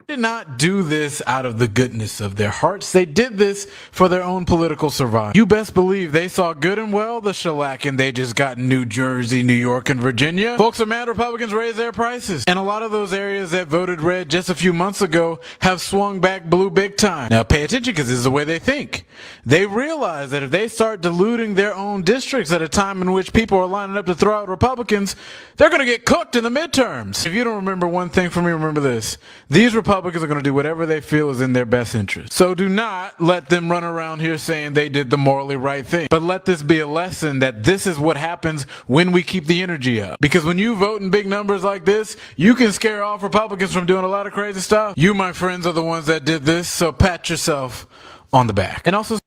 Did not do this out of the goodness of their hearts. They did this for their own political survival. You best believe they saw good and well the shellacking they just got in New Jersey, New York, and Virginia. Folks are mad Republicans raised their prices. And a lot of those areas that voted red just a few months ago have swung back blue big time. Now pay attention because this is the way they think. They realize that if they start diluting their own districts at a time in which people are lining up to throw out Republicans, they're going to get cooked in the midterms. If you don't remember one thing from me, remember this. These Republicans are going to do whatever they feel is in their best interest. So do not let them run around here saying they did the morally right thing. But let this be a lesson that this is what happens when we keep the energy up. Because when you vote in big numbers like this, you can scare off Republicans from doing a lot of crazy stuff. You, my friends, are the ones that did this, so pat yourself on the back. And also,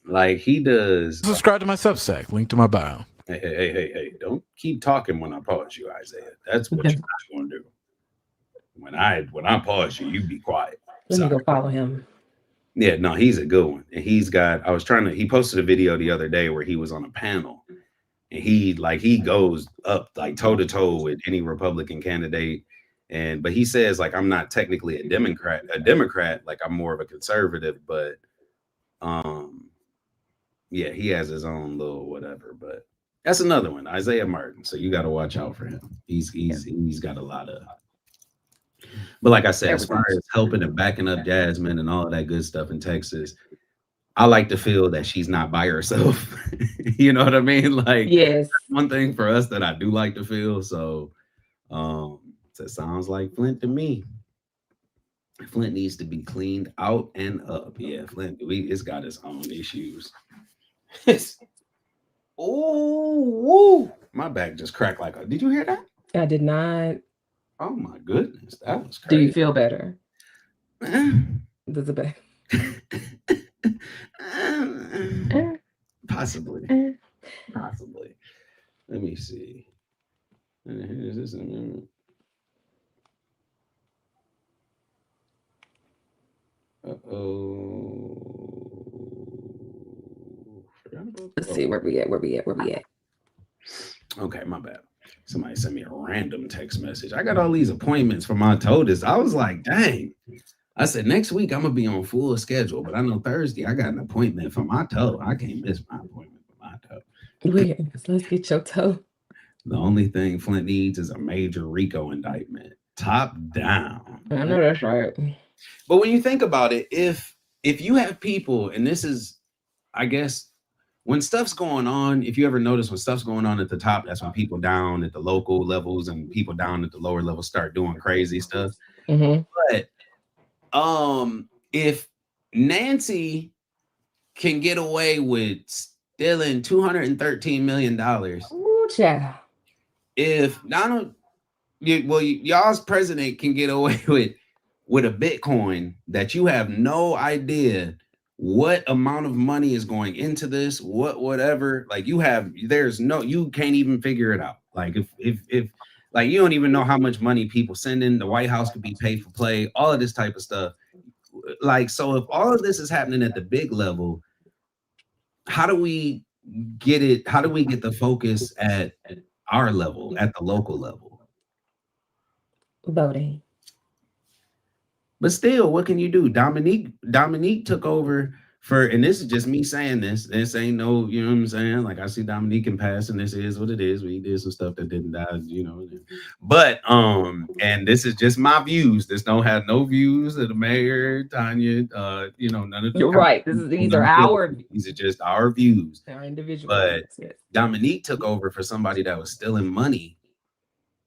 like he does, subscribe to my Substack, link to my bio. Hey, don't keep talking when I pause you, Isaiah. That's what you're not going to do. When I pause you, you be quiet. Let me go follow him. Yeah, no, he's a good one. And he posted a video the other day where he was on a panel and he goes up like toe to toe with any Republican candidate. But he says like, I'm not technically a Democrat, like I'm more of a conservative, but yeah, he has his own little whatever, but that's another one, Isaiah Martin. So you got to watch out for him. He's got a lot of. But like I said, as far as helping and backing up Jasmine and all of that good stuff in Texas, I like to feel that she's not by herself. You know what I mean? Like, yes, one thing for us that I do like to feel. So that sounds like Flint to me. Flint needs to be cleaned out and up. Yeah, Flint, it's got its own issues. Oh, my back just cracked like a. Did you hear that? I did not. Oh my goodness, that was crazy. Do you feel better? Does it better? Possibly. Let me see. Here's this amendment. Let's see where we at. Okay, my bad. Somebody sent me a random text message. I got all these appointments for my TOTUS. I was like, dang. I said, next week I'm gonna be on full schedule, but I know Thursday I got an appointment for my toe. I can't miss my appointment for my toe. Let's get your toe. The only thing Flint needs is a major RICO indictment, top down. I know that's right. But when you think about it, if you have people, and this is, I guess, when stuff's going on, if you ever notice when stuff's going on at the top, that's when people down at the local levels and people down at the lower levels start doing crazy stuff. Mm-hmm. But if Nancy can get away with stealing $213 million, ooh, child. If Donald, y'all's president can get away with a Bitcoin that you have no idea what amount of money is going into this, whatever, like you can't even figure it out. Like if like you don't even know how much money people send in, the White House could be paid for play, all of this type of stuff. Like, so if all of this is happening at the big level, how do we get it? How do we get the focus at our level, at the local level? Voting. But still, what can you do? Dominique took over for, and this is just me saying this. This ain't no, you know what I'm saying? Like I see Dominique in pass, and this is what it is. We did some stuff that didn't die, you know. But and this is just my views. This don't have no views of the mayor, Tanya. You know, none of the. You're right. These are our. These are just our views. Our individual. But Dominique took over for somebody that was stealing money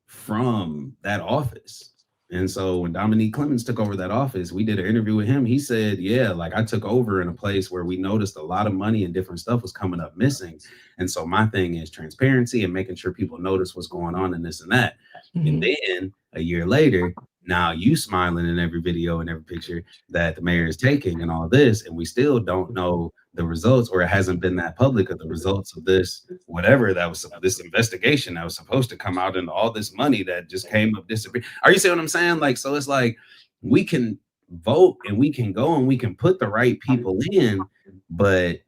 from that office. And so when Dominique Clemens took over that office, we did an interview with him. He said, yeah, like I took over in a place where we noticed a lot of money and different stuff was coming up missing. And so my thing is transparency and making sure people notice what's going on and this and that. Mm-hmm. And then a year later, now you smiling in every video and every picture that the mayor is taking and all this. And we still don't know the results, or it hasn't been that public of the results of this, whatever that was, this investigation that was supposed to come out, and all this money that just came up disappeared. Are you seeing what I'm saying? Like, so it's like we can vote and we can go and we can put the right people in, but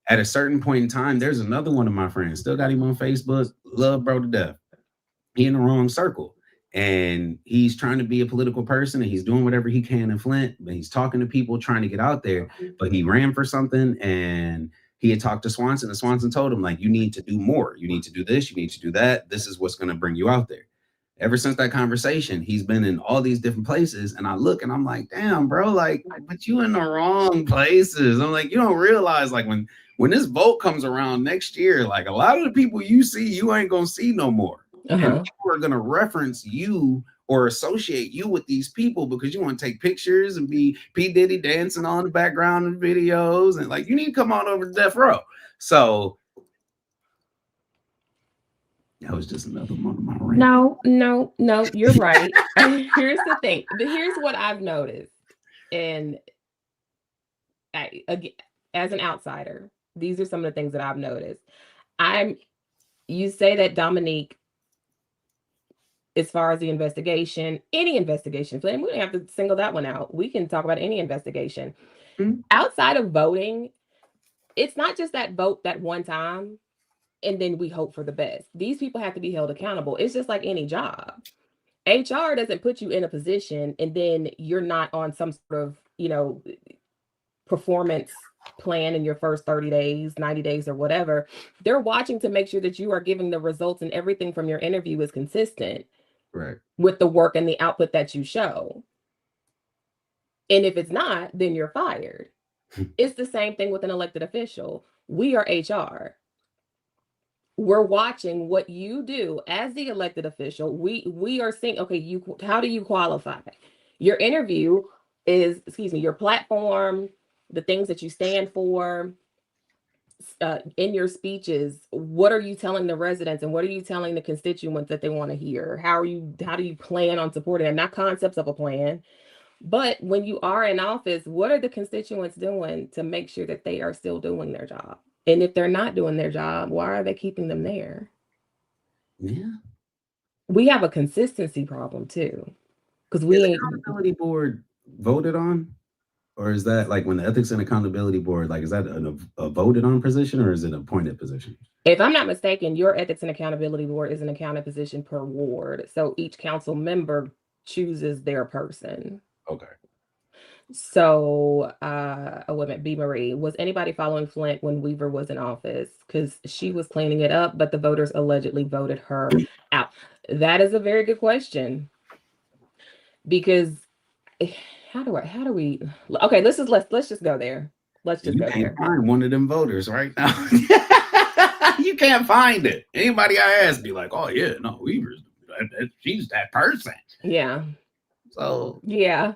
at a certain point in time, there's another one of my friends, still got him on Facebook, love bro to death. He in the wrong circle. And he's trying to be a political person and he's doing whatever he can in Flint, but he's talking to people trying to get out there. But he ran for something and he had talked to Swanson, and Swanson told him, like, you need to do more. You need to do this. You need to do that. This is what's going to bring you out there. Ever since that conversation, he's been in all these different places. And I look and I'm like, damn, bro, like, but you in the wrong places. I'm like, you don't realize, like, when this vote comes around next year, like a lot of the people you see, you ain't going to see no more. And people are going to reference you or associate you with these people because you want to take pictures and be P. Diddy dancing on the background of videos. And like, you need to come on over to Death Row. So that was just another one of my rants. No, you're right. Here's the thing. Here's what I've noticed. And again, as an outsider, these are some of the things that I've noticed. You say that Dominique, as far as the investigation, any investigation, we don't have to single that one out. We can talk about any investigation. Mm-hmm. Outside of voting, it's not just that vote that one time and then we hope for the best. These people have to be held accountable. It's just like any job. HR doesn't put you in a position and then you're not on some sort of, performance plan in your first 30 days, 90 days, or whatever. They're watching to make sure that you are giving the results and everything from your interview is consistent. Right. With the work and the output that you show. And if it's not, then you're fired. It's the same thing with an elected official. We are HR. We're watching what you do as the elected official. We are saying, okay, how do you qualify? Your interview is, your platform, the things that you stand for, in your speeches, what are you telling the residents and what are you telling the constituents that they want to hear? How do you plan on supporting them? Not concepts of a plan, but when you are in office, what are the constituents doing to make sure that they are still doing their job? And if they're not doing their job, why are they keeping them there? Yeah. We have a consistency problem too. Because Is we the ain't accountability board voted on? Or is that like when the ethics and accountability board, like, is that a voted on position or is it an appointed position? if I'm not mistaken, your ethics and accountability board is an accounted position per ward. So each council member chooses their person. Okay. So, woman, B. Marie, was anybody following Flint when Weaver was in office? Because she was cleaning it up, but the voters allegedly voted her out. That is a very good question. Because how do we? Okay, let's just go there. Let's just You go there. can't find one of them voters right now. You can't find it. Anybody I ask be like, oh yeah, no, Weaver's she's that person. Yeah. So yeah.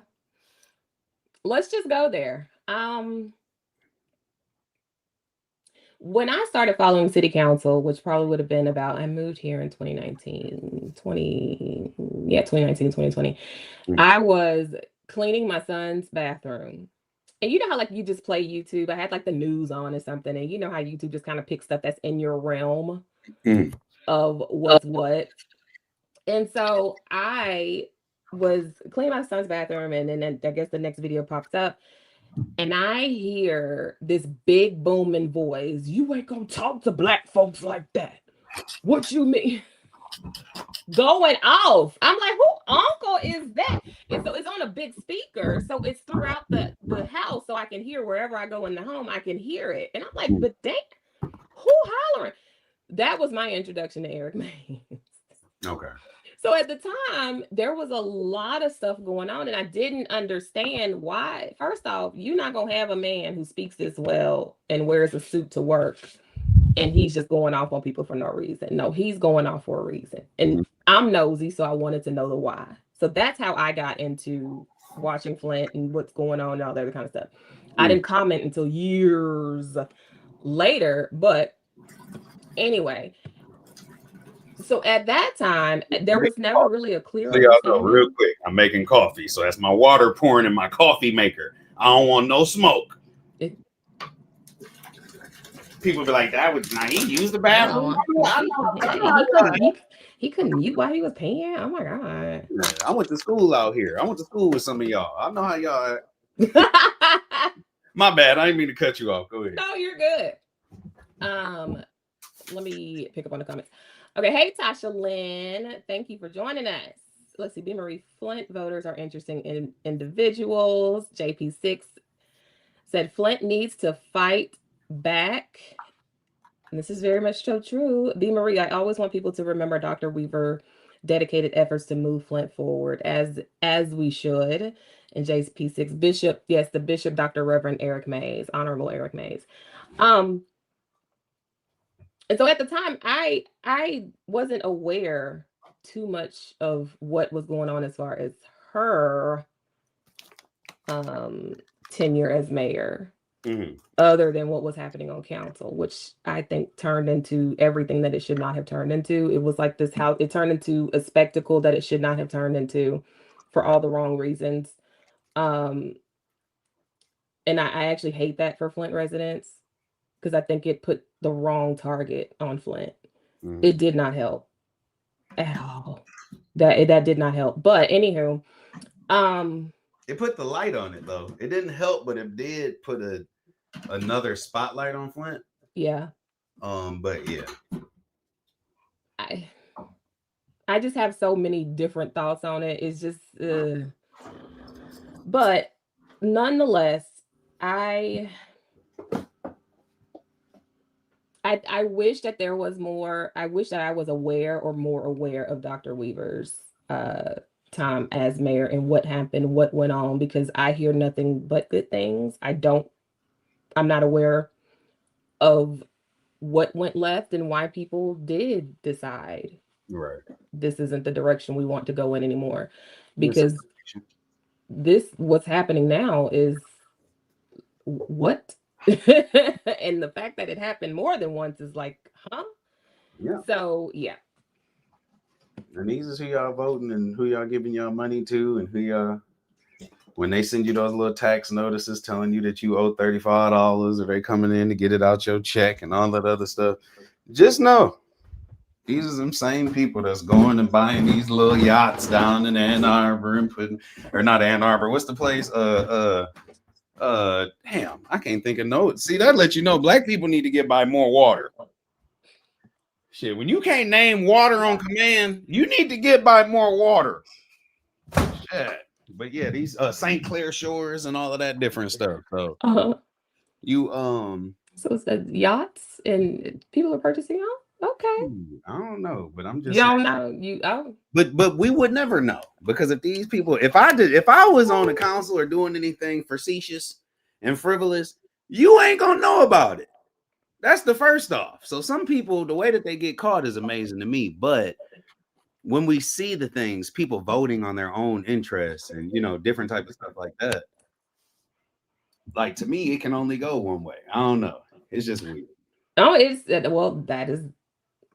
Let's just go there. When I started following city council, which probably would have been about, I moved here in 2019, 2020. I was cleaning my son's bathroom. And you know how like you just play YouTube? I had like the news on or something. And you know how YouTube just kind of picks stuff that's in your realm of what's what. And so I was cleaning my son's bathroom, and then I guess the next video pops up. And I hear this big booming voice. You ain't gonna talk to black folks like that. What you mean? Going off. I'm like, who uncle is that? And so it's on a big speaker. So it's throughout the house. So I can hear wherever I go in the home, I can hear it. And I'm like, but dang, who hollering? That was my introduction to Eric Mays. okay. So at the time, there was a lot of stuff going on, and I didn't understand why. First off, you're not going to have a man who speaks this well and wears a suit to work, and he's just going off on people for no reason. No, he's going off for a reason. And I'm nosy, so I wanted to know the why. So that's how I got into watching Flint and what's going on and all that other kind of stuff. I didn't comment until years later, but anyway. So at that time, there was never really a clear. So y'all go real quick. I'm making coffee, so that's my water pouring in my coffee maker. I don't want no smoke. People be like, "That was nice. He used the bathroom." He couldn't mute while he was paying. Oh my god! I went to school out here. I went to school with some of y'all. I know how y'all. My bad. I didn't mean to cut you off. Go ahead. No, you're good. Let me pick up on the comments. Okay, hey Tasha Lynn, thank you for joining us. Let's see, B. Marie, Flint voters are interesting individuals. JP6 said Flint needs to fight back. And this is very much so true. B. Marie, I always want people to remember Dr. Weaver dedicated efforts to move Flint forward as we should. And JP6 Bishop, yes, the Bishop, Dr. Reverend Eric Mays, Honorable Eric Mays. And so at the time, I wasn't aware too much of what was going on as far as her tenure as mayor, other than what was happening on council, which I think turned into everything that it should not have turned into. It was like this how it turned into a spectacle that it should not have turned into for all the wrong reasons. And I actually hate that for Flint residents, because I think it put the wrong target on Flint. It did not help at all. That did not help. But anywho, it put the light on it though. It didn't help, but it did put another spotlight on Flint. Yeah. But yeah. I just have so many different thoughts on it. It's just but nonetheless, I wish that there was more. I wish that I was more aware of Dr. Weaver's time as mayor and what happened, what went on, because I hear nothing but good things. I'm not aware of what went left and why people did decide this isn't the direction we want to go in anymore. Because what's happening now is what? And the fact that it happened more than once is like, huh? Yeah. So yeah. And these is who y'all voting and who y'all giving y'all money to, and who y'all, when they send you those little tax notices telling you that you owe $35, or they coming in to get it out your check and all that other stuff, just know These are some same people that's going and buying these little yachts down in Ann Arbor and or not Ann Arbor. What's the place? Damn, I can't think of no. See, that lets you know black people need to get by more water. Shit, when you can't name water on command, you need to get by more water. Shit. But yeah, these St. Clair Shores and all of that different stuff. So you So it's the yachts and people are purchasing them? Okay. I don't know, but I'm just You don't know. But we would never know, because if these people, if I was on the council or doing anything facetious and frivolous, you ain't gonna know about it. That's the first off. So some people, the way that they get caught is amazing to me. But when we see the things, people voting on their own interests and different type of stuff like that, like to me, it can only go one way. I don't know. It's just weird. Oh, that is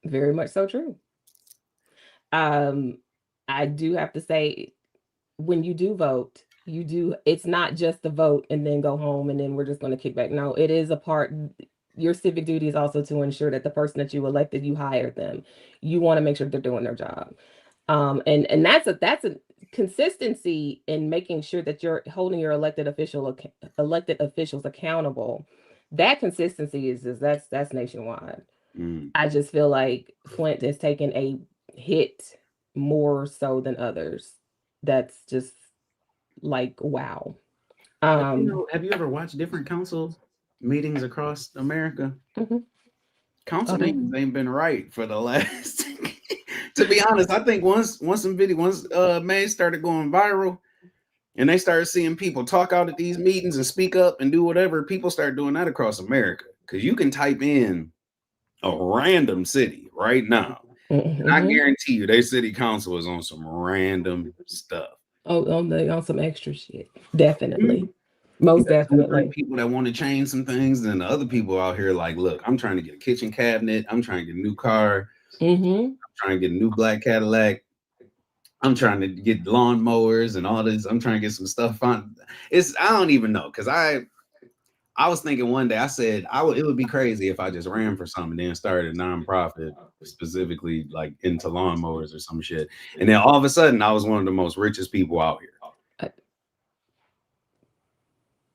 very much so true. I do have to say, when you do vote, it's not just the vote and then go home and then we're just going to kick back. No, it is a part. Your civic duty is also to ensure that the person that you elected, you hired them. You want to make sure they're doing their job. And that's a consistency in making sure that you're holding your elected officials accountable. That consistency that's nationwide. I just feel like Flint has taken a hit more so than others. That's just like, wow. Have you ever watched different council meetings across America? Council meetings ain't been right for the last. To be honest, I think once May started going viral, and they started seeing people talk out at these meetings and speak up and do whatever, people start doing that across America. Because you can type in a random city right now, and I guarantee you, their city council is on some random stuff. On some extra shit, definitely. Most definitely. People that want to change some things, and the other people out here like, look, I'm trying to get a kitchen cabinet. I'm trying to get a new car. I'm trying to get a new black Cadillac. I'm trying to get lawnmowers and all this. I'm trying to get some stuff on. I don't even know, because I was thinking one day, I said it would be crazy if I just ran for something and then started a nonprofit specifically like into lawnmowers or some shit. And then all of a sudden I was one of the most richest people out here.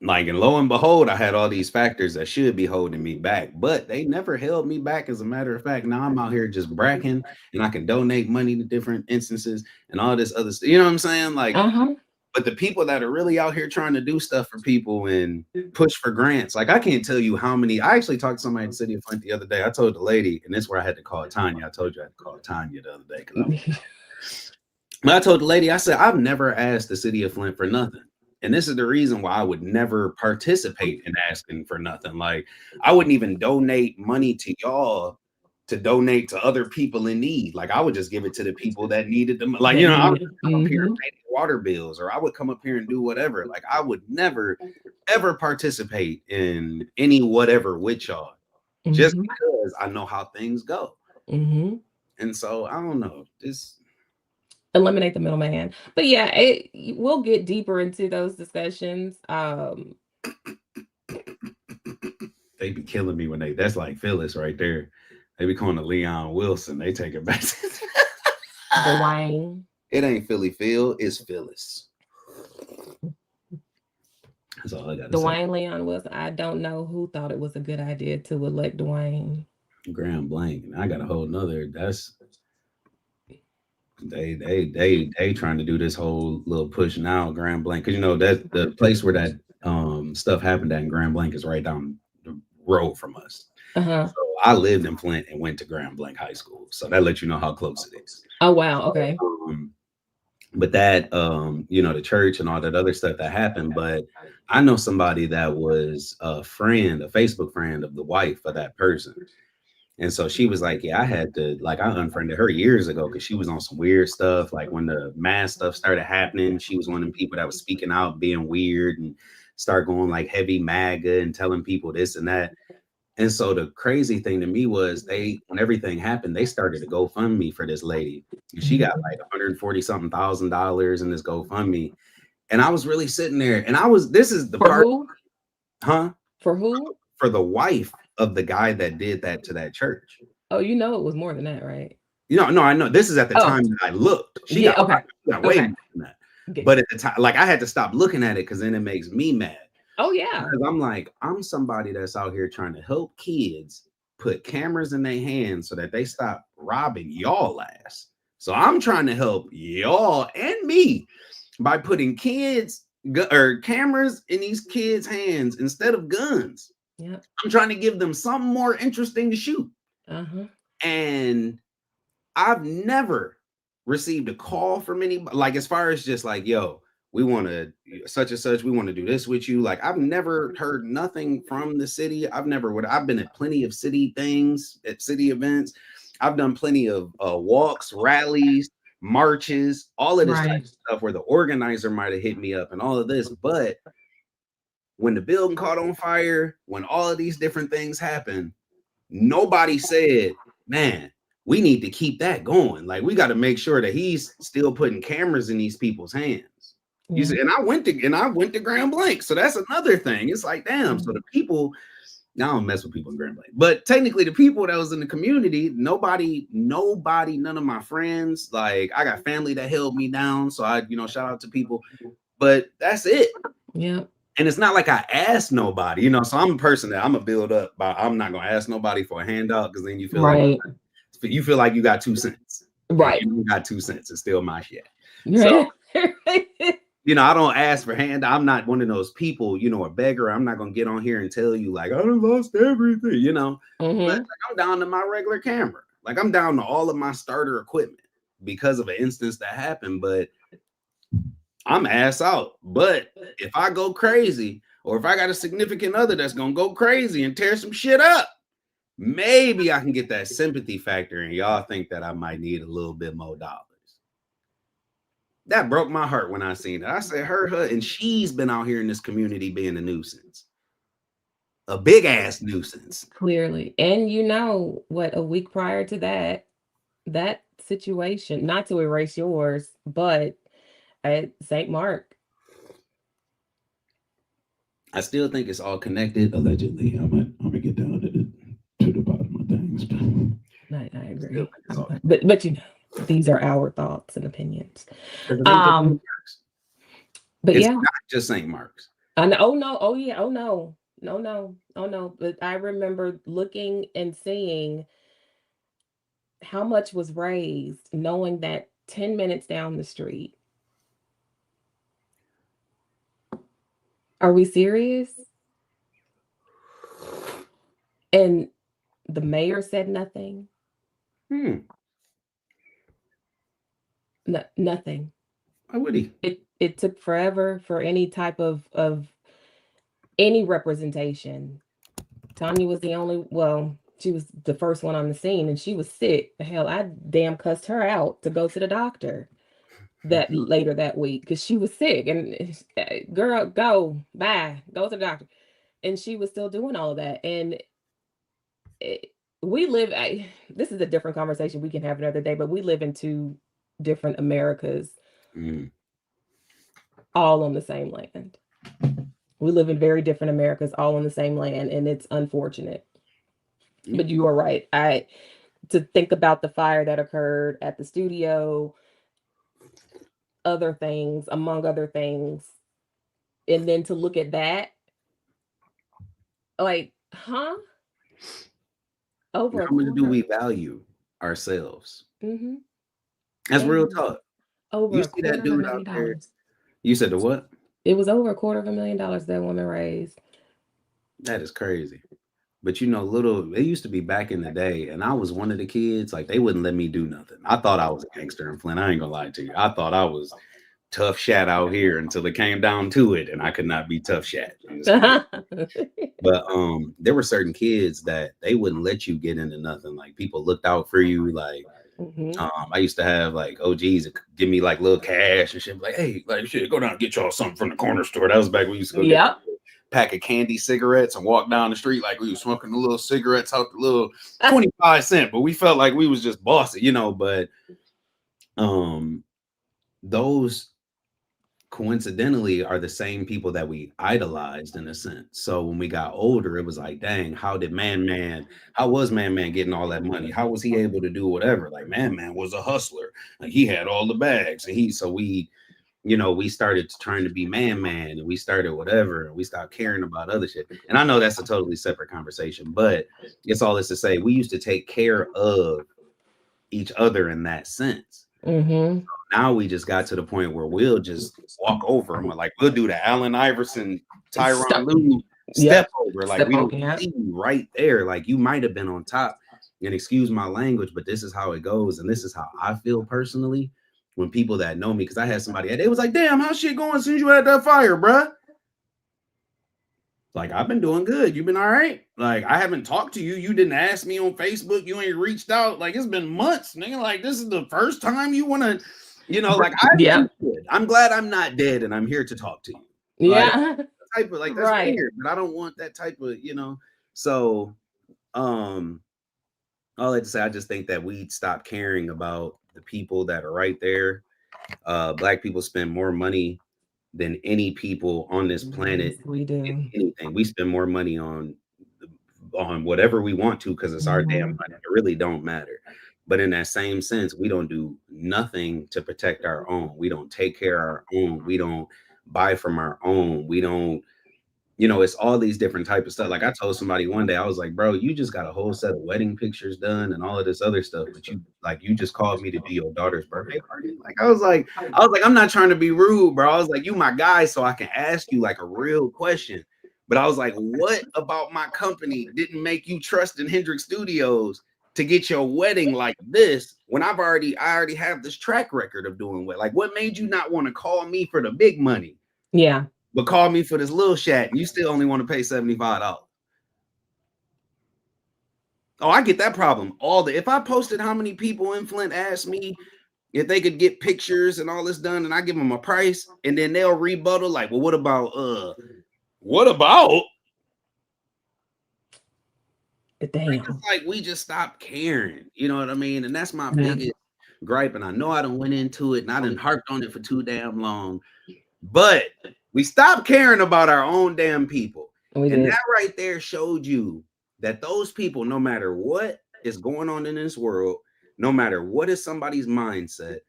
Like, and lo and behold, I had all these factors that should be holding me back, but they never held me back. As a matter of fact, now I'm out here just bragging, and I can donate money to different instances and all this other stuff. You know what I'm saying? Like, but the people that are really out here trying to do stuff for people and push for grants, like I can't tell you how many. I actually talked to somebody in the city of Flint the other day. I told the lady, and this is where I had to call Tanya. I told you I had to call Tanya the other day. But I told the lady, I said, I've never asked the city of Flint for nothing. And this is the reason why I would never participate in asking for nothing. Like, I wouldn't even donate money to y'all to donate to other people in need. Like, I would just give it to the people that needed them. Like, I would come up here and pay water bills, or I would come up here and do whatever. Like, I would never, ever participate in any whatever with y'all, just because I know how things go. And so I don't know. Eliminate the middleman. But yeah, we'll get deeper into those discussions. They be killing me when that's like Phyllis right there. They be calling it Leon Wilson. They take it back. Dwayne. It ain't Philly Phil, it's Phyllis. That's all I got to say. Dwayne Leon Wilson. I don't know who thought it was a good idea to elect Dwayne. Graham Blank. I got a whole nother. They trying to do this whole little push now, Grand Blanc, because that the place where that stuff happened at in Grand Blanc is right down the road from us. So I lived in Flint and went to Grand Blanc High School, so that lets you know how close it is. Oh wow, okay. But that the church and all that other stuff that happened. But I know somebody that was a Facebook friend of the wife of that person. And so she was like, yeah, I had to, I unfriended her years ago because she was on some weird stuff. Like when the mass stuff started happening, she was one of the people that was speaking out, being weird, and start going like heavy MAGA and telling people this and that. And so the crazy thing to me was when everything happened, they started a GoFundMe for this lady. And she got like $140,000 in this GoFundMe. And I was really sitting there, and this is the part. Who? Huh? For who? For the wife of the guy that did that to that church. Oh, it was more than that, right? No, I know this is at the time that I looked. She got way more than that. Okay. But at the time, like I had to stop looking at it because then it makes me mad. Oh yeah. Because I'm like, I'm somebody that's out here trying to help kids put cameras in their hands so that they stop robbing y'all ass. So I'm trying to help y'all and me by putting kids or cameras in these kids' hands instead of guns. Yeah. I'm trying to give them something more interesting to shoot. And I've never received a call from anybody, like as far as just like, yo, we want to such and such, we want to do this with you. Like I've never heard nothing from the city. I've been at plenty of city things, at city events. I've done plenty of walks, rallies, marches, all of this type of stuff where the organizer might have hit me up and all of this. But when the building caught on fire, when all of these different things happened, nobody said, man, we need to keep that going. Like we got to make sure that he's still putting cameras in these people's hands. You see, and I went to Grand Blanc. So that's another thing. It's like, damn. So the people, now I don't mess with people in Grand Blanc, but technically the people that was in the community, nobody, none of my friends, like I got family that held me down. So I, shout out to people, but that's it. Yeah. And it's not like I asked nobody, so I'm a person that I'm gonna build up by, I'm not gonna ask nobody for a handout because then you feel like you feel like you got 2 cents. Right. You got 2 cents. It's still my shit. Right. So, I don't ask for handout. I'm not one of those people, a beggar. I'm not gonna get on here and tell you like I lost everything, But like, I'm down to my regular camera. Like I'm down to all of my starter equipment because of an instance that happened, but I'm ass out. But if I go crazy, or if I got a significant other that's gonna go crazy and tear some shit up, maybe I can get that sympathy factor, and y'all think that I might need a little bit more dollars. That broke my heart when I seen it. I said, her, and she's been out here in this community being a nuisance, a big ass nuisance. Clearly, and what? A week prior to that situation, not to erase yours, but at St. Mark. I still think it's all connected, allegedly. I'm gonna get down to the bottom of things. I agree. But these are our thoughts and opinions. But it's yeah, not just St. Mark's. And oh no, oh yeah, oh no. But I remember looking and seeing how much was raised, knowing that 10 minutes down the street. Are we serious? And the mayor said nothing. Nothing. Why would he? It took forever for any type of any representation. Tanya was she was the first one on the scene, and she was sick. Hell, I damn cussed her out to go to the doctor that later that week because she was sick. And girl, go to the doctor. And she was still doing all of that. And we live. This is a different conversation we can have another day. But we live in two different Americas, all on the same land. We live in very different Americas, all on the same land, and it's unfortunate. But you are right. To think about the fire that occurred at the studio, other things, among other things, and then to look at that, like, huh? Over how much do we value ourselves? That's real talk. Over you see that dude out there? You said the what? It was over $250,000 that woman raised. That is crazy. But it used to be back in the day, and I was one of the kids, like they wouldn't let me do nothing. I thought I was a gangster in Flint. I ain't gonna lie to you. I thought I was tough shat out here until it came down to it, and I could not be tough shat. But there were certain kids that they wouldn't let you get into nothing. Like people looked out for you. Like I used to have like OGs that give me like little cash and shit. Like, hey, like shit, go down and get y'all something from the corner store. That was back when we used to go get a pack of candy cigarettes and walk down the street like we were smoking the little cigarettes out the little 25 cent. But we felt like we was just bossy, But those coincidentally are the same people that we idolized in a sense. So when we got older, it was like, dang, how was Man Man getting all that money? How was he able to do whatever? Like Man Man was a hustler. Like he had all the bags. And we started trying to be Man Man, and we started whatever, and we stopped caring about other shit. And I know that's a totally separate conversation, but it's all this to say, we used to take care of each other in that sense. Mm-hmm. Now we just got to the point where we'll just walk over them. Like we'll do the Allen Iverson, Tyronn Lue step over. Like we don't see you right there. Like you might have been on top. And excuse my language, but this is how it goes. And this is how I feel personally when people that know me, because I had somebody, they was like, damn, how's shit going since you had that fire, bruh? Like, I've been doing good. You've been all right? Like, I haven't talked to you. You didn't ask me on Facebook. You ain't reached out. Like, it's been months, nigga. Like, this is the first time you want to, like, I'm glad I'm not dead and I'm here to talk to you. Yeah. That's right. Weird, but I don't want that type of, So, all that to say, I just think that we stop caring about the people that are right there. Black people spend more money than any people on this planet. Yes, we do. Anything. We spend more money on whatever we want to because it's our damn money. It really don't matter. But in that same sense, we don't do nothing to protect our own. We don't take care of our own. We don't buy from our own. We don't, it's all these different type of stuff. Like I told somebody one day, I was like, bro, you just got a whole set of wedding pictures done and all of this other stuff, but you just called me to do your daughter's birthday party. Like I was like, I'm not trying to be rude, bro. I was like, you my guy, so I can ask you like a real question. But I was like, what about my company didn't make you trust in Hendrix Studios to get your wedding like this when I already have this track record of doing what? Like, what made you not want to call me for the big money? Yeah. But call me for this little chat and you still only want to pay $75. Oh, I get that problem. If I posted how many people in Flint asked me if they could get pictures and all this done and I give them a price and then they'll rebuttal like, well, what about? Damn. Like we just stopped caring. You know what I mean? And that's my biggest gripe. And I know I done went into it and I done harped on it for too damn long. But we stopped caring about our own damn people. And that right there showed you that those people, no matter what is going on in this world, no matter what is somebody's mindset,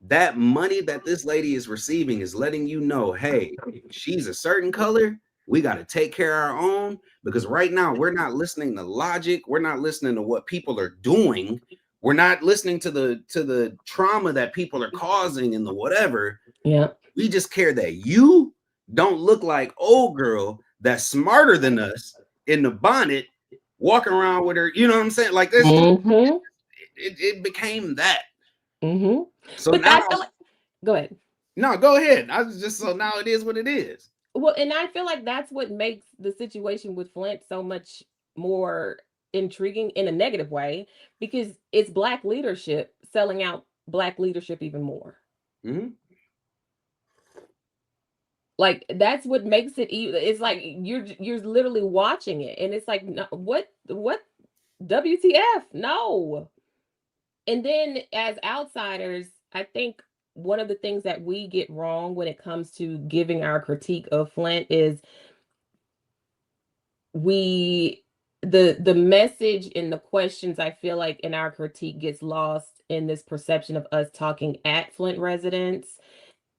that money that this lady is receiving is letting you know, hey, she's a certain color. We got to take care of our own, because right now we're not listening to logic. We're not listening to what people are doing. We're not listening to the trauma that people are causing and the whatever. Yeah. We just care that you don't look like old girl that's smarter than us in the bonnet, walking around with her. You know what I'm saying? Like this, it became that. Mm-hmm. So but now, go ahead. No, go ahead. So now it is what it is. Well, and I feel like that's what makes the situation with Flint so much more intriguing in a negative way, because it's Black leadership selling out Black leadership even more. Mm-hmm. Like that's what makes it. It's like you're literally watching it, and it's like, no, what WTF? No. And then as outsiders, I think one of the things that we get wrong when it comes to giving our critique of Flint is the message in the questions, I feel like in our critique gets lost in this perception of us talking at Flint residents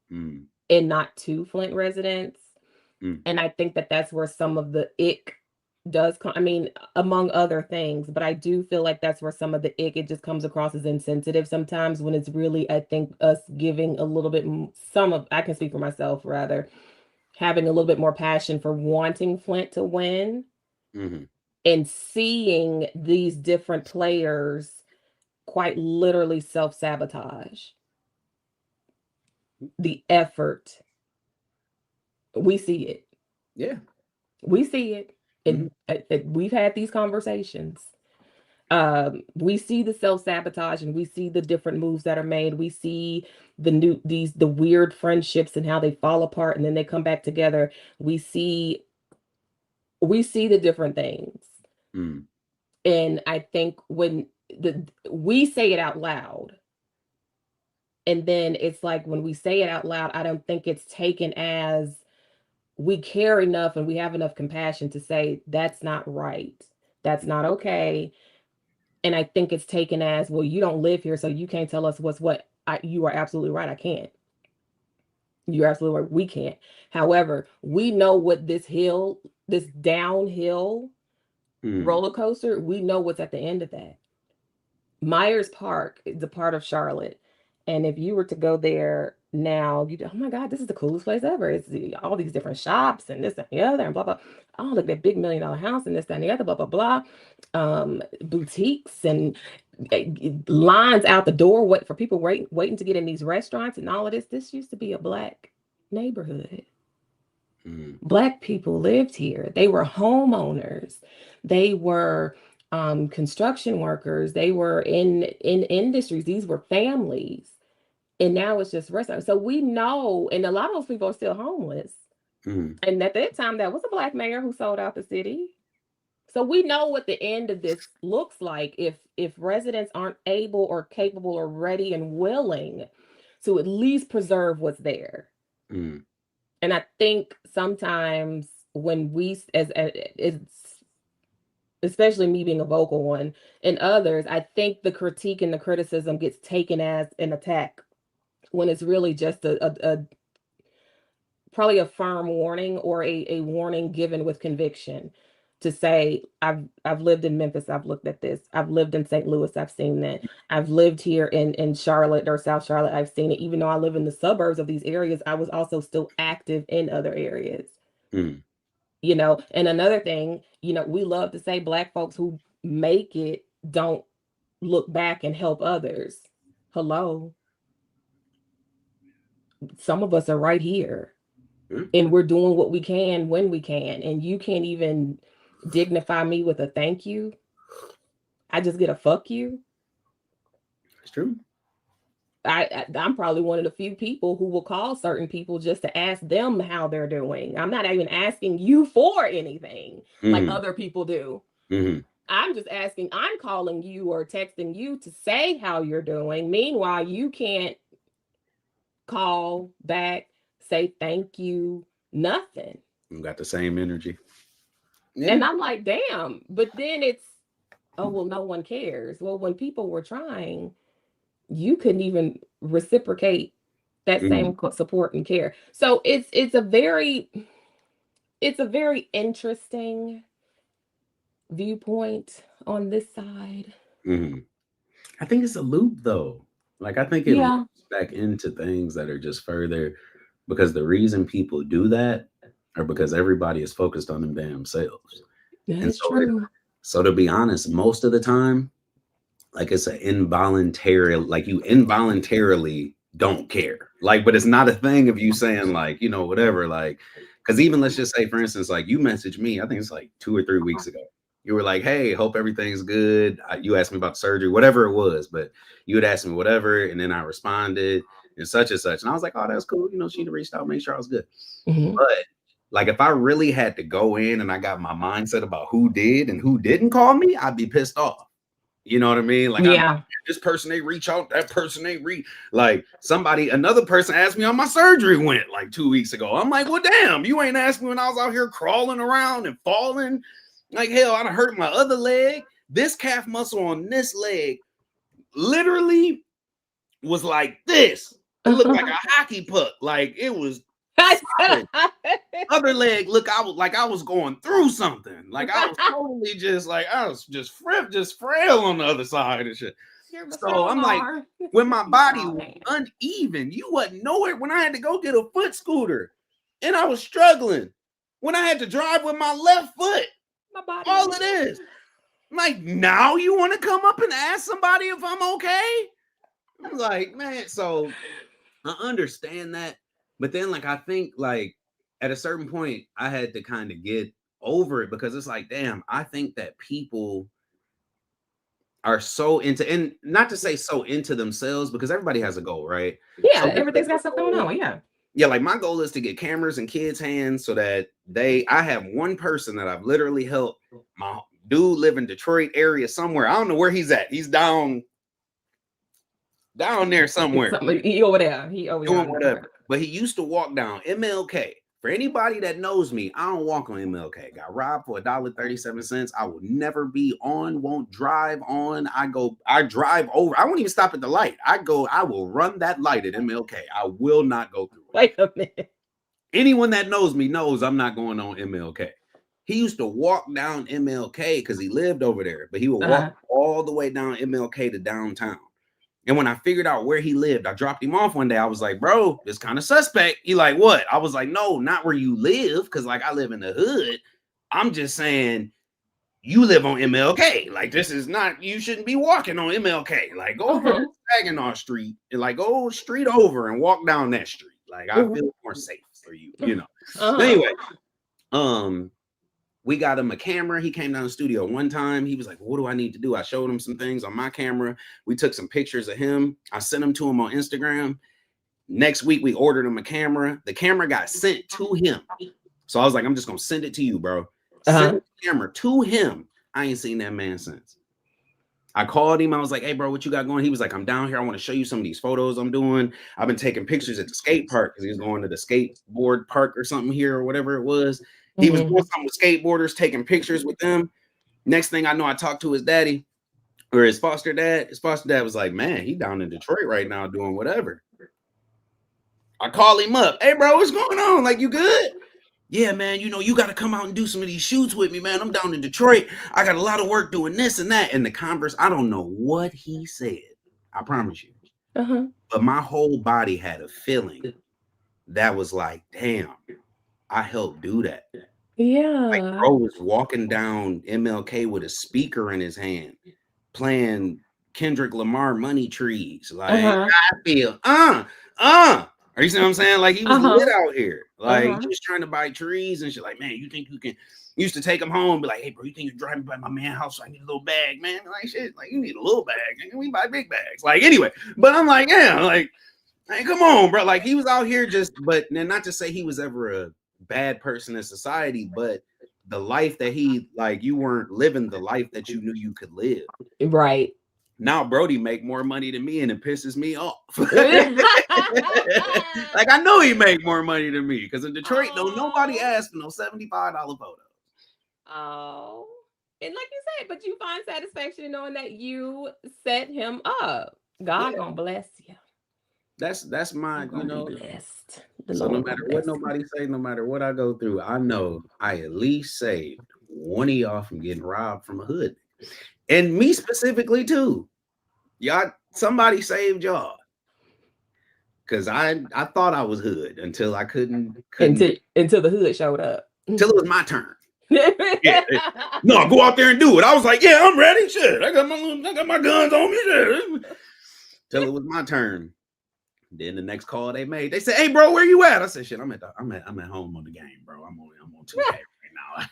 and not to Flint residents. And I think that that's where some of the ick does come. I mean, among other things, but I do feel like that's where some of the ick, it just comes across as insensitive sometimes, when it's really, I think, us giving a little bit, I can speak for myself rather, having a little bit more passion for wanting Flint to win and seeing these different players quite literally self-sabotage the effort. We see it. Yeah. We see it. And we've had these conversations. We see the self-sabotage and we see the different moves that are made. We see the weird friendships and how they fall apart and then they come back together. We see the different things. And I think when we say it out loud, And then it's like when we say it out loud, I don't think it's taken as we care enough and we have enough compassion to say that's not right. That's not okay. And I think it's taken as, well, you don't live here, so you can't tell us what's what. You are absolutely right. I can't. You're absolutely right. We can't. However, we know what this downhill roller coaster, we know what's at the end of that. Myers Park is a part of Charlotte. And if you were to go there now, oh my God, this is the coolest place ever. It's all these different shops and this and the other and blah, blah. Oh, look at that big $1 million house and this, that, and the other, blah, blah, blah. Boutiques and lines out the door for people waiting to get in these restaurants and all of this. This used to be a Black neighborhood. Black people lived here. They were homeowners. They were construction workers. They were in industries. These were families. And now it's just restaurants. So we know, and a lot of those people are still homeless. And at that time, that was a Black mayor who sold out the city. So we know what the end of this looks like if residents aren't able or capable or ready and willing to at least preserve what's there. And I think sometimes when we, especially me being a vocal one, and others, I think the critique and the criticism gets taken as an attack when it's really just probably a firm warning or a warning given with conviction to say, I've lived in Memphis, I've looked at this. I've lived in St. Louis, I've seen that. I've lived here in Charlotte or South Charlotte, I've seen it. Even though I live in the suburbs of these areas, I was also still active in other areas. You know, and another thing, you know, we love to say Black folks who make it don't look back and help others. Hello. Some of us are right here and we're doing what we can when we can. And you can't even dignify me with a thank you. I just get a fuck you. It's true. I'm probably one of the few people who will call certain people just to ask them how they're doing. I'm not even asking you for anything like other people do. I'm just asking, I'm calling you or texting you to say how you're doing. Meanwhile, you can't call back, say thank you, nothing. You got the same energy. And I'm like, damn. But then it's, oh, well, no one cares. Well, when people were trying, you couldn't even reciprocate that same support and care. So it's a very interesting viewpoint on this side. I think it's a loop though. Like I think it loops back into things that are just further, because the reason people do that are because everybody is focused on them damn selves. That's true. So to be honest, most of the time, like it's an involuntary, like you involuntarily don't care. Like, but it's not a thing of you saying like, you know, whatever, like, because even let's just say, for instance, like you messaged me, I think it's like 2 or 3 weeks ago. You were like, hey, hope everything's good. You asked me about surgery, whatever it was, but you would ask me whatever. And then I responded and such and such. And I was like, oh, that's cool. You know, she reached out, make sure I was good. But like, if I really had to go in and I got my mindset about who did and who didn't call me, I'd be pissed off. You know what I mean? Like, this person, they reach out, that person, they like another person asked me how my surgery went like 2 weeks ago. I'm like, well, damn, you ain't asked me when I was out here crawling around and falling. Like, hell, I'd hurt my other leg. This calf muscle on this leg literally was like this. It looked like a hockey puck. Like, it was other leg, look, I was going through something. Like I was totally just like, I was just frail on the other side and shit. So I'm like, when my body was uneven, you wasn't nowhere. When I had to go get a foot scooter and I was struggling, when I had to drive with my left foot, all it is. I'm like, now you want to come up and ask somebody if I'm okay? I'm like, man, so I understand that. But then, like, I think, like, at a certain point, I had to kind of get over it because it's like, damn, I think that people are so into, and not to say so into themselves, because everybody has a goal, right? Yeah, so everything's got something going on, yeah. Yeah, like my goal is to get cameras in kids' hands so that I have one person that I've literally helped. My dude live in Detroit area somewhere. I don't know where he's at. He's down down there somewhere. He over there. He over doing there. whatever. But he used to walk down MLK. For anybody that knows me, I don't walk on MLK. Got robbed for $1.37. I will never be on, won't drive on. I drive over. I won't even stop at the light. I will run that light at MLK. I will not go through it. Wait a minute. Anyone that knows me knows I'm not going on MLK. He used to walk down MLK because he lived over there, but he would walk all the way down MLK to downtown. And when I figured out where he lived, I dropped him off one day. I was like, bro, it's kind of suspect. He like, what? I was like, no, not where you live. Cause like I live in the hood. I'm just saying you live on MLK. Like this is not, you shouldn't be walking on MLK. Like go over Saginaw Street and like go street over and walk down that street. Like I feel more safe for you, you know. Anyway, we got him a camera. He came down to the studio one time. He was like, what do I need to do? I showed him some things on my camera. We took some pictures of him. I sent them to him on Instagram. Next week, we ordered him a camera. The camera got sent to him. So I was like, I'm just going to send it to you, bro. Send the camera to him. I ain't seen that man since. I called him. I was like, hey, bro, what you got going? He was like, I'm down here. I want to show you some of these photos I'm doing. I've been taking pictures at the skate park because he was going to the skateboard park or something here or whatever it was. He was doing something with skateboarders, taking pictures with them. Next thing I know, I talked to his daddy or his foster dad. His foster dad was like, man, he down in Detroit right now doing whatever. I call him up. Hey, bro, what's going on? Like, you good? Yeah, man, you know, you got to come out and do some of these shoots with me, man. I'm down in Detroit. I got a lot of work doing this and that. And the converse, I don't know what he said. I promise you. But my whole body had a feeling that was like, damn, I helped do that. Yeah. Like bro was walking down MLK with a speaker in his hand, playing Kendrick Lamar Money Trees. Like I feel, are you see what I'm saying? Like he was lit out here. Like he was trying to buy trees and shit. Like, man, you think you can used to take him home and be like, hey, bro, you think you're driving by my man's house? So I need a little bag, man. Like shit, like you need a little bag. And we buy big bags. Like anyway, but I'm like, yeah, like, hey, come on, bro. Like he was out here just, but then not to say he was ever a bad person in society, but the life that he like, you weren't living the life that you knew you could live. Right. Now Brody make more money than me and it pisses me off. Like I know he make more money than me because in Detroit, don't nobody ask for no $75 photos. Oh, and like you said, but you find satisfaction in knowing that you set him up. God gonna bless you. That's my, you know. Blessed. So no matter what nobody say, no matter what I go through, I know I at least saved one of y'all from getting robbed from a hood. And me specifically too. Y'all, somebody saved y'all. Cause I thought I was hood until I couldn't until the hood showed up. Until it was my turn. Yeah. No, go out there and do it. I was like, yeah, I'm ready. Shit. I got my guns on me. Shit. Till it was my turn. Then the next call they made, they said, hey bro, where you at? I said, shit, I'm at home on the game, bro. I'm on 2K right now.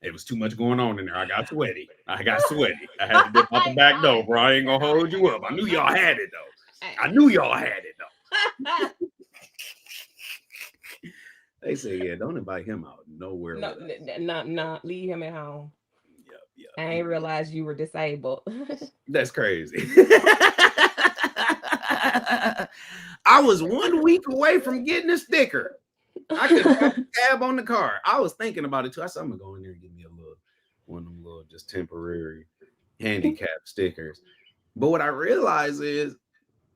It was too much going on in there. I got sweaty. I had to dip out the back door, bro. I ain't gonna hold you up. I knew y'all had it though. They say, yeah, don't invite him out nowhere. No, leave him at home. Yep. I ain't realized you were disabled. That's crazy. I was 1 week away from getting a sticker. I could have a tab on the car. I was thinking about it too. I said, I'm gonna go in there and get me one of them little just temporary handicap stickers. But what I realized is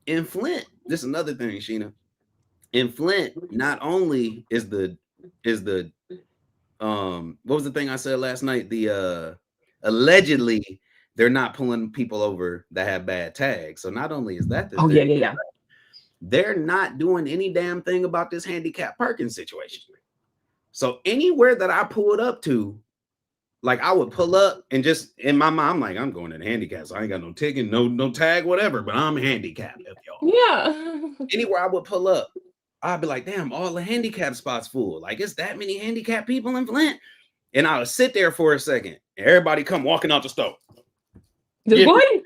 in Flint, this is another thing, Sheena. In Flint, not only is the what was the thing I said last night? The allegedly they're not pulling people over that have bad tags. So not only is that the thing, yeah. They're not doing any damn thing about this handicap parking situation. So anywhere that I pulled up to, like I would pull up and just in my mind, I'm like, I'm going to the handicap. So I ain't got no ticket, no tag, whatever, but I'm handicapped, y'all. Yeah. Anywhere I would pull up, I'd be like, damn, all the handicap spots full. Like, it's that many handicapped people in Flint. And I would sit there for a second and everybody come walking out the store. Hey, yo, baby.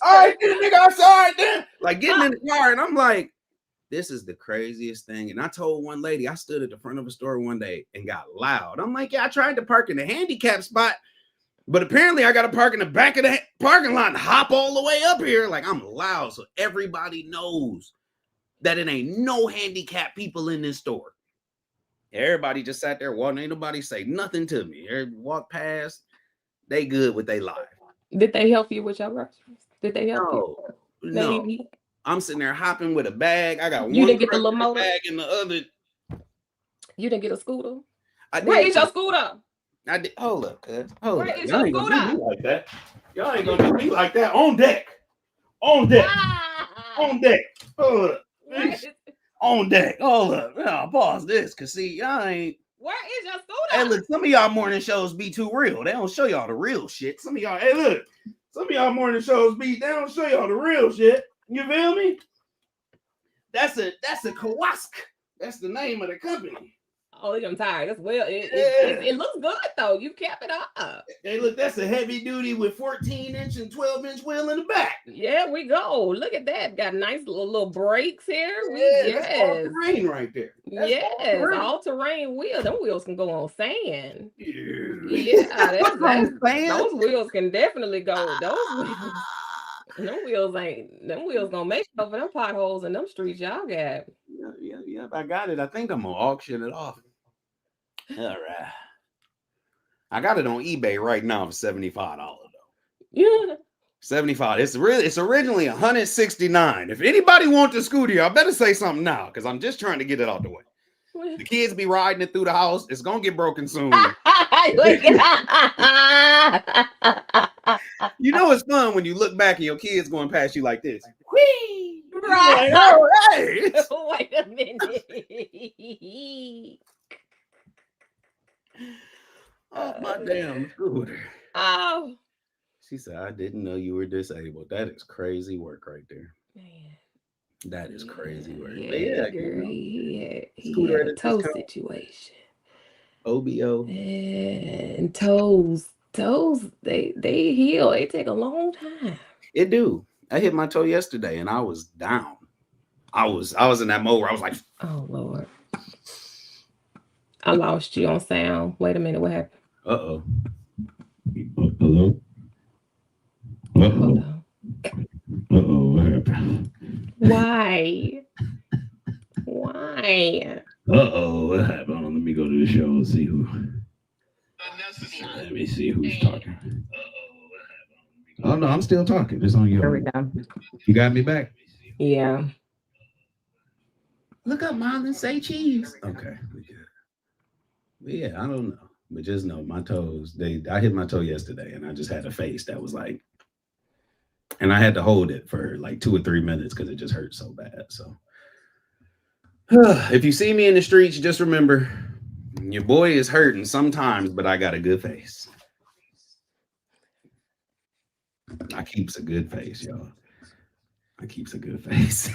All right, get a nigga outside then. Like getting in the car. And I'm like, this is the craziest thing. And I told one lady, I stood at the front of a store one day and got loud. I'm like, yeah, I tried to park in the handicap spot. But apparently I got to park in the back of the parking lot and hop all the way up here. Like, I'm loud, so everybody knows that it ain't no handicapped people in this store. Everybody just sat there walking. Ain't nobody say nothing to me. Everybody walk past. They good with their life. Did they help you with your groceries? Did they help you? No. Maybe. I'm sitting there hopping with a bag. I got You one didn't get the little grocery motor? bag in the other. You didn't get a scooter? I Where did. is your scooter? I did. Hold up, cuz. Hold Where up. is Y'all your ain't gonna do scooter? me like that. Y'all ain't gonna do me like that. On deck. On deck. On deck. Hold up. On deck. Hold up. I'll pause this, cause see, y'all ain't. Where is your scooter? Hey, look, some of y'all morning shows be too real. They don't show y'all the real shit. Some of y'all, hey, look, some of y'all morning shows they don't show y'all the real shit. You feel me? That's a Kowalsk. That's the name of the company. Oh, I'm tired. That's well. It looks good though. You kept it up. Hey, look, that's a heavy duty with 14-inch and 12-inch wheel in the back. Yeah, we go. Look at that. Got nice little brakes here. That's all terrain right there. That's Yes, all terrain wheels. Them wheels can go on sand. Yeah, those wheels can definitely go. Them wheels gonna make it over them potholes in them streets y'all got. Yeah, I got it. I think I'm gonna auction it off. All right. I got it on eBay right now for $75 though. Yeah. 75. It's originally $169. If anybody wants the scooter, y'all better say something now, because I'm just trying to get it out the way. The kids be riding it through the house. It's gonna get broken soon. You know it's fun when you look back and your kids going past you like this. Whee! Right. Like, all right. Wait a minute. Off my damn scooter. Oh. She said, I didn't know you were disabled. That is crazy work right there. Man. That is crazy work. Yeah, girl, he had a toe situation. OBO. And toes, they heal. They take a long time. It do. I hit my toe yesterday and I was down. I was in that mode where I was like, oh Lord. I lost you on sound. Wait a minute, what happened? Uh-oh. Hello? Uh-oh. Uh-oh, what happened? Why? Uh-oh, what happened? Hold on, let me go to the show and see who. Let me see who's talking. Oh no, I'm still talking. It's on you. There we go. You got me back? Yeah. Look up, Mom, and say cheese. Okay, we good. But yeah, I don't know. But just know my toes, I hit my toe yesterday and I just had a face that was like, and I had to hold it for like 2 or 3 minutes because it just hurt so bad. So if you see me in the streets, just remember your boy is hurting sometimes, but I got a good face. I keeps a good face, y'all. I keeps a good face.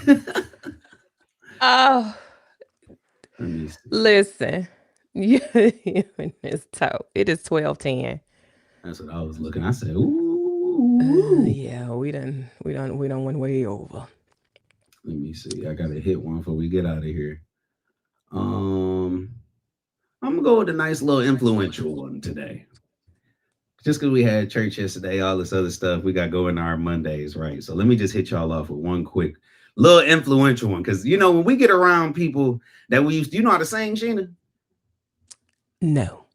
Oh, listen. You in this toe. It is 12:10. That's what I was looking. I said, ooh. Yeah, we done went way over. Let me see. I gotta hit one before we get out of here. I'm gonna go with a nice little influential one today. Just because we had church yesterday, all this other stuff we got going on our Mondays, right? So let me just hit y'all off with one quick little influential one. Because you know, when we get around people that we used, you know how to sing, Sheena? No.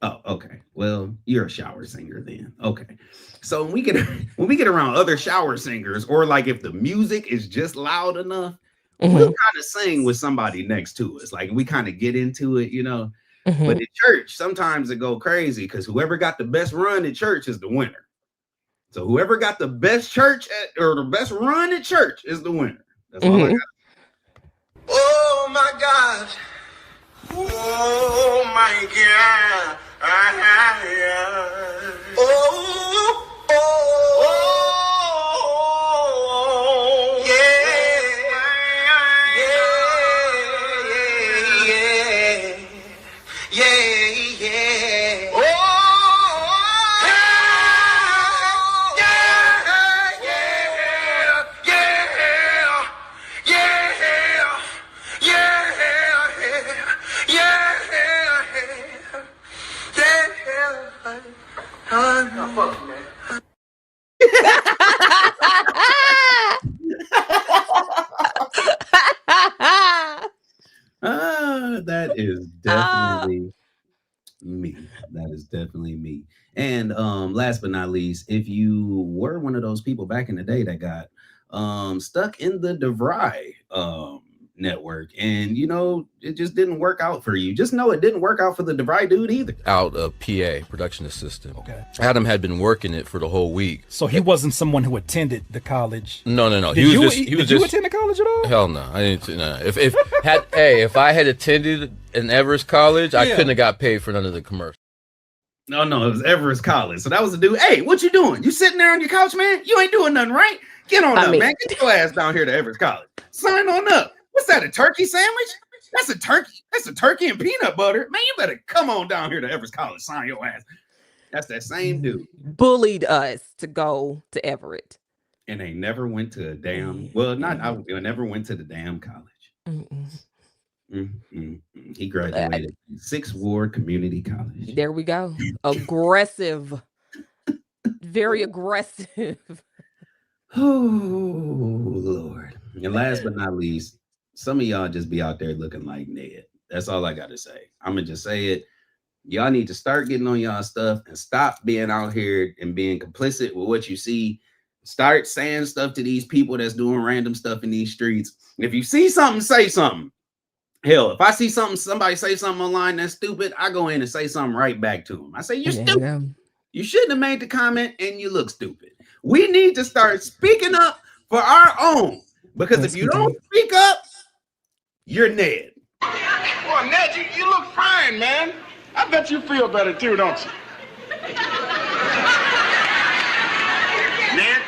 Oh, okay. Well, you're a shower singer then. Okay. So when we get around other shower singers, or like if the music is just loud enough, we'll kind of sing with somebody next to us. Like we kind of get into it, you know. But in church, sometimes it go crazy because whoever got the best run at church is the winner. So whoever got the best or the best run at church is the winner. That's all I got. Oh my God. Oh my God. definitely me. That is definitely me. And last but not least, if you were one of those people back in the day that got stuck in the DeVry network, and you know it just didn't work out for you, just know it didn't work out for the DeVry dude either. Out of PA, production assistant. Okay. Adam had been working it for the whole week. So he wasn't someone who attended the college. No. Did you attend the college at all? Hell no, I didn't. No. If I had attended an Everest College, I couldn't have got paid for none of the commercials. No, it was Everest College. So that was the dude. Hey, what you doing? You sitting there on your couch, man? You ain't doing nothing, right? Get on up, man. Get your ass down here to Everest College. Sign on up. What's that, a turkey sandwich? That's a turkey. That's a turkey and peanut butter. Man, you better come on down here to Everest College. Sign your ass. That's that same dude. Bullied us to go to Everett. And they never went to a damn, I never went to the damn college. He graduated from 6th Ward Community College. There we go. Aggressive. Very aggressive. Oh, Lord. And last but not least, some of y'all just be out there looking like Ned. That's all I got to say. I'm going to just say it. Y'all need to start getting on y'all stuff and stop being out here and being complicit with what you see. Start saying stuff to these people that's doing random stuff in these streets. And if you see something, say something. Hell, if I see somebody say something online that's stupid, I go in and say something right back to them. I say, you're stupid. You shouldn't have made the comment and you look stupid. We need to start speaking up for our own. Because if you don't speak up, you're Ned. Boy, Ned, you look fine, man. I bet you feel better too, don't you? Ned?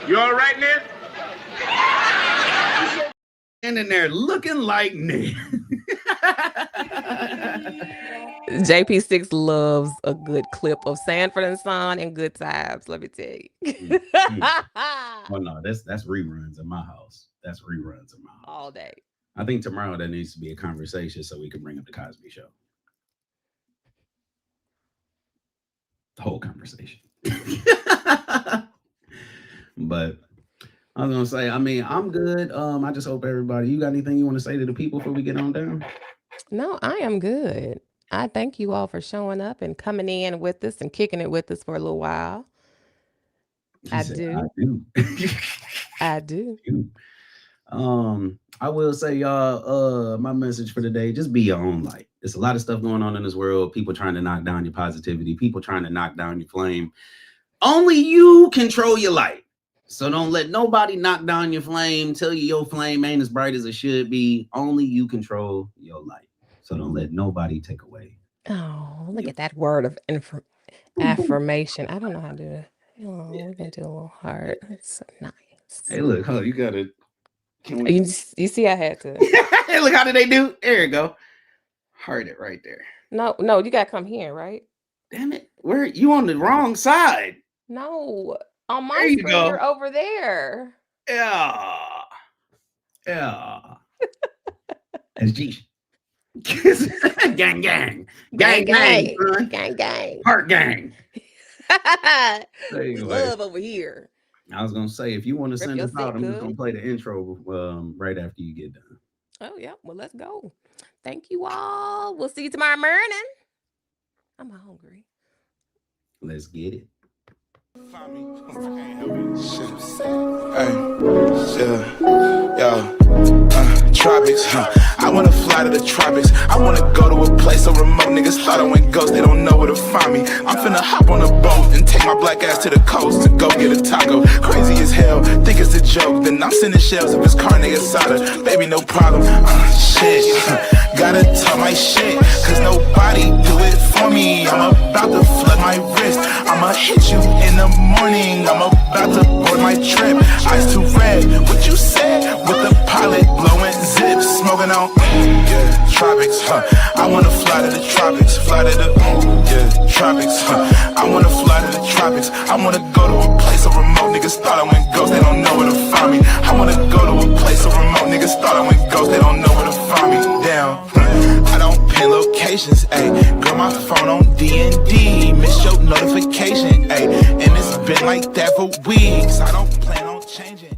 You all right, Ned? And in there looking like Ned. JP6 loves a good clip of Sanford and Son and Good Times, let me tell you. Oh no, that's reruns in my house. That's reruns in my house. All day. I think tomorrow there needs to be a conversation so we can bring up the Cosby Show. The whole conversation. But I was gonna say, I mean, I'm good. I just hope everybody, you got anything you want to say to the people before we get on down? No, I am good. I thank you all for showing up and coming in with us and kicking it with us for a little while. I do. I do. I will say, y'all, my message for today, just be your own light. There's a lot of stuff going on in this world. People trying to knock down your positivity. People trying to knock down your flame. Only you control your light. So don't let nobody knock down your flame, tell you your flame ain't as bright as it should be. Only you control your light. So don't let nobody take away. Oh, look at that word of affirmation. I don't know how to do it. Oh, we're gonna do a little hard. It's so nice. Hey, look, you gotta. You see, I had to. Hey, look, how did they do? There you go. Heart it right there. No, you gotta come here, right? Damn it, where you on the wrong side? No, on my screen, you're over there. Yeah. That's G. gang, gang, heart gang. Love over here. I was gonna say, if you want to send us out, I'm just gonna play the intro right after you get done. Oh yeah, well let's go. Thank you all. We'll see you tomorrow morning. I'm hungry. Let's get it. Tropics, I wanna fly to the tropics. I wanna go to a place so remote. Niggas thought I went ghost, they don't know where to find me. I'm finna hop on a boat and take my black ass to the coast to go get a taco. Crazy as hell, think it's a joke. Then I'm sending shells if it's carne asada. Baby, no problem. Shit, gotta talk my shit, cause nobody do it for me. I'm about to flood my wrist. I'ma hit you in the morning. I'm about to board my trip. Eyes too red, what you said? With the pilot blowing zips, smoking on, tropics, I wanna fly to the tropics, fly to the, tropics, I wanna fly to the tropics. I wanna go to a place so remote. Niggas thought I went ghost, they don't know where to find me. I wanna go to a place so remote. Niggas thought I went ghost, they don't know where to find me. Damn, I don't pin locations, ayy. Girl, my phone on D&D, miss your notification, ayy. And it's been like that for weeks. I don't plan on changing.